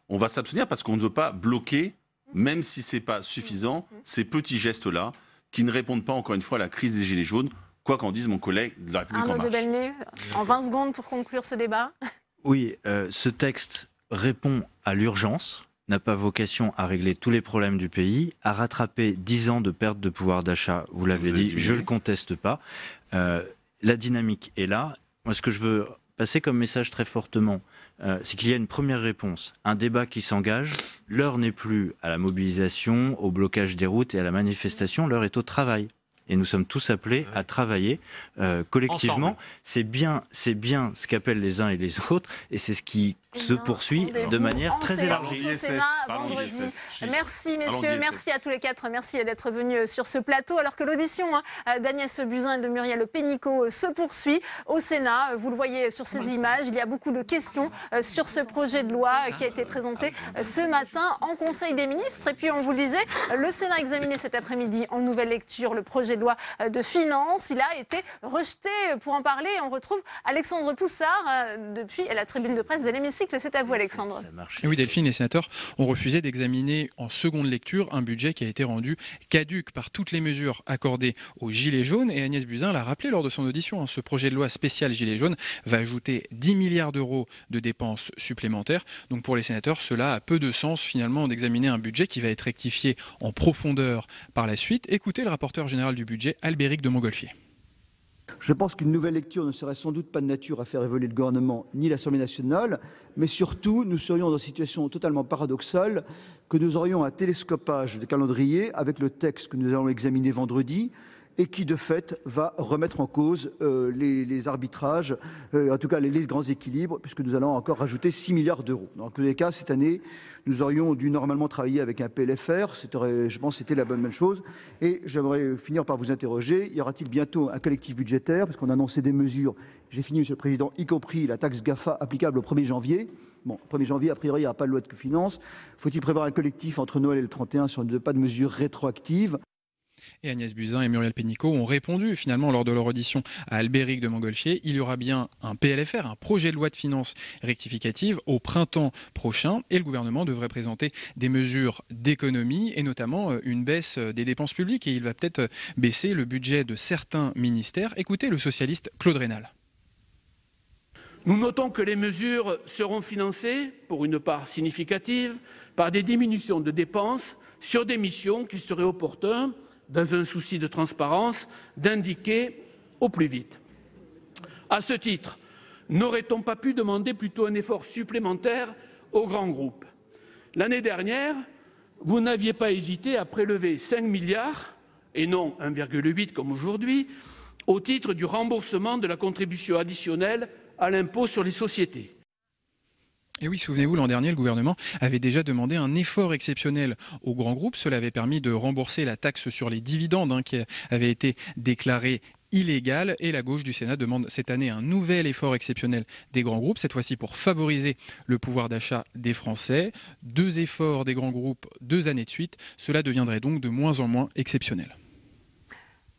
On va s'abstenir parce qu'on ne veut pas bloquer, même si ce n'est pas suffisant, ces petits gestes-là qui ne répondent pas, encore une fois, à la crise des Gilets jaunes, quoi qu'en dise mon collègue de la République En Marche. Arnaud de Belenet, en 20 secondes pour conclure ce débat. Oui, ce texte répond à l'urgence, n'a pas vocation à régler tous les problèmes du pays, à rattraper 10 ans de perte de pouvoir d'achat, vous l'avez dit, je ne le conteste pas. La dynamique est là. Moi, ce que je veux passer comme message très fortement, c'est qu'il y a une première réponse, un débat qui s'engage. L'heure n'est plus à la mobilisation, au blocage des routes et à la manifestation, l'heure est au travail. Et nous sommes tous appelés à travailler collectivement. C'est bien ce qu'appellent les uns et les autres, et c'est ce qui se poursuit de manière très élargie. Vendredi. Merci messieurs, merci à tous les quatre, merci d'être venus sur ce plateau. Alors que l'audition d'Agnès Buzyn et de Muriel Pénicaud se poursuit au Sénat. Vous le voyez sur ces images, il y a beaucoup de questions sur ce projet de loi qui a été présenté ce matin en Conseil des ministres. Et puis on vous le disait, le Sénat a examiné cet après-midi en nouvelle lecture le projet de loi de finances. Il a été rejeté. Pour en parler, on retrouve Alexandre Poussard depuis la tribune de presse de l'hémicycle. C'est à vous, Alexandre. Oui, Delphine, les sénateurs ont refusé d'examiner en seconde lecture un budget qui a été rendu caduc par toutes les mesures accordées aux Gilets jaunes. Et Agnès Buzyn l'a rappelé lors de son audition. Ce projet de loi spécial Gilets jaunes va ajouter 10 milliards d'euros de dépenses supplémentaires. Donc pour les sénateurs, cela a peu de sens finalement d'examiner un budget qui va être rectifié en profondeur par la suite. Écoutez le rapporteur général du budget, Albéric de Montgolfier. Je pense qu'une nouvelle lecture ne serait sans doute pas de nature à faire évoluer le gouvernement ni l'Assemblée nationale, mais surtout, nous serions dans une situation totalement paradoxale que nous aurions un télescopage de calendrier avec le texte que nous allons examiner vendredi et qui, de fait, va remettre en cause les arbitrages, en tout cas les grands équilibres, puisque nous allons encore rajouter 6 milliards d'euros. Dans tous les cas, cette année, nous aurions dû normalement travailler avec un PLFR, je pense que c'était la bonne chose. Et j'aimerais finir par vous interroger, y aura-t-il bientôt un collectif budgétaire, parce qu'on a annoncé des mesures, j'ai fini, Monsieur le Président, y compris la taxe GAFA applicable au 1er janvier. Bon, 1er janvier, a priori, il n'y aura pas de loi de finances. Faut-il prévoir un collectif entre Noël et le 31 sur pas de mesures rétroactives? Et Agnès Buzyn et Muriel Pénicaud ont répondu finalement lors de leur audition à Albéric de Montgolfier. Il y aura bien un PLFR, un projet de loi de finances rectificative au printemps prochain et le gouvernement devrait présenter des mesures d'économie et notamment une baisse des dépenses publiques et il va peut-être baisser le budget de certains ministères. Écoutez le socialiste Claude Raynal. Nous notons que les mesures seront financées, pour une part significative, par des diminutions de dépenses sur des missions qu'il serait opportun, dans un souci de transparence, d'indiquer au plus vite. À ce titre, n'aurait-on pas pu demander plutôt un effort supplémentaire aux grands groupes? L'année dernière, vous n'aviez pas hésité à prélever 5 milliards, et non 1,8 comme aujourd'hui, au titre du remboursement de la contribution additionnelle à l'impôt sur les sociétés. Et oui, souvenez-vous, l'an dernier, le gouvernement avait déjà demandé un effort exceptionnel aux grands groupes. Cela avait permis de rembourser la taxe sur les dividendes qui avait été déclarée illégale. Et la gauche du Sénat demande cette année un nouvel effort exceptionnel des grands groupes, cette fois-ci pour favoriser le pouvoir d'achat des Français. 2 efforts des grands groupes 2 années de suite. Cela deviendrait donc de moins en moins exceptionnel.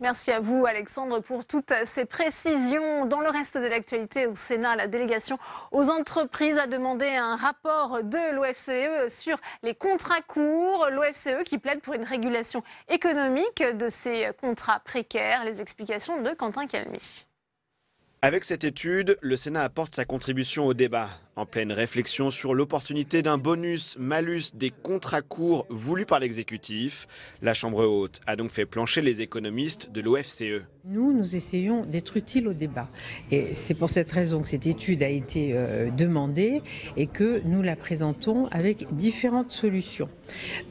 Merci à vous, Alexandre, pour toutes ces précisions. Dans le reste de l'actualité au Sénat, la délégation aux entreprises a demandé un rapport de l'OFCE sur les contrats courts. L'OFCE qui plaide pour une régulation économique de ces contrats précaires. Les explications de Quentin Calmy. Avec cette étude, le Sénat apporte sa contribution au débat. En pleine réflexion sur l'opportunité d'un bonus-malus des contrats courts voulus par l'exécutif, la Chambre haute a donc fait plancher les économistes de l'OFCE. Nous essayons d'être utiles au débat. Et c'est pour cette raison que cette étude a été demandée et que nous la présentons avec différentes solutions.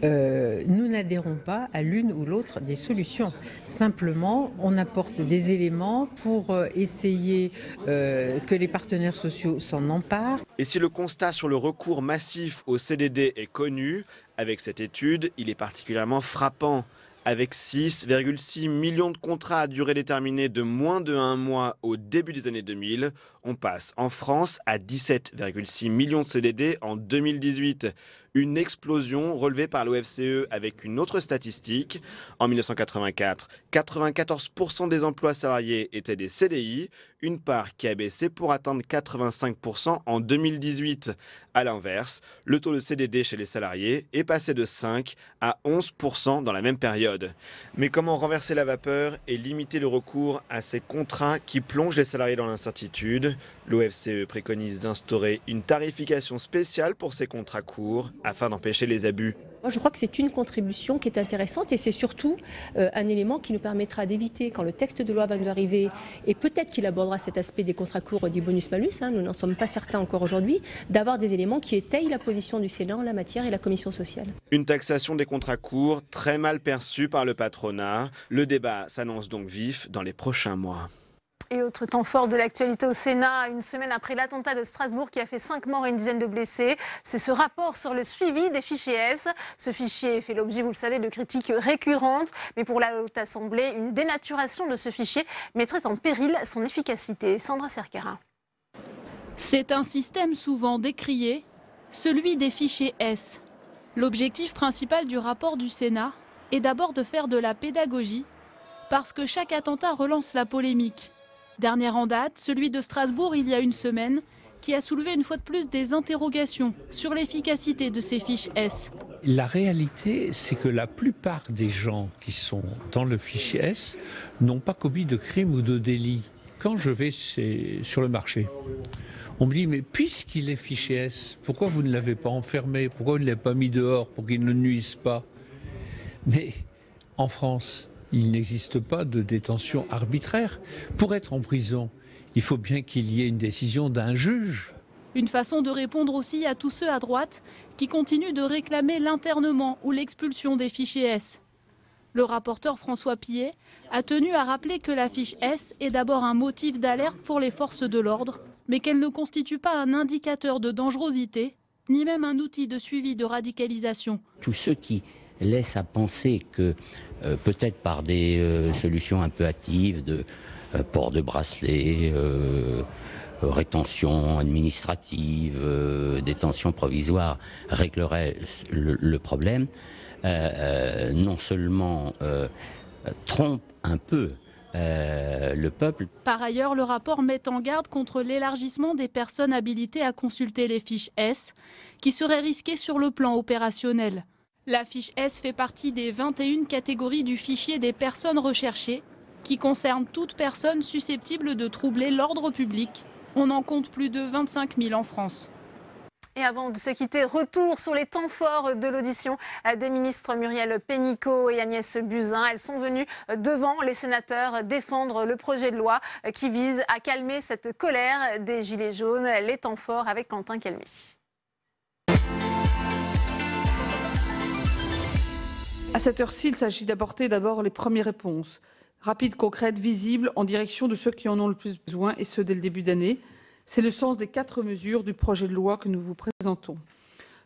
Nous n'adhérons pas à l'une ou l'autre des solutions. Simplement, on apporte des éléments pour essayer que les partenaires sociaux s'en emparent. Et si le constat sur le recours massif au CDD est connu, avec cette étude, il est particulièrement frappant. Avec 6,6 millions de contrats à durée déterminée de moins de 1 mois au début des années 2000, on passe en France à 17,6 millions de CDD en 2018. Une explosion relevée par l'OFCE avec une autre statistique. En 1984, 94% des emplois salariés étaient des CDI, une part qui a baissé pour atteindre 85% en 2018. À l'inverse, le taux de CDD chez les salariés est passé de 5 à 11% dans la même période. Mais comment renverser la vapeur et limiter le recours à ces contrats qui plongent les salariés dans l'incertitude? L'OFCE préconise d'instaurer une tarification spéciale pour ces contrats courts afin d'empêcher les abus. Moi, je crois que c'est une contribution qui est intéressante et c'est surtout un élément qui nous permettra d'éviter, quand le texte de loi va nous arriver, et peut-être qu'il abordera cet aspect des contrats courts du bonus-malus, nous n'en sommes pas certains encore aujourd'hui, d'avoir des éléments qui étayent la position du Sénat en la matière et la Commission sociale. Une taxation des contrats courts très mal perçue par le patronat. Le débat s'annonce donc vif dans les prochains mois. Et autre temps fort de l'actualité au Sénat, une semaine après l'attentat de Strasbourg qui a fait 5 morts et une dizaine de blessés. C'est ce rapport sur le suivi des fichiers S. Ce fichier fait l'objet, vous le savez, de critiques récurrentes. Mais pour la Haute Assemblée, une dénaturation de ce fichier mettrait en péril son efficacité. Sandra Cerqueira. C'est un système souvent décrié, celui des fichiers S. L'objectif principal du rapport du Sénat est d'abord de faire de la pédagogie, parce que chaque attentat relance la polémique. Dernier en date, celui de Strasbourg il y a une semaine, qui a soulevé une fois de plus des interrogations sur l'efficacité de ces fiches S. La réalité, c'est que la plupart des gens qui sont dans le fichier S n'ont pas commis de crime ou de délit. Quand je vais sur le marché, on me dit, mais puisqu'il est fiché S, pourquoi vous ne l'avez pas enfermé? Pourquoi vous ne l'avez pas mis dehors pour qu'il ne nuise pas? Mais en France, il n'existe pas de détention arbitraire. Pour être en prison, il faut bien qu'il y ait une décision d'un juge. Une façon de répondre aussi à tous ceux à droite qui continuent de réclamer l'internement ou l'expulsion des fichiers S. Le rapporteur François Pillet a tenu à rappeler que la fiche S est d'abord un motif d'alerte pour les forces de l'ordre, mais qu'elle ne constitue pas un indicateur de dangerosité, ni même un outil de suivi de radicalisation. Tous ceux qui laissent à penser que peut-être par des solutions un peu hâtives de port de bracelet, rétention administrative, détention provisoire régleraient le problème, non seulement trompent un peu le peuple. Par ailleurs, le rapport met en garde contre l'élargissement des personnes habilitées à consulter les fiches S, qui seraient risquées sur le plan opérationnel. La fiche S fait partie des 21 catégories du fichier des personnes recherchées, qui concerne toute personne susceptible de troubler l'ordre public. On en compte plus de 25 000 en France. Et avant de se quitter, retour sur les temps forts de l'audition des ministres Muriel Pénicaud et Agnès Buzyn. Elles sont venues devant les sénateurs défendre le projet de loi qui vise à calmer cette colère des Gilets jaunes. Les temps forts avec Quentin Calmy. À cette heure-ci, il s'agit d'apporter d'abord les premières réponses, rapides, concrètes, visibles, en direction de ceux qui en ont le plus besoin, et ce dès le début d'année. C'est le sens des 4 mesures du projet de loi que nous vous présentons.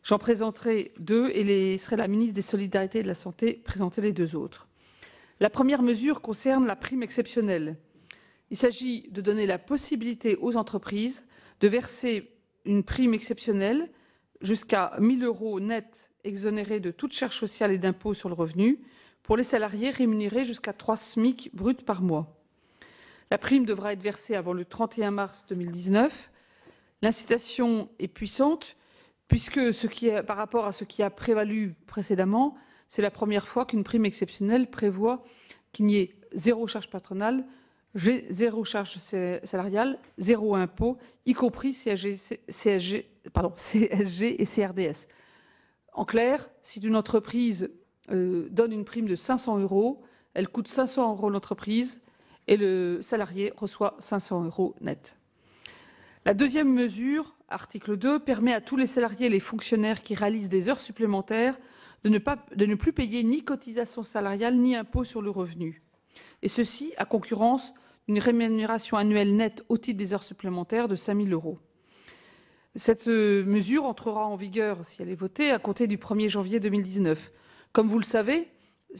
J'en présenterai 2 et laisserai la ministre des Solidarités et de la Santé présenter les 2 autres. La première mesure concerne la prime exceptionnelle. Il s'agit de donner la possibilité aux entreprises de verser une prime exceptionnelle jusqu'à 1 000 € net exonérés de toute charge sociale et d'impôt sur le revenu pour les salariés rémunérés jusqu'à 3 SMIC bruts par mois. La prime devra être versée avant le 31 mars 2019. L'incitation est puissante puisque par rapport à ce qui a prévalu précédemment, c'est la première fois qu'une prime exceptionnelle prévoit qu'il n'y ait 0 charge patronale, 0 charge salariale, 0 impôt, y compris CSG et CRDS. En clair, si une entreprise donne une prime de 500 €, elle coûte 500 € l'entreprise et le salarié reçoit 500 € net. La deuxième mesure, article 2, permet à tous les salariés et les fonctionnaires qui réalisent des heures supplémentaires de ne plus payer ni cotisation salariale ni impôt sur le revenu. Et ceci à concurrence d'une rémunération annuelle nette au titre des heures supplémentaires de 5 000 €. Cette mesure entrera en vigueur, si elle est votée, à compter du 1er janvier 2019. Comme vous le savez,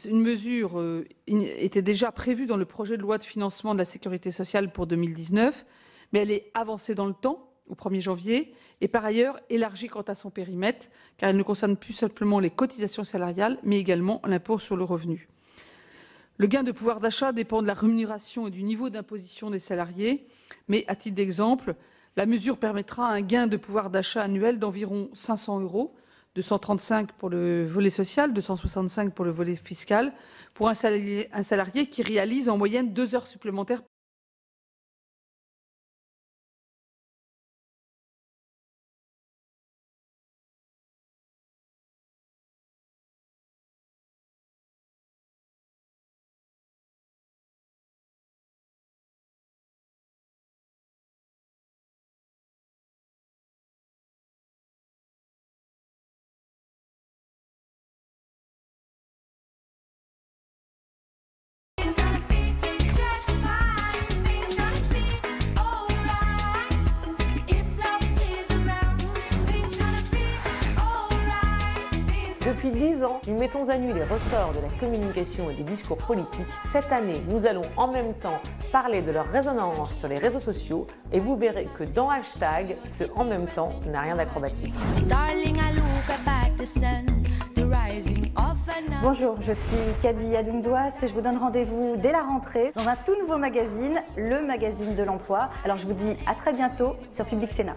une mesure était déjà prévue dans le projet de loi de financement de la sécurité sociale pour 2019, mais elle est avancée dans le temps, au 1er janvier, et par ailleurs élargie quant à son périmètre, car elle ne concerne plus simplement les cotisations salariales, mais également l'impôt sur le revenu. Le gain de pouvoir d'achat dépend de la rémunération et du niveau d'imposition des salariés, mais à titre d'exemple, la mesure permettra un gain de pouvoir d'achat annuel d'environ 500 €, 235 pour le volet social, 265 pour le volet fiscal, pour un salarié qui réalise en moyenne 2 heures supplémentaires. Depuis 10 ans, nous mettons à nu les ressorts de la communication et des discours politiques. Cette année, nous allons en même temps parler de leur résonance sur les réseaux sociaux et vous verrez que dans hashtag, ce en même temps n'a rien d'acrobatique. Bonjour, je suis Kadi Adoumdouas et je vous donne rendez-vous dès la rentrée dans un tout nouveau magazine, le magazine de l'emploi. Alors je vous dis à très bientôt sur Public Sénat.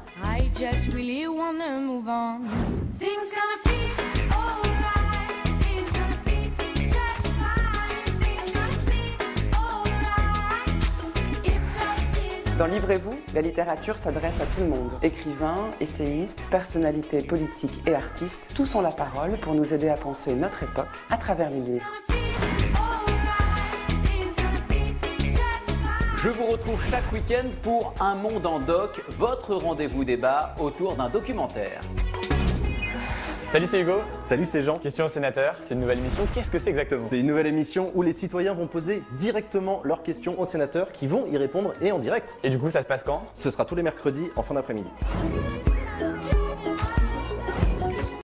Dans Livrez-vous, la littérature s'adresse à tout le monde. Écrivains, essayistes, personnalités politiques et artistes, tous ont la parole pour nous aider à penser notre époque à travers les livres. Je vous retrouve chaque week-end pour Un Monde en Doc, votre rendez-vous débat autour d'un documentaire. Salut, c'est Hugo. Salut, c'est Jean. Question au sénateur, c'est une nouvelle émission. Qu'est-ce que c'est exactement? C'est une nouvelle émission où les citoyens vont poser directement leurs questions aux sénateurs qui vont y répondre et en direct. Et du coup, ça se passe quand? Ce sera tous les mercredis en fin d'après-midi.